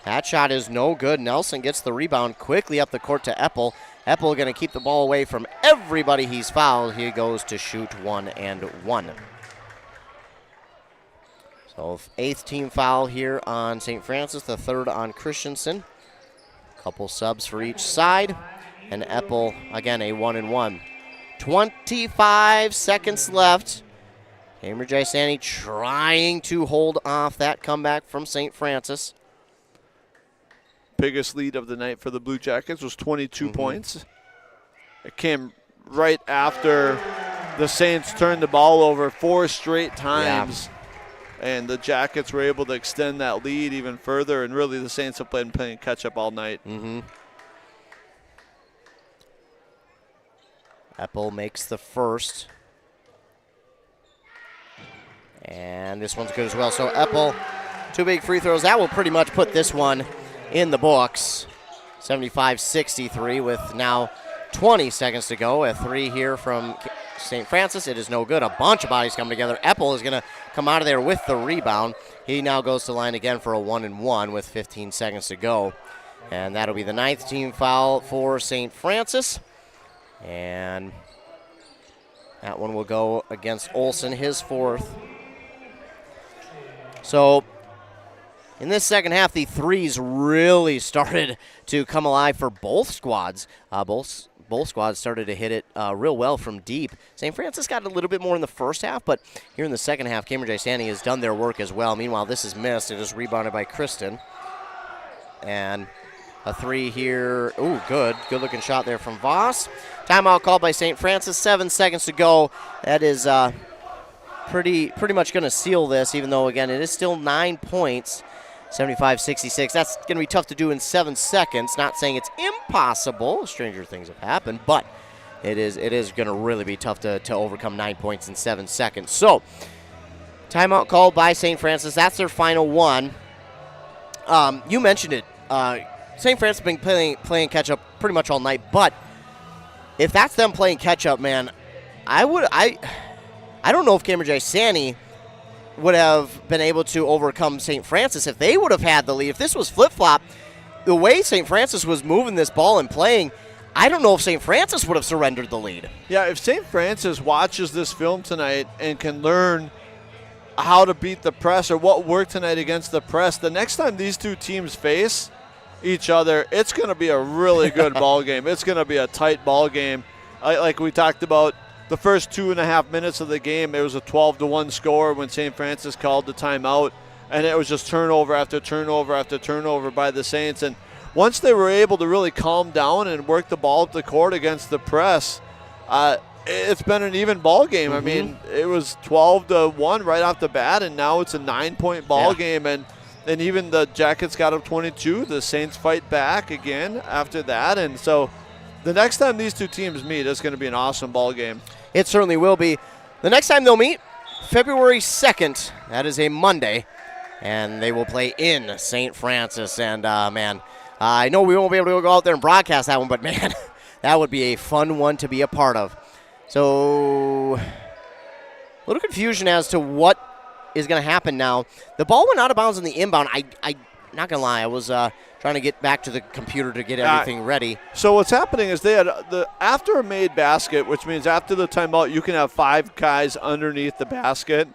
That shot is no good. Nelson gets the rebound quickly up the court to Eppel. Eppel going to keep the ball away from everybody he's fouled. He goes to shoot 1-and-1. So 8th team foul here on St. Francis, the 3rd on Christensen. Couple subs for each side. And Eppel, again, a 1-and-1. 25 seconds left. Cambridge-Isanti trying to hold off that comeback from St. Francis. Biggest lead of the night for the Blue Jackets was 22 points. It came right after the Saints turned the ball over 4 straight times. And the Jackets were able to extend that lead even further. And really, the Saints have been playing catch-up all night. Eppel makes the first. And this one's good as well. So Eppel, 2 big free throws. That will pretty much put this one in the books. 75-63 with now 20 seconds to go. A 3 here from St. Francis. It is no good. A bunch of bodies coming together. Eppel is going to come out of there with the rebound. He now goes to line again for a 1-and-1 with 15 seconds to go. And that'll be the 9th team foul for St. Francis. And that one will go against Olson, his 4th. So in this second half, the threes really started to come alive for both squads. Both squads started to hit it real well from deep. St. Francis got a little bit more in the first half, but here in the second half, Cambridge-Isanti has done their work as well. Meanwhile, this is missed. It is rebounded by Kristen. And a 3 here. Ooh, good. Good-looking shot there from Voss. Timeout called by St. Francis. 7 seconds to go. That is pretty much going to seal this, even though, again, it is still 9 points. 75-66. That's going to be tough to do in 7 seconds. Not saying it's impossible. Stranger things have happened, but it is going to really be tough to overcome 9 points in 7 seconds. So, timeout called by St. Francis. That's their final one. You mentioned it. St. Francis has been playing catch-up pretty much all night, but if that's them playing catch-up, man, I don't know if Cambridge-Isanti would have been able to overcome St. Francis if they would have had the lead. If this was flip-flop, the way St. Francis was moving this ball and playing, I don't know if St. Francis would have surrendered the lead. Yeah, if St. Francis watches this film tonight and can learn how to beat the press or what worked tonight against the press, the next time these two teams face each other, it's going to be a really good ball game. It's going to be a tight ball game. Like we talked about, the first 2.5 minutes of the game, it was a 12-1 score when St. Francis called the timeout, and it was just turnover after turnover after turnover by the Saints. And once they were able to really calm down and work the ball up the court against the press, it's been an even ball game. I mean, it was 12-1 right off the bat, and now it's a 9-point ball game. And even the Jackets got up 22. The Saints fight back again after that. And so the next time these two teams meet, it's going to be an awesome ball game. It certainly will be. The next time they'll meet, February 2nd. That is a Monday. And they will play in St. Francis. And, man, I know we won't be able to go out there and broadcast that one, but, man, that would be a fun one to be a part of. So, a little confusion as to what is going to happen now. The ball went out of bounds in the inbound. I not going to lie, I was trying to get back to the computer to get everything ready. So what's happening is they had after a made basket, which means after the timeout, you can have 5 guys underneath the basket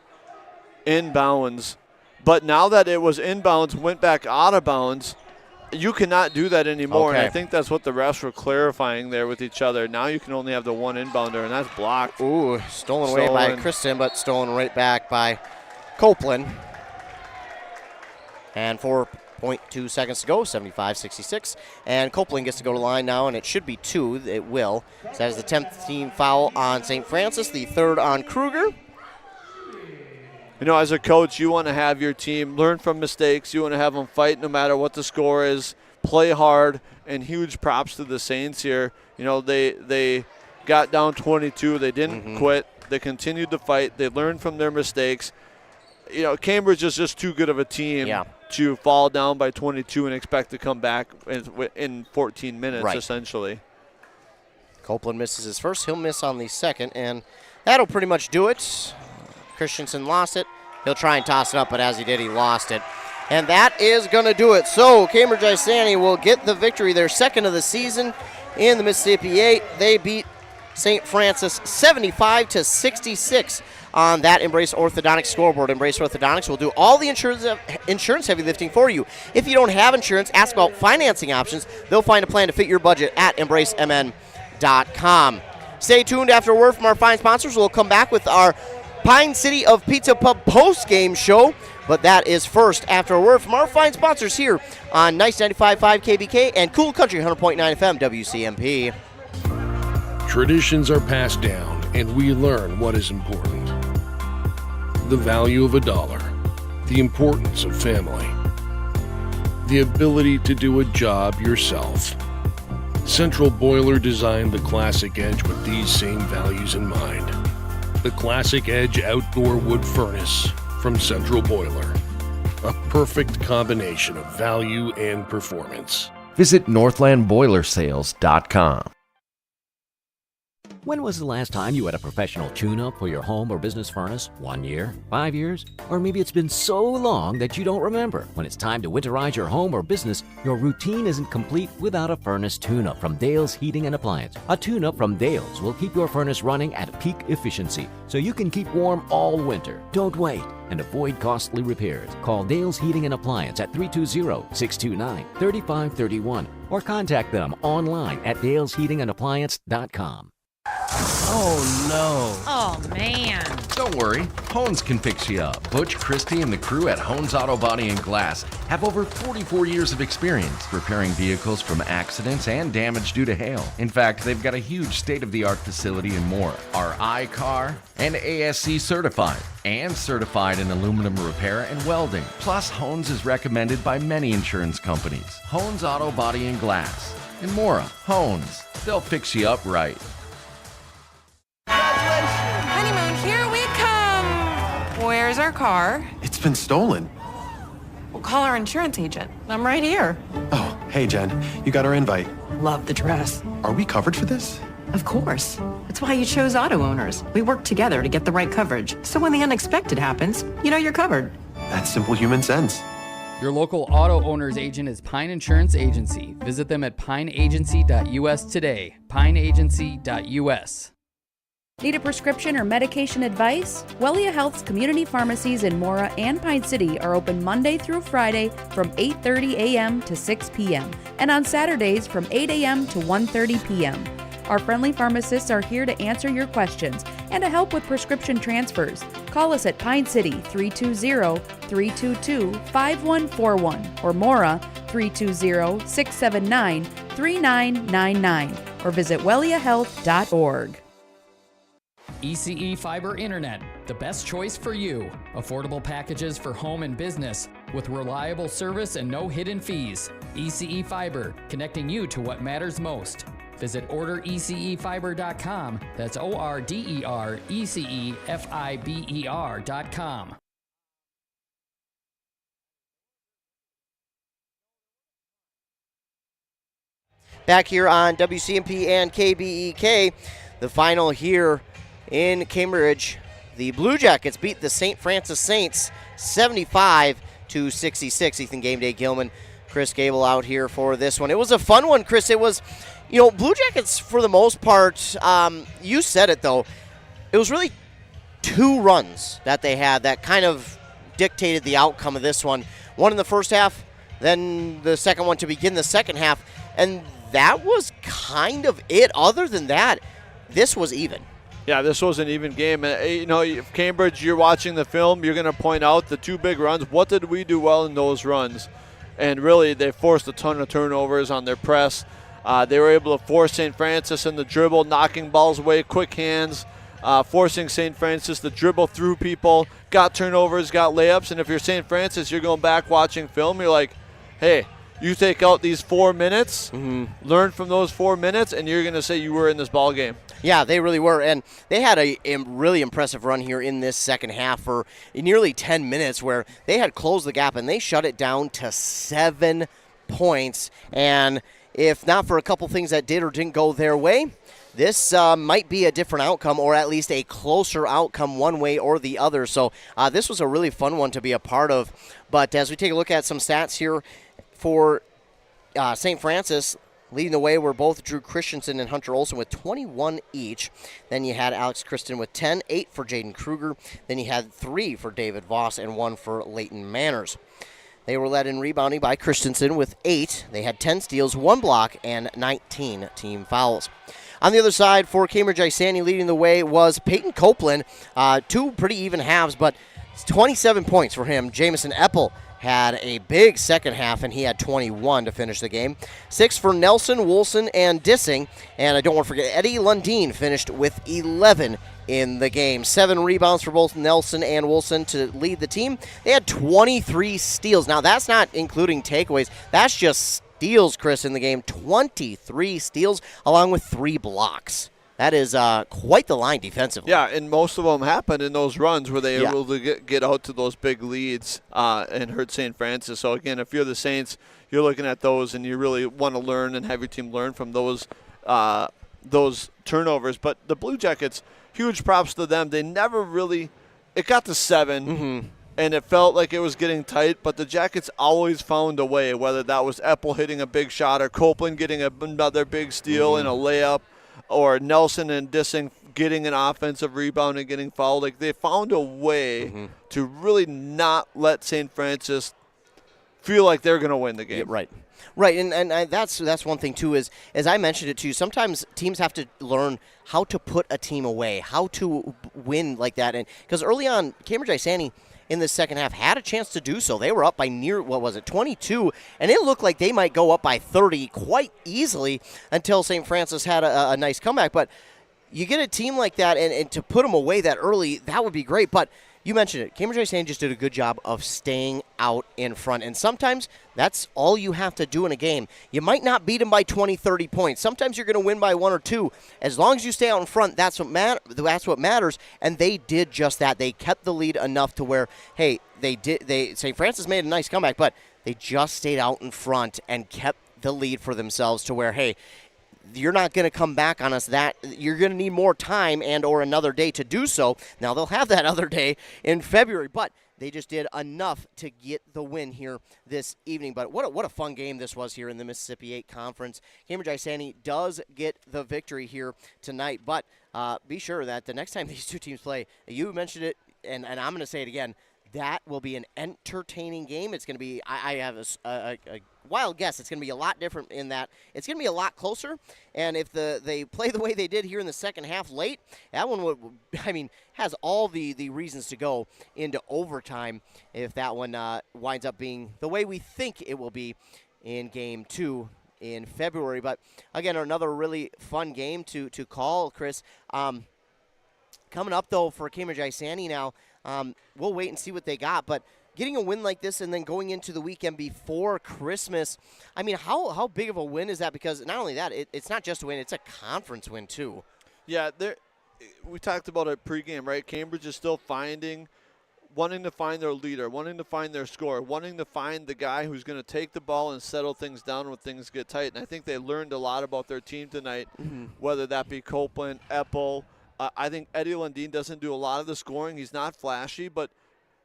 inbounds. But now that it was inbounds, went back out of bounds, you cannot do that anymore. Okay. And I think that's what the refs were clarifying there with each other. Now you can only have the one inbounder, and that's blocked. Ooh, stolen away by Kristen, but stolen right back by Copeland. And 4.2 seconds to go, 75-66. And Copeland gets to go to line now, and it should be 2. It will. So that is the 10th team foul on St. Francis, the 3rd on Kruger. You know, as a coach, you want to have your team learn from mistakes. You want to have them fight no matter what the score is, play hard, and huge props to the Saints here. You know, they got down 22. They didn't quit. They continued to fight. They learned from their mistakes. You know, Cambridge is just too good of a team to fall down by 22 and expect to come back in 14 minutes, essentially. Copeland misses his first. He'll miss on the second, and that'll pretty much do it. Christensen lost it. He'll try and toss it up, but as he did, he lost it. And that is going to do it. So Cambridge-Isanti will get the victory, their second of the season in the Mississippi 8. They beat St. Francis 75-66 on that Embrace Orthodontics scoreboard. Embrace Orthodontics will do all the insurance heavy lifting for you. If you don't have insurance, ask about financing options. They'll find a plan to fit your budget at embracemn.com. Stay tuned after a word from our fine sponsors. We'll come back with our Pine City of Pizza Pub post-game show. But that is first after a word from our fine sponsors here on Nice 95.5 KBK and Cool Country 100.9 FM WCMP. Traditions are passed down, and we learn what is important. The value of $1, the importance of family, the ability to do a job yourself. Central Boiler designed the Classic Edge with these same values in mind. The Classic Edge Outdoor Wood Furnace from Central Boiler. A perfect combination of value and performance. Visit northlandboilersales.com. When was the last time you had a professional tune-up for your home or business furnace? 1 year? 5 years? Or maybe it's been so long that you don't remember. When it's time to winterize your home or business, your routine isn't complete without a furnace tune-up from Dale's Heating and Appliance. A tune-up from Dale's will keep your furnace running at peak efficiency, so you can keep warm all winter. Don't wait and avoid costly repairs. Call Dale's Heating and Appliance at 320-629-3531 or contact them online at dalesheatingandappliance.com. Oh, no. Oh, man. Don't worry. Hones can fix you up. Butch, Christie, and the crew at Hones Auto Body and Glass have over 44 years of experience repairing vehicles from accidents and damage due to hail. In fact, they've got a huge state-of-the-art facility in Mora, are iCar and ASC certified, and certified in aluminum repair and welding. Plus, Hones is recommended by many insurance companies. Hones Auto Body and Glass. In Mora, Hones. They'll fix you up right. Honeymoon, here we come. Where's our car? It's been stolen. We'll call our insurance agent. I'm right here. Oh, hey, Jen. You got our invite. Love the dress. Are we covered for this? Of course. That's why you chose auto owners. We work together to get the right coverage. So when the unexpected happens, you know you're covered. That's simple human sense. Your local auto owner's agent is Pine Insurance Agency. Visit them at pineagency.us today. pineagency.us. Need a prescription or medication advice? Wellia Health's community pharmacies in Mora and Pine City are open Monday through Friday from 8:30 a.m. to 6 p.m. and on Saturdays from 8 a.m. to 1:30 p.m. Our friendly pharmacists are here to answer your questions and to help with prescription transfers. Call us at Pine City 320-322-5141 or Mora 320-679-3999 or visit welliahealth.org. ECE Fiber Internet, the best choice for you. Affordable packages for home and business with reliable service and no hidden fees. ECE Fiber, connecting you to what matters most. Visit orderecefiber.com. That's orderecefiber.com. Back here on WCMP and KBEK, the final here in Cambridge. The Blue Jackets beat the St. Francis Saints 75-66. Ethan Game Day Gilman, Chris Gable out here for this one. It was a fun one, Chris. It was, Blue Jackets for the most part, you said it though, it was really two runs that they had that kind of dictated the outcome of this one. One in the first half, then the second one to begin the second half, and that was kind of it. Other than that, this was even. Yeah, this was an even game. And, if Cambridge, you're watching the film, you're going to point out the two big runs. What did we do well in those runs? And really, they forced a ton of turnovers on their press. They were able to force St. Francis in the dribble, knocking balls away, quick hands, forcing St. Francis to dribble through people, got turnovers, got layups. And if you're St. Francis, you're going back watching film, you're like, hey, you take out these 4 minutes, learn from those 4 minutes, and you're going to say you were in this ball game. Yeah, they really were, and they had a really impressive run here in this second half for nearly 10 minutes where they had closed the gap, and they shut it down to 7 points. And if not for a couple things that did or didn't go their way, this might be a different outcome, or at least a closer outcome one way or the other. So this was a really fun one to be a part of. But as we take a look at some stats here for St. Francis, leading the way were both Drew Christensen and Hunter Olsen with 21 each. Then you had Alex Christen with 10, 8 for Jaden Kruger. Then you had 3 for David Voss and 1 for Leighton Manners. They were led in rebounding by Christensen with 8. They had 10 steals, 1 block, and 19 team fouls. On the other side for Cambridge-Isanti, leading the way was Peyton Copeland. 2 pretty even halves, but 27 points for him. Jamison Eppel had a big second half, and he had 21 to finish the game. 6 for Nelson, Wolson, and Dissing. And I don't want to forget, Eddie Lundeen finished with 11 in the game. 7 rebounds for both Nelson and Wolson to lead the team. They had 23 steals. Now, that's not including takeaways. That's just steals, Chris, in the game. 23 steals, along with 3 blocks. That is quite the line defensively. Yeah, and most of them happened in those runs where they were able to get out to those big leads and hurt St. Francis. So, again, if you're the Saints, you're looking at those and you really want to learn and have your team learn from those turnovers. But the Blue Jackets, huge props to them. They never really – it got to 7, and it felt like it was getting tight, but the Jackets always found a way, whether that was Eppel hitting a big shot or Copeland getting another big steal and a layup, or Nelson and Dissing getting an offensive rebound and getting fouled. Like, they found a way to really not let St. Francis feel like they're going to win the game. Yeah, right. Right, and that's one thing, too, is, as I mentioned it, too, sometimes teams have to learn how to put a team away, how to win like that. And because early on, Cambridge-Isanti in the second half had a chance to do so. They were up by 22, and it looked like they might go up by 30 quite easily until St. Francis had a nice comeback. But you get a team like that, and to put them away that early, that would be great. But you mentioned it. Cambridge-Isanti just did a good job of staying out in front. And sometimes that's all you have to do in a game. You might not beat them by 20, 30 points. Sometimes you're going to win by 1 or 2. As long as you stay out in front, that's what matters. And they did just that. They kept the lead enough to where, hey, St. Francis made a nice comeback, but they just stayed out in front and kept the lead for themselves to where, hey, you're not going to come back on us. That you're going to need more time and or another day to do so. Now, they'll have that other day in February, but they just did enough to get the win here this evening. But what a fun game this was here in the Mississippi 8 Conference. Cambridge-Isanti does get the victory here tonight, but be sure that the next time these two teams play, you mentioned it, and I'm going to say it again, that will be an entertaining game. It's going to be, I have a wild guess, it's going to be a lot different in that it's going to be a lot closer. And if they play the way they did here in the second half late, that one has all the reasons to go into overtime if that one winds up being the way we think it will be in game 2 in February. But again, another really fun game to call, Chris. Coming up, though, for Cambridge-Isanti now, we'll wait and see what they got. But getting a win like this and then going into the weekend before Christmas, I mean, how big of a win is that? Because not only that, it's not just a win, it's a conference win, too. Yeah, we talked about it pregame, right? Cambridge is still wanting to find their leader, wanting to find their scorer, wanting to find the guy who's going to take the ball and settle things down when things get tight. And I think they learned a lot about their team tonight, whether that be Copeland, Eppel. I think Eddie Lundeen doesn't do a lot of the scoring. He's not flashy, but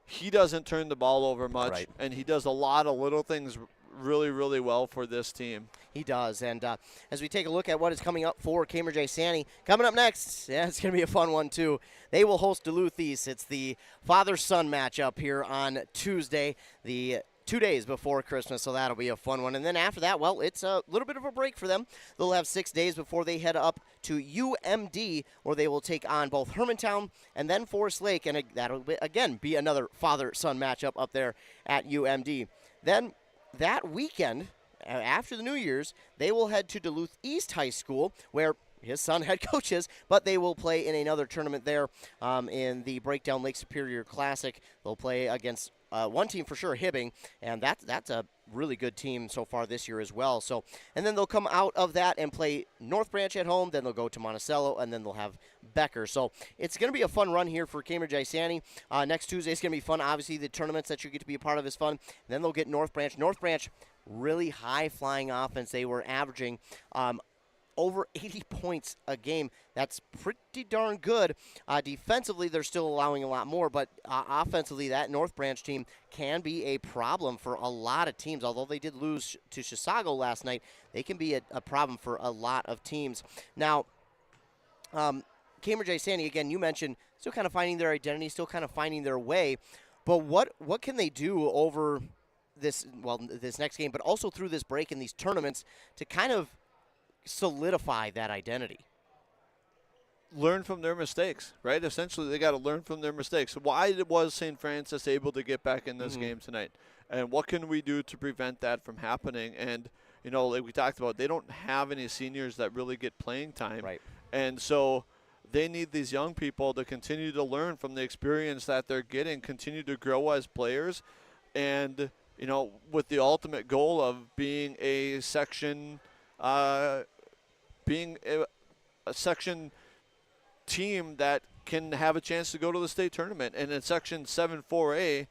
he doesn't turn the ball over much, and he does a lot of little things really, really well for this team. He does, and as we take a look at what is coming up for Cambridge-Isanti, coming up next, it's going to be a fun one, too. They will host Duluth East. It's the father-son matchup here on Tuesday, the 2 days before Christmas, so that'll be a fun one. And then after that, well, it's a little bit of a break for them. They'll have 6 days before they head up to UMD, where they will take on both Hermantown and then Forest Lake, and that'll again be another father-son matchup up there at UMD. Then that weekend, after the New Year's, they will head to Duluth East High School, where his son head coaches, but they will play in another tournament there in the Breakdown Lake Superior Classic. They'll play against one team for sure, Hibbing, and that's a really good team so far this year as well. So, and then they'll come out of that and play North Branch at home, then they'll go to Monticello, and then they'll have Becker. So it's going to be a fun run here for Cambridge-Isanti. Next Tuesday is going to be fun. Obviously, the tournaments that you get to be a part of is fun. And then they'll get North Branch. North Branch, really high-flying offense. They were averaging over 80 points a game. That's pretty darn good. Defensively, they're still allowing a lot more, but offensively, that North Branch team can be a problem for a lot of teams. Although they did lose to Chisago last night, they can be a problem for a lot of teams. Now, Cambridge-Isanti, again, you mentioned, still kind of finding their identity, still kind of finding their way. But what can they do over this next game, but also through this break in these tournaments to kind of solidify that identity? learn from their mistakes, right? Essentially, they got to learn from their mistakes. Why was St. Francis able to get back in this game tonight? And what can we do to prevent that from happening? And, like we talked about, they don't have any seniors that really get playing time. Right. And so they need these young people to continue to learn from the experience that they're getting, continue to grow as players, and, with the ultimate goal of being a section team that can have a chance to go to the state tournament. And in Section 7-4A,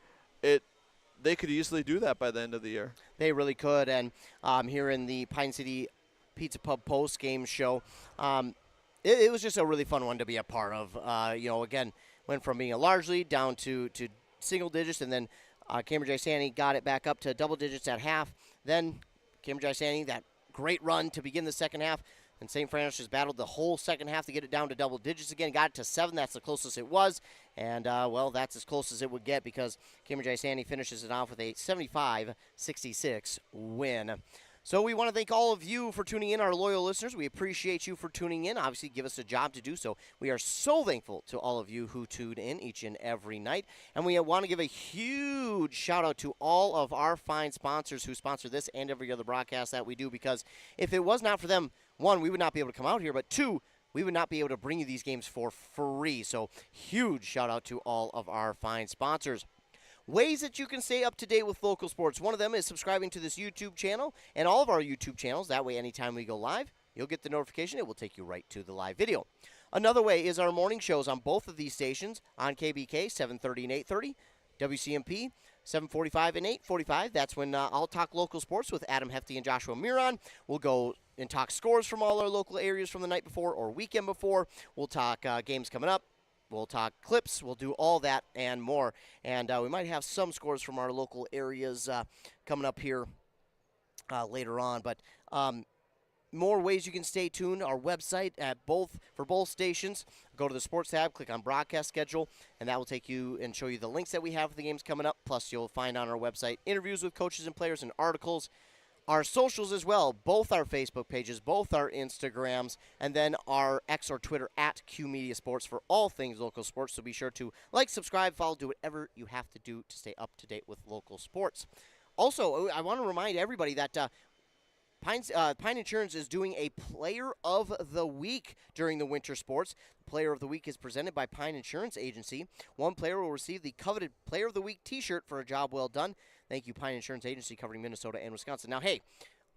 they could easily do that by the end of the year. They really could. And here in the Pine City Pizza Pub post-game show, it was just a really fun one to be a part of. Again, went from being a large lead down to single digits, and then Cambridge-Isanti got it back up to double digits at half. Then Cambridge-Isanti, that great run to begin the second half. And St. Francis just battled the whole second half to get it down to double digits again. Got it to 7. That's the closest it was. And, that's as close as it would get because Cambridge-Isanti finishes it off with a 75-66 win. So we want to thank all of you for tuning in, our loyal listeners. We appreciate you for tuning in. Obviously, give us a job to do so. We are so thankful to all of you who tune in each and every night. And we want to give a huge shout-out to all of our fine sponsors who sponsor this and every other broadcast that we do, because if it was not for them, 1, we would not be able to come out here, but 2, we would not be able to bring you these games for free. So huge shout-out to all of our fine sponsors. Ways that you can stay up to date with local sports. One of them is subscribing to this YouTube channel and all of our YouTube channels. That way, anytime we go live, you'll get the notification. It will take you right to the live video. Another way is our morning shows on both of these stations on KBK, 7:30 and 8:30, WCMP, 7:45 and 8:45. That's when I'll talk local sports with Adam Hefty and Joshua Miron. We'll go and talk scores from all our local areas from the night before or weekend before. We'll talk games coming up. We'll talk clips. We'll do all that and more. And we might have some scores from our local areas coming up here later on. But more ways you can stay tuned. Our website for both stations. Go to the sports tab, click on broadcast schedule, and that will take you and show you the links that we have for the games coming up. Plus, you'll find on our website interviews with coaches and players and articles. Our socials as well, both our Facebook pages, both our Instagrams, and then our X or Twitter at Q Media Sports for all things local sports. So be sure to like, subscribe, follow, do whatever you have to do to stay up to date with local sports. Also, I want to remind everybody that Pine Insurance is doing a Player of the Week during the winter sports. Player of the Week is presented by Pine Insurance Agency. One player will receive the coveted Player of the Week t-shirt for a job well done. Thank you, Pine Insurance Agency, covering Minnesota and Wisconsin. Now, hey,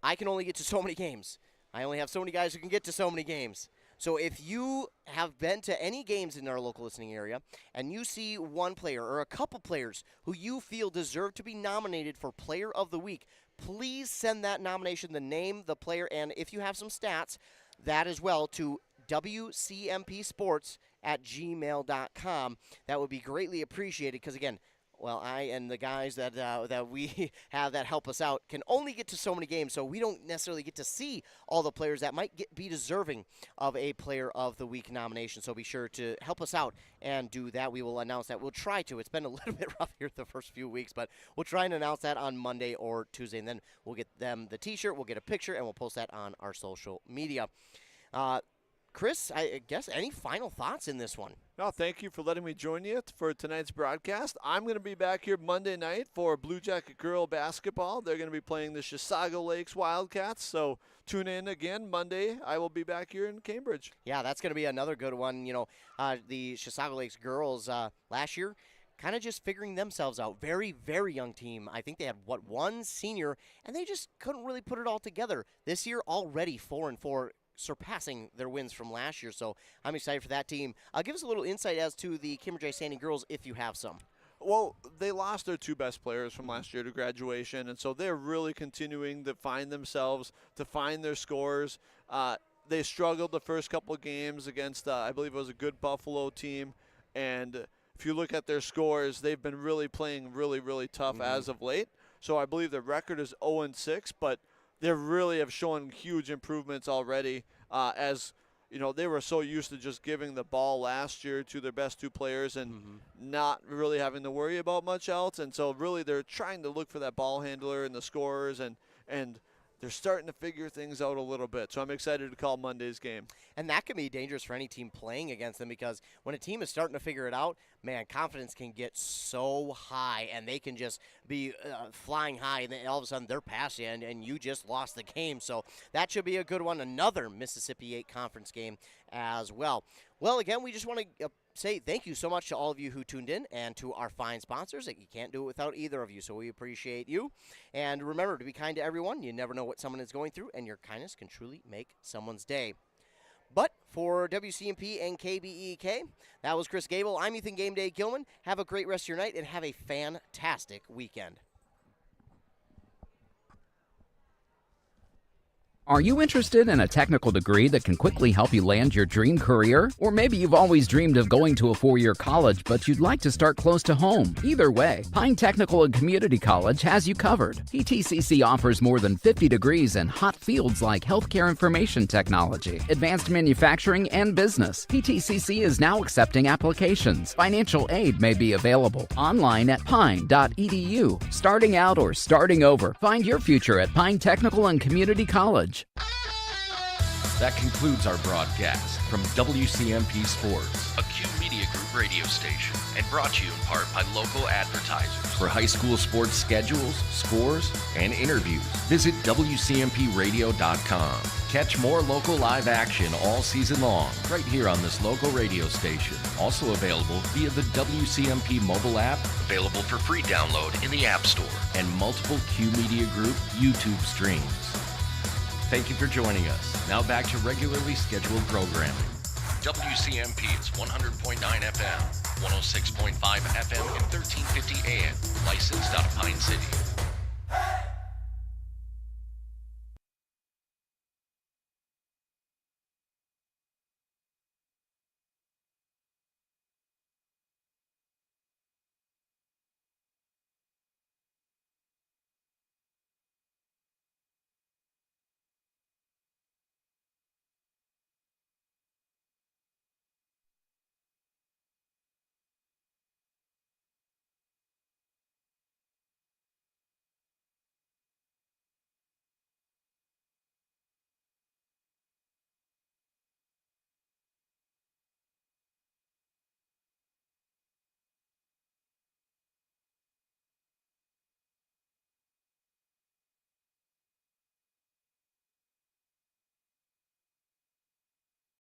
I can only get to so many games. I only have so many guys who can get to so many games. So if you have been to any games in our local listening area and you see one player or a couple players who you feel deserve to be nominated for Player of the Week, please send that nomination, the name, the player, and if you have some stats, that as well, to WCMPsports@gmail.com. That would be greatly appreciated because, again, well, I and the guys that we have that help us out can only get to so many games, so we don't necessarily get to see all the players that might be deserving of a Player of the Week nomination. So be sure to help us out and do that. We will announce that. We'll try to. It's been a little bit rough here the first few weeks, but we'll try and announce that on Monday or Tuesday, and then we'll get them the T-shirt, we'll get a picture, and we'll post that on our social media. Chris, I guess any final thoughts in this one? No, thank you for letting me join you for tonight's broadcast. I'm going to be back here Monday night for Blue Jacket girl basketball. They're going to be playing the Chisago Lakes Wildcats, so tune in again Monday. I will be back here in Cambridge. Yeah, that's going to be another good one. The Chisago Lakes girls last year kind of just figuring themselves out. Very, very young team. I think they had, one senior, and they just couldn't really put it all together. This year, already 4-4, surpassing their wins from last year. So I'm excited for that team. Give us a little insight as to the Cambridge-Isanti girls, if you have some. Well, they lost their 2 best players from last year to graduation, and so they're really continuing to find themselves, to find their scores. They struggled the first couple of games against, I believe it was a good Buffalo team, and if you look at their scores, they've been really playing really, really tough as of late. So I believe their record is 0-6, but they really have shown huge improvements already as, they were so used to just giving the ball last year to their best 2 players and not really having to worry about much else. And so really they're trying to look for that ball handler and the scorers, and they're starting to figure things out a little bit. So I'm excited to call Monday's game. And that can be dangerous for any team playing against them, because when a team is starting to figure it out, man, confidence can get so high, and they can just be flying high, and then all of a sudden they're past you, and you just lost the game. So that should be a good one. Another Mississippi 8 conference game as well. Well, again, we just want to say thank you so much to all of you who tuned in, and to our fine sponsors. You can't do it without either of you, so we appreciate you. And remember to be kind to everyone. You never know what someone is going through, and your kindness can truly make someone's day. But for WCMP and KBEK, that was Chris Gable. I'm Ethan Game Day Gilman. Have a great rest of your night, and have a fantastic weekend. Are you interested in a technical degree that can quickly help you land your dream career? Or maybe you've always dreamed of going to a 4-year college, but you'd like to start close to home. Either way, Pine Technical and Community College has you covered. PTCC offers more than 50 degrees in hot fields like healthcare information technology, advanced manufacturing, and business. PTCC is now accepting applications. Financial aid may be available online at pine.edu. Starting out or starting over, find your future at Pine Technical and Community College. That concludes our broadcast from WCMP Sports, a Q Media Group radio station, and brought to you in part by local advertisers. For high school sports schedules, scores, and interviews, visit WCMPradio.com. Catch more local live action all season long, right here on this local radio station. Also available via the WCMP mobile app, available for free download in the App Store, and multiple Q Media Group YouTube streams. Thank you for joining us. Now back to regularly scheduled programming. WCMP is 100.9 FM, 106.5 FM, and 1350 AM. Licensed out of Pine City.